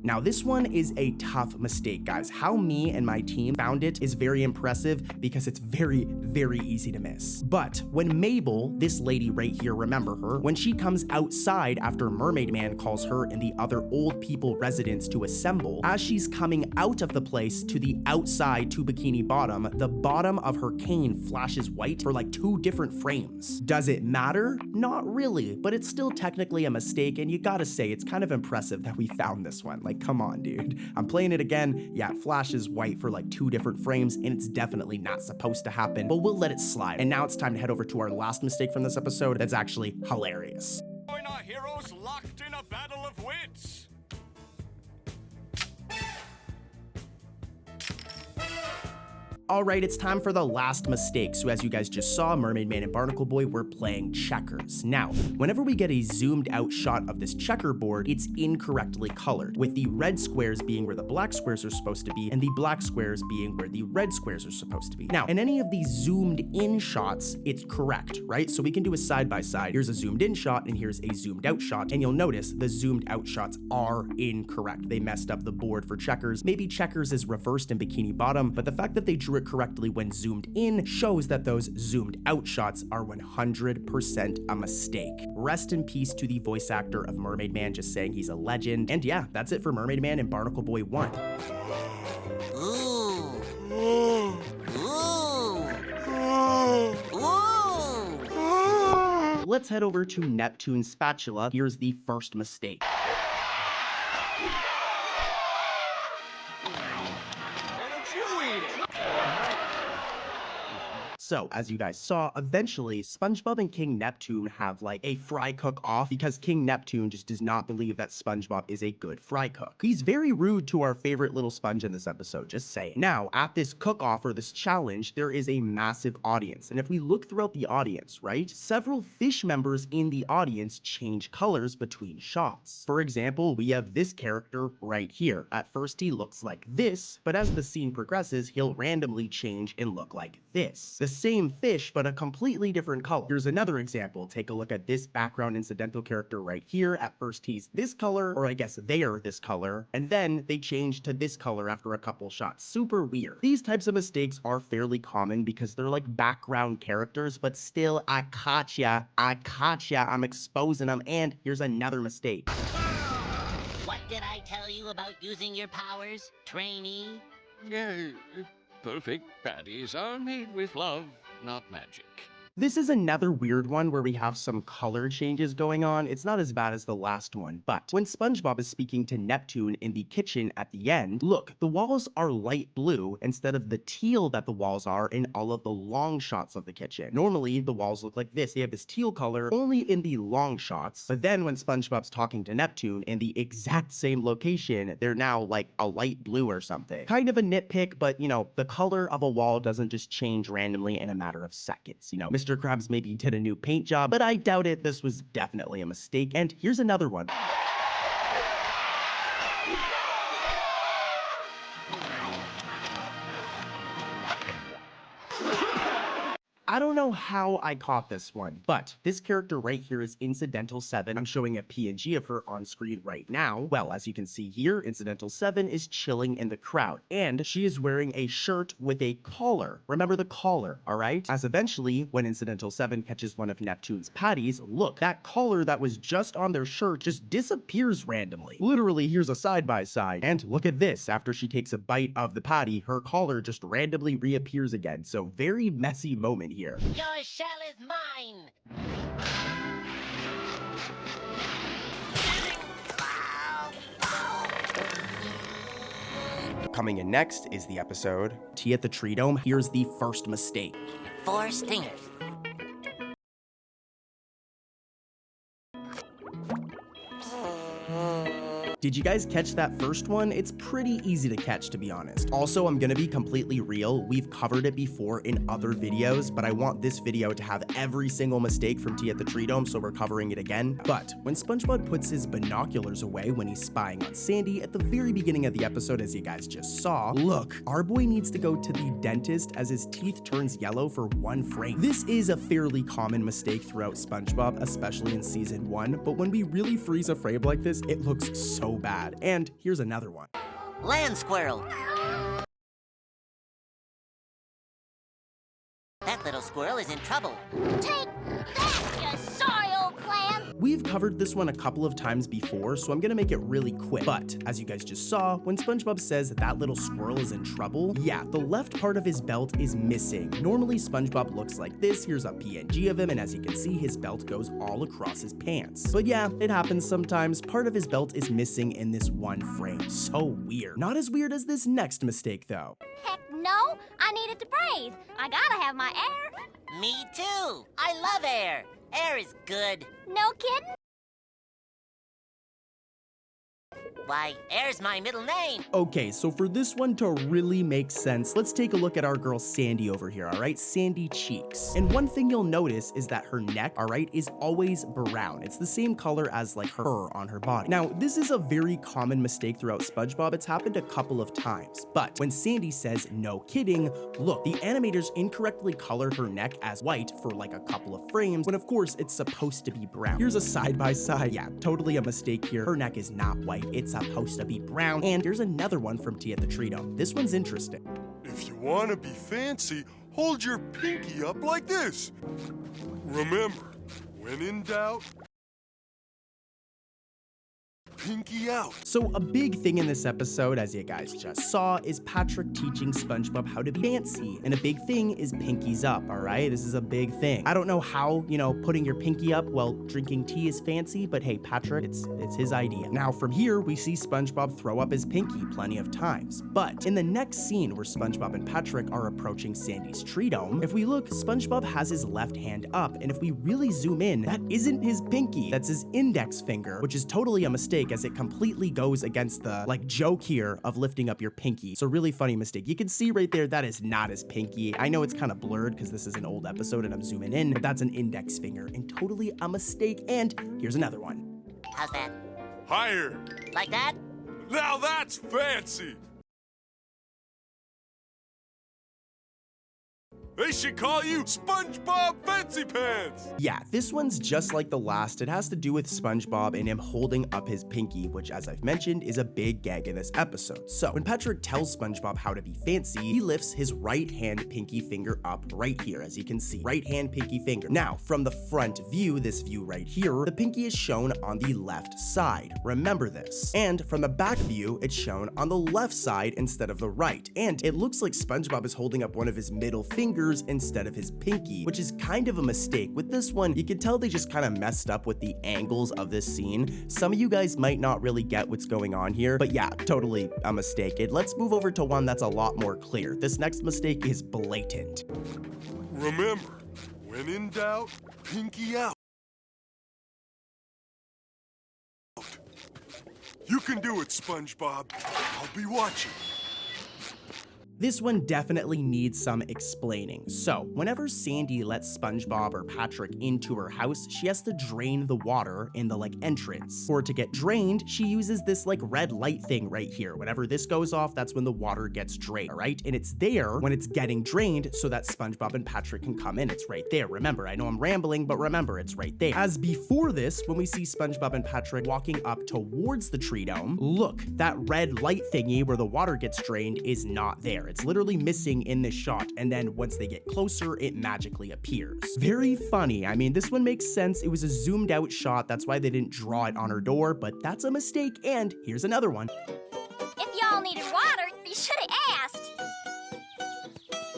Speaker 2: Now this one is a tough mistake, guys. How me and my team found it is very impressive because it's very, very easy to miss. But when Mabel, this lady right here, remember her, when she comes outside after Mermaid Man calls her and the other old people residents to assemble, as she's coming out of the place to the outside to Bikini Bottom, the bottom of her cane flashes white for like 2 different frames. Does it matter? Not really, but it's still technically a mistake, and you gotta say, it's kind of impressive that we found this one. Like, come on, dude. I'm playing it again. Yeah, it flashes white for like 2 different frames, and it's definitely not supposed to happen, but we'll let it slide. And now it's time to head over to our last mistake from this episode that's actually hilarious.
Speaker 3: Join our heroes locked in a battle of wits.
Speaker 2: All right, it's time for the last mistake. So as you guys just saw, Mermaid Man and Barnacle Boy were playing checkers. Now, whenever we get a zoomed out shot of this checkerboard, it's incorrectly colored, with the red squares being where the black squares are supposed to be, and the black squares being where the red squares are supposed to be. Now, in any of these zoomed in shots, it's correct, right? So we can do a side by side. Here's a zoomed in shot, and here's a zoomed out shot, and you'll notice the zoomed out shots are incorrect. They messed up the board for checkers. Maybe checkers is reversed in Bikini Bottom, but the fact that they drew it correctly when zoomed in shows that those zoomed out shots are 100% a mistake. Rest in peace to the voice actor of Mermaid Man, just saying he's a legend. And yeah, that's it for Mermaid Man and Barnacle Boy 1.
Speaker 7: Ooh. Ooh. Ooh.
Speaker 2: Let's head over to Neptune's spatula. Here's the first mistake. So, as you guys saw, eventually, SpongeBob and King Neptune have like a fry cook off because King Neptune just does not believe that SpongeBob is a good fry cook. He's very rude to our favorite little sponge in this episode, just saying. Now, at this cook-off or this challenge, there is a massive audience. And if we look throughout the audience, right, several fish members in the audience change colors between shots. For example, we have this character right here. At first, he looks like this, but as the scene progresses, he'll randomly change and look like this. The same fish, but a completely different color. Here's another example. Take a look at this background incidental character right here. At first he's this color, or I guess they are this color, and then they change to this color after a couple shots. Super weird. These types of mistakes are fairly common because they're like background characters, but still, I caught ya, I'm exposing them, and here's another mistake.
Speaker 5: What did I tell you about using your powers, trainee?
Speaker 16: Perfect patties are made with love, not magic.
Speaker 2: This is another weird one where we have some color changes going on. It's not as bad as the last one, but when SpongeBob is speaking to Neptune in the kitchen at the end, look, the walls are light blue instead of the teal that the walls are in all of the long shots of the kitchen. Normally, the walls look like this. They have this teal color only in the long shots, but then when SpongeBob's talking to Neptune in the exact same location, they're now like a light blue or something. Kind of a nitpick, but you know, the color of a wall doesn't just change randomly in a matter of seconds. You know, Mr. Krabs maybe did a new paint job, but I doubt it. This was definitely a mistake. And here's another one. I don't know how I caught this one, but this character right here is Incidental 7. I'm showing a PNG of her on screen right now. Well, as you can see here, Incidental 7 is chilling in the crowd, and she is wearing a shirt with a collar. Remember the collar, all right? As eventually, when Incidental 7 catches one of Neptune's patties, look, that collar that was just on their shirt just disappears randomly. Literally, here's a side-by-side. And look at this, after she takes a bite of the patty, her collar just randomly reappears again. So very messy moment here.
Speaker 5: Your shell is mine!
Speaker 2: Coming in next is the episode Tea at the Tree Dome. Here's the first mistake.
Speaker 5: 4 stingers.
Speaker 2: Did you guys catch that first one? It's pretty easy to catch, to be honest. Also, I'm gonna be completely real. We've covered it before in other videos, but I want this video to have every single mistake from Tea at the Tree Dome, so we're covering it again. But when SpongeBob puts his binoculars away when he's spying on Sandy at the very beginning of the episode, as you guys just saw, look, our boy needs to go to the dentist as his teeth turns yellow for 1 frame. This is a fairly common mistake throughout SpongeBob, especially in season 1, but when we really freeze a frame like this, it looks so bad. And here's another one.
Speaker 5: Land squirrel. That little squirrel is in trouble.
Speaker 6: Take that, you sorry old clam!
Speaker 2: We've covered this one a couple of times before, so I'm gonna make it really quick. But as you guys just saw, when SpongeBob says that little squirrel is in trouble, yeah, the left part of his belt is missing. Normally, SpongeBob looks like this. Here's a PNG of him, and as you can see, his belt goes all across his pants. But yeah, it happens sometimes. Part of his belt is missing in this 1 frame. So weird. Not as weird as this next mistake, though.
Speaker 6: Heck no, I need it to breathe. I gotta have my air.
Speaker 5: Me too. I love air. Air is good.
Speaker 6: No kidding?
Speaker 5: Why, air's my middle name.
Speaker 2: Okay, so for this one to really make sense, let's take a look at our girl Sandy over here, all right? Sandy Cheeks. And one thing you'll notice is that her neck, all right, is always brown. It's the same color as like her fur on her body. Now, this is a very common mistake throughout SpongeBob. It's happened a couple of times. But when Sandy says, no kidding, look, the animators incorrectly colored her neck as white for like a couple of frames, when of course it's supposed to be brown. Here's a side-by-side. Yeah, totally a mistake here. Her neck is not white. It's supposed to be brown. And here's another one from Tea at the Tree Dome. This one's interesting.
Speaker 1: If you want to be fancy, hold your pinky up like this. Remember, when in doubt, pinky out.
Speaker 2: So a big thing in this episode, as you guys just saw, is Patrick teaching SpongeBob how to be fancy. And a big thing is pinkies up, all right? This is a big thing. I don't know how, you know, putting your pinky up while drinking tea is fancy, but hey, Patrick, it's his idea. Now from here, we see SpongeBob throw up his pinky plenty of times. But in the next scene where SpongeBob and Patrick are approaching Sandy's tree dome, if we look, SpongeBob has his left hand up. And if we really zoom in, that isn't his pinky. That's his index finger, which is totally a mistake as it completely goes against the like joke here of lifting up your pinky. So really funny mistake. You can see right there that is not his pinky. I know it's kind of blurred because this is an old episode and I'm zooming in, but that's an index finger and totally a mistake. And here's another one.
Speaker 5: How's that?
Speaker 1: Higher.
Speaker 5: Like that?
Speaker 1: Now that's fancy. They should call you SpongeBob Fancy Pants!
Speaker 2: Yeah, this one's just like the last. It has to do with SpongeBob and him holding up his pinky, which as I've mentioned is a big gag in this episode. So when Patrick tells SpongeBob how to be fancy, he lifts his right hand pinky finger up right here, as you can see. Right hand pinky finger. Now, from the front view, this view right here, the pinky is shown on the left side. Remember this. And from the back view, it's shown on the left side instead of the right. And it looks like SpongeBob is holding up one of his middle fingers fingers instead of his pinky, which is kind of a mistake. With this one, you can tell they just kind of messed up with the angles of this scene. Some of you guys might not really get what's going on here, but yeah, totally a mistake. Let's move over to one that's a lot more clear. This next mistake is blatant.
Speaker 1: Remember, when in doubt, pinky out. You can do it, SpongeBob. I'll be watching.
Speaker 2: This one definitely needs some explaining. So, whenever Sandy lets SpongeBob or Patrick into her house, she has to drain the water in the entrance. For it to get drained, she uses this red light thing right here. Whenever this goes off, that's when the water gets drained, all right? And it's there when it's getting drained so that SpongeBob and Patrick can come in. It's right there. Remember, I know I'm rambling, but remember, it's right there. As before this, when we see SpongeBob and Patrick walking up towards the tree dome, look, that red light thingy where the water gets drained is not there. It's literally missing in this shot, and then once they get closer, it magically appears. Very funny. I mean, this one makes sense. It was a zoomed out shot. That's why they didn't draw it on her door, but that's a mistake. And here's another one.
Speaker 6: If y'all needed water, you should have asked.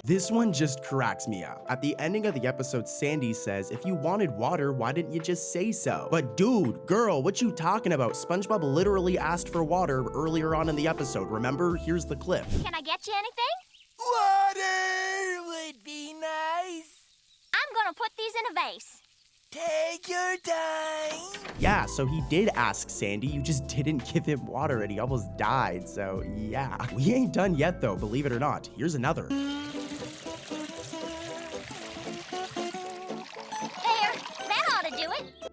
Speaker 2: This one just cracks me up. At the ending of the episode, Sandy says, if you wanted water, why didn't you just say so? But dude, girl, what you talking about? SpongeBob literally asked for water earlier on in the episode. Remember? Here's the clip.
Speaker 6: Can I get you anything?
Speaker 8: Water would be nice.
Speaker 6: I'm gonna put these in a vase.
Speaker 8: Take your time.
Speaker 2: Yeah, so he did ask Sandy, you just didn't give him water and he almost died, so yeah. We ain't done yet though, believe it or not. Here's another.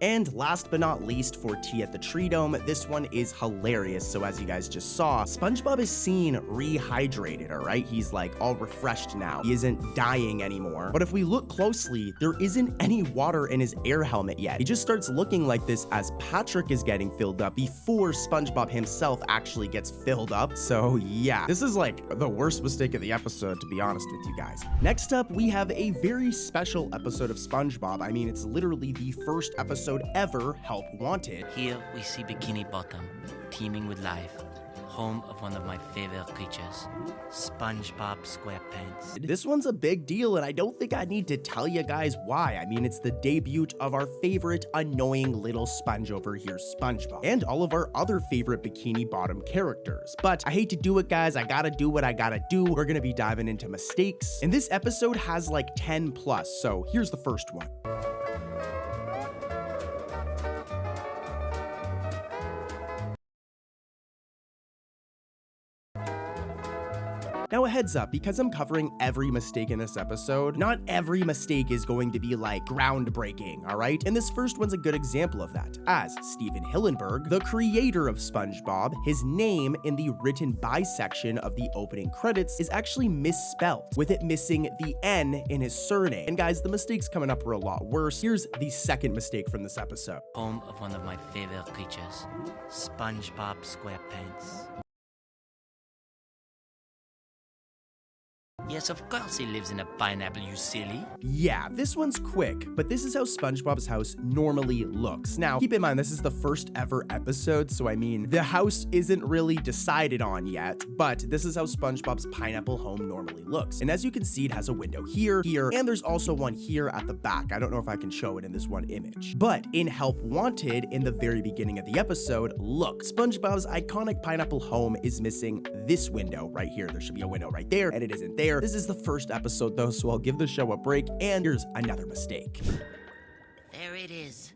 Speaker 2: And last but not least, for Tea at the Tree Dome, this one is hilarious. So as you guys just saw, SpongeBob is seen rehydrated, all right? He's all refreshed now. He isn't dying anymore. But if we look closely, there isn't any water in his air helmet yet. He just starts looking like this as Patrick is getting filled up before SpongeBob himself actually gets filled up. So yeah, this is the worst mistake of the episode, to be honest with you guys. Next up, we have a very special episode of SpongeBob. I mean, it's literally the first episode ever Help Wanted.
Speaker 12: Here we see Bikini Bottom, teeming with life, home of one of my favorite creatures, SpongeBob SquarePants.
Speaker 2: This one's a big deal, and I don't think I need to tell you guys why. I mean, it's the debut of our favorite annoying little sponge over here, SpongeBob, and all of our other favorite Bikini Bottom characters. But I hate to do it, guys. I gotta do what I gotta do. We're gonna be diving into mistakes, and this episode has 10 plus, so here's the first one. Now a heads up, because I'm covering every mistake in this episode, not every mistake is going to be groundbreaking, alright? And this first one's a good example of that, as Steven Hillenburg, the creator of SpongeBob, his name in the written by section of the opening credits is actually misspelled, with it missing the N in his surname. And guys, the mistakes coming up are a lot worse. Here's the second mistake from this episode.
Speaker 12: Home of one of my favorite creatures, SpongeBob SquarePants. Yes, of course he lives in a pineapple, you silly.
Speaker 2: Yeah, this one's quick, but this is how SpongeBob's house normally looks. Now, keep in mind, this is the first ever episode, so I mean, the house isn't really decided on yet, but this is how SpongeBob's pineapple home normally looks. And as you can see, it has a window here, and there's also one here at the back. I don't know if I can show it in this one image. But in Help Wanted, in the very beginning of the episode, look, SpongeBob's iconic pineapple home is missing this window right here. There should be a window right there, and it isn't there. This is the first episode though, so I'll give the show a break, and here's another mistake.
Speaker 5: There it is.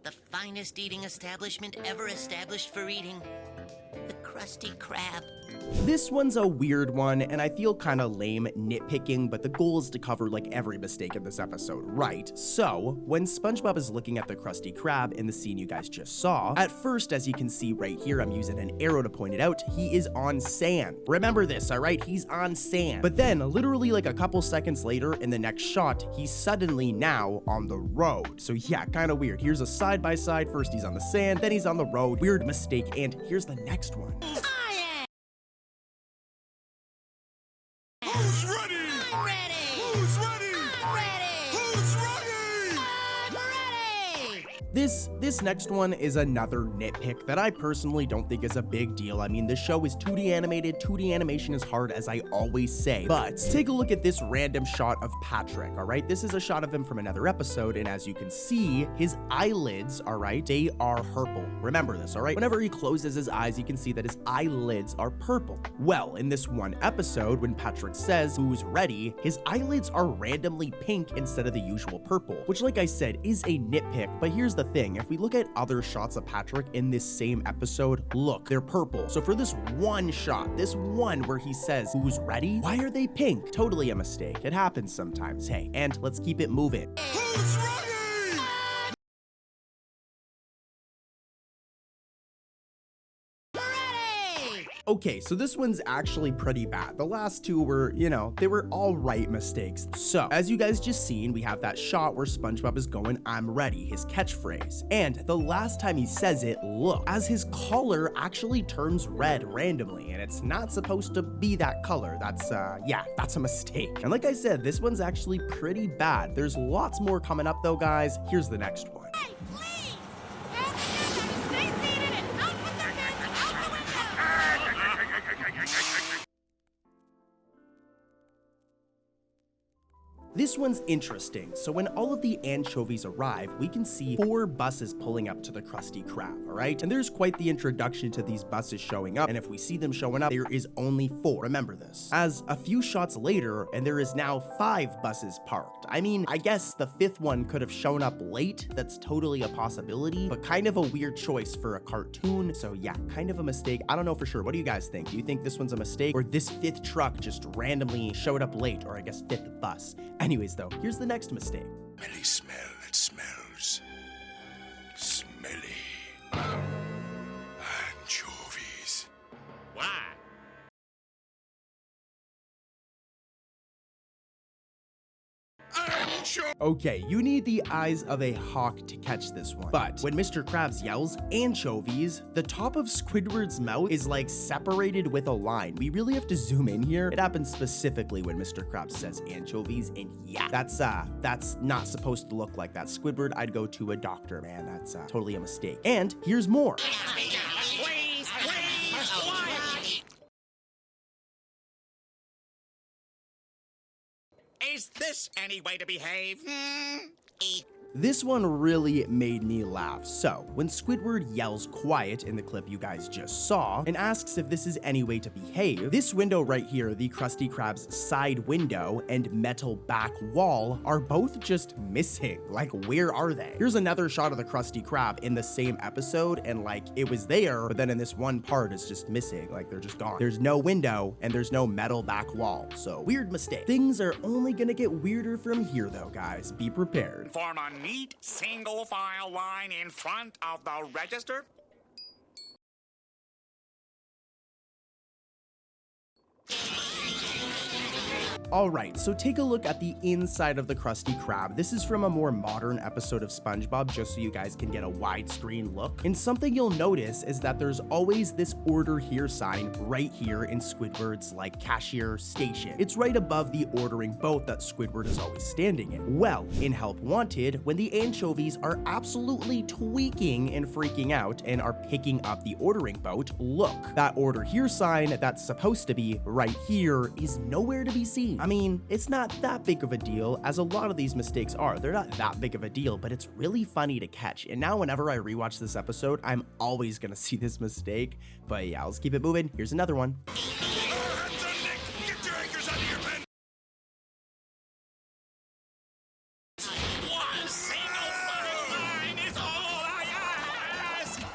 Speaker 5: The finest eating establishment ever established for eating. The Krusty Krab.
Speaker 2: This one's a weird one, and I feel kind of lame nitpicking, but the goal is to cover every mistake in this episode, right? So, when SpongeBob is looking at the Krusty Krab in the scene you guys just saw, at first, as you can see right here, I'm using an arrow to point it out, he is on sand. Remember this, alright? He's on sand. But then, literally a couple seconds later, in the next shot, he's suddenly now on the road. So yeah, kind of weird. Here's a side-by-side. First he's on the sand, then he's on the road. Weird mistake, and here's the next one.
Speaker 1: Who's ready?
Speaker 5: I'm ready!
Speaker 1: Who's ready?
Speaker 5: I'm ready!
Speaker 1: Who's ready?
Speaker 5: I'm ready!
Speaker 2: This next one is another nitpick that I personally don't think is a big deal. I mean, this show is 2D animated. 2D animation is hard, as I always say. But take a look at this random shot of Patrick, all right? This is a shot of him from another episode, and as you can see, his eyelids, all right, they are purple. Remember this, all right? Whenever he closes his eyes, you can see that his eyelids are purple. Well, in this one episode, when Patrick says, "Who's ready?" his eyelids are randomly pink instead of the usual purple, which, like I said, is a nitpick. But here's the thing. If we look at other shots of Patrick in this same episode, look, they're purple. So for this one shot, this one where he says, "Who's ready?" why are they pink? Totally a mistake. It happens sometimes. Hey, and let's keep it moving.
Speaker 1: Who's ready?
Speaker 2: Okay, so this one's actually pretty bad. The last two were, you know, they were all right mistakes. So, as you guys just seen, we have that shot where SpongeBob is going, "I'm ready," his catchphrase. And the last time he says it, look, as his collar actually turns red randomly, and it's not supposed to be that color. That's a mistake. And like I said, this one's actually pretty bad. There's lots more coming up though, guys. Here's the next one.
Speaker 6: Hey, please! Don't do that! Stay seated and out with their hands out the window!
Speaker 2: This one's interesting. So when all of the anchovies arrive, we can see 4 buses pulling up to the Krusty Krab, all right? And there's quite the introduction to these buses showing up, and if we see them showing up, there is only 4. Remember this. As a few shots later, and there is now 5 buses parked. I mean, I guess the 5th one could have shown up late. That's totally a possibility, but kind of a weird choice for a cartoon. So yeah, kind of a mistake. I don't know for sure. What do you guys think? Do you think this one's a mistake, or this 5th truck just randomly showed up late, or I guess 5th bus? Anyways though, here's the next mistake.
Speaker 15: Smelly smell that smells. Smelly. Anchovies.
Speaker 11: Why?
Speaker 2: Okay, you need the eyes of a hawk to catch this one. But when Mr. Krabs yells anchovies, the top of Squidward's mouth is like separated with a line. We really have to zoom in here. It happens specifically when Mr. Krabs says anchovies, and yeah, that's not supposed to look like that. Squidward, I'd go to a doctor, man. That's totally a mistake. And here's more.
Speaker 11: Please, quiet! Is this any way to behave?
Speaker 2: This one really made me laugh. So, when Squidward yells quiet in the clip you guys just saw and asks if this is any way to behave, this window right here, the Krusty Krab's side window and metal back wall, are both just missing. Like, where are they? Here's another shot of the Krusty Krab in the same episode, and like, it was there, but then in this one part, it's just missing. Like, they're just gone. There's no window, and there's no metal back wall. So, weird mistake. Things are only gonna get weirder from here though, guys. Be prepared.
Speaker 11: Form a neat single file line in front of the register.
Speaker 2: Alright, so take a look at the inside of the Krusty Krab. This is from a more modern episode of SpongeBob, just so you guys can get a widescreen look. And something you'll notice is that there's always this order here sign right here in Squidward's like cashier station. It's right above the ordering boat that Squidward is always standing in. Well, in Help Wanted, when the anchovies are absolutely tweaking and freaking out and are picking up the ordering boat, look, that order here sign that's supposed to be right here is nowhere to be seen. I mean, it's not that big of a deal, as a lot of these mistakes are. They're not that big of a deal, but it's really funny to catch. And now whenever I rewatch this episode, I'm always gonna see this mistake. But yeah, let's keep it moving. Here's another one.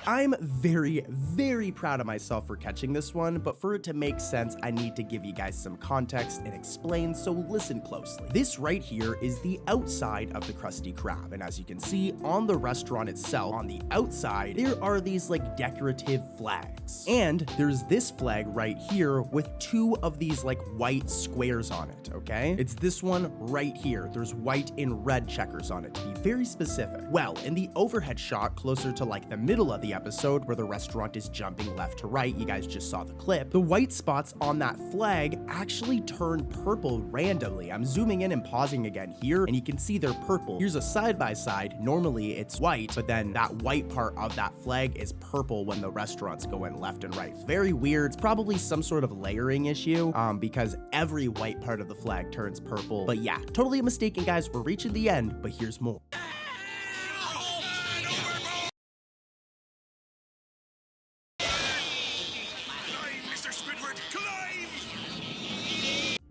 Speaker 2: I'm very, very proud of myself for catching this one, but for it to make sense, I need to give you guys some context and explain, so listen closely. This right here is the outside of the Krusty Krab, and as you can see on the restaurant itself, on the outside, there are these like decorative flags. And there's this flag right here with 2 of these like white squares on it, okay? It's this one right here. There's white and red checkers on it, to be very specific. Well, in the overhead shot closer to like the middle of the episode, episode where the restaurant is jumping left to right, you guys just saw the clip, the white spots on that flag actually turn purple randomly. I'm zooming in and pausing again here, and you can see they're purple. Here's a side-by-side. Normally it's white, but then that white part of that flag is purple when the restaurant's going left and right. Very weird. It's probably some sort of layering issue, because every white part of the flag turns purple. But yeah, totally a mistake, and guys, we're reaching the end, but here's more.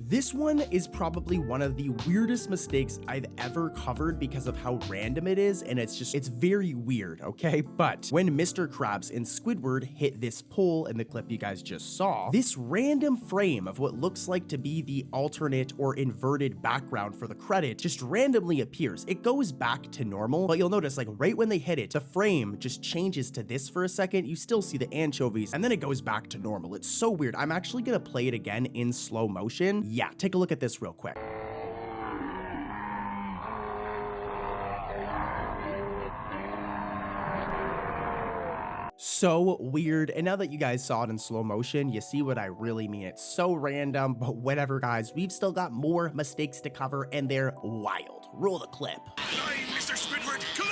Speaker 2: This one is probably one of the weirdest mistakes I've ever covered because of how random it is, and it's very weird, okay? But when Mr. Krabs and Squidward hit this pole in the clip you guys just saw, this random frame of what looks like to be the alternate or inverted background for the credit just randomly appears. It goes back to normal, but you'll notice like right when they hit it, the frame just changes to this for a second. You still see the anchovies, and then it goes back to normal. It's so weird. I'm actually gonna play it again in slow motion. Yeah, take a look at this real quick. So weird, and now that you guys saw it in slow motion, you see what I really mean. It's so random, but whatever, guys. We've still got more mistakes to cover, and they're wild. Roll the clip.
Speaker 11: Climb, Mr. Squidward, climb!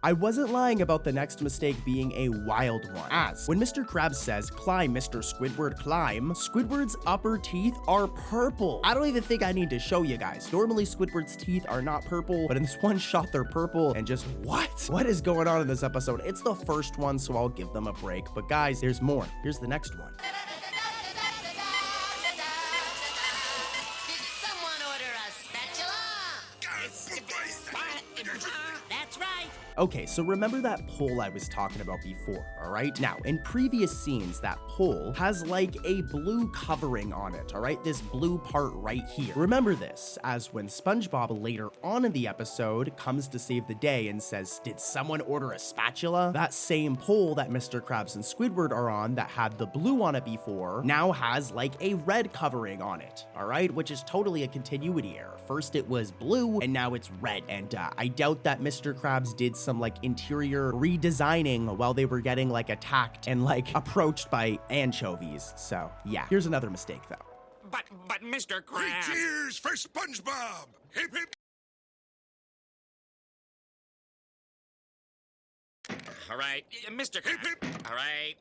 Speaker 2: I wasn't lying about the next mistake being a wild one, as when Mr. Krabs says, "Climb, Mr. Squidward, climb," Squidward's upper teeth are purple. I don't even think I need to show you guys. Normally, Squidward's teeth are not purple, but in this one shot, they're purple, and just what? What is going on in this episode? It's the first one, so I'll give them a break, but guys, there's more. Here's the next one. Okay, so remember that pole I was talking about before, all right? Now, in previous scenes, that pole has like a blue covering on it, all right? This blue part right here. Remember this, as when SpongeBob later on in the episode comes to save the day and says, "Did someone order a spatula?" That same pole that Mr. Krabs and Squidward are on that had the blue on it before now has like a red covering on it, all right? Which is totally a continuity error. First it was blue, and now it's red. And I doubt that Mr. Krabs did some like interior redesigning while they were getting like attacked and like approached by anchovies. So yeah, here's another mistake though.
Speaker 11: But Mr. Krabs...
Speaker 1: Three cheers for SpongeBob! Hip hip!
Speaker 11: All right, Mr. Krabs. All right.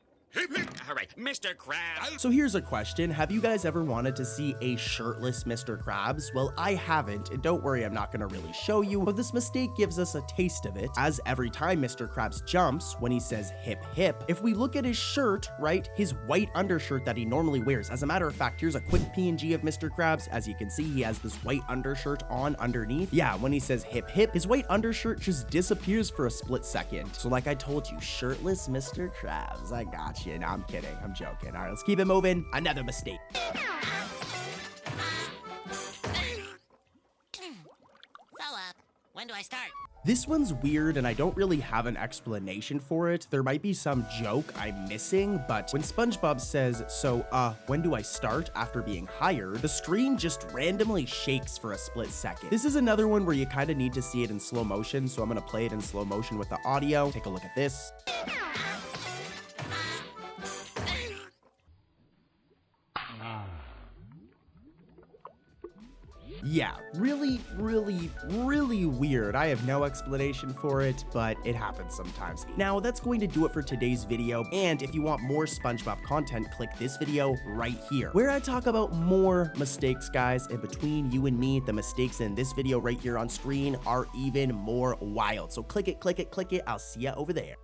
Speaker 11: All right, Mr. Krabs.
Speaker 2: So here's a question. Have you guys ever wanted to see a shirtless Mr. Krabs? Well, I haven't, and don't worry, I'm not gonna really show you, but this mistake gives us a taste of it, as every time Mr. Krabs jumps, when he says hip hip, if we look at his shirt, right, his white undershirt that he normally wears, as a matter of fact, here's a quick PNG of Mr. Krabs. As you can see, he has this white undershirt on underneath. Yeah, when he says hip hip, his white undershirt just disappears for a split second. So like I told you, shirtless Mr. Krabs, I got you. No, I'm kidding. I'm joking. All right, let's keep it moving. Another mistake.
Speaker 5: Fella, when do I start?
Speaker 2: This one's weird, and I don't really have an explanation for it. There might be some joke I'm missing, but when SpongeBob says, "So, when do I start?" after being hired, the screen just randomly shakes for a split second. This is another one where you kind of need to see it in slow motion, so I'm gonna play it in slow motion with the audio. Take a look at this. Yeah, really weird. I have no explanation for it, but it happens sometimes. Now, that's going to do it for today's video, and if you want more SpongeBob content, click this video right here, where I talk about more mistakes, guys, and between you and me, the mistakes in this video right here on screen are even more wild. So click it, click it, click it. I'll see ya over there.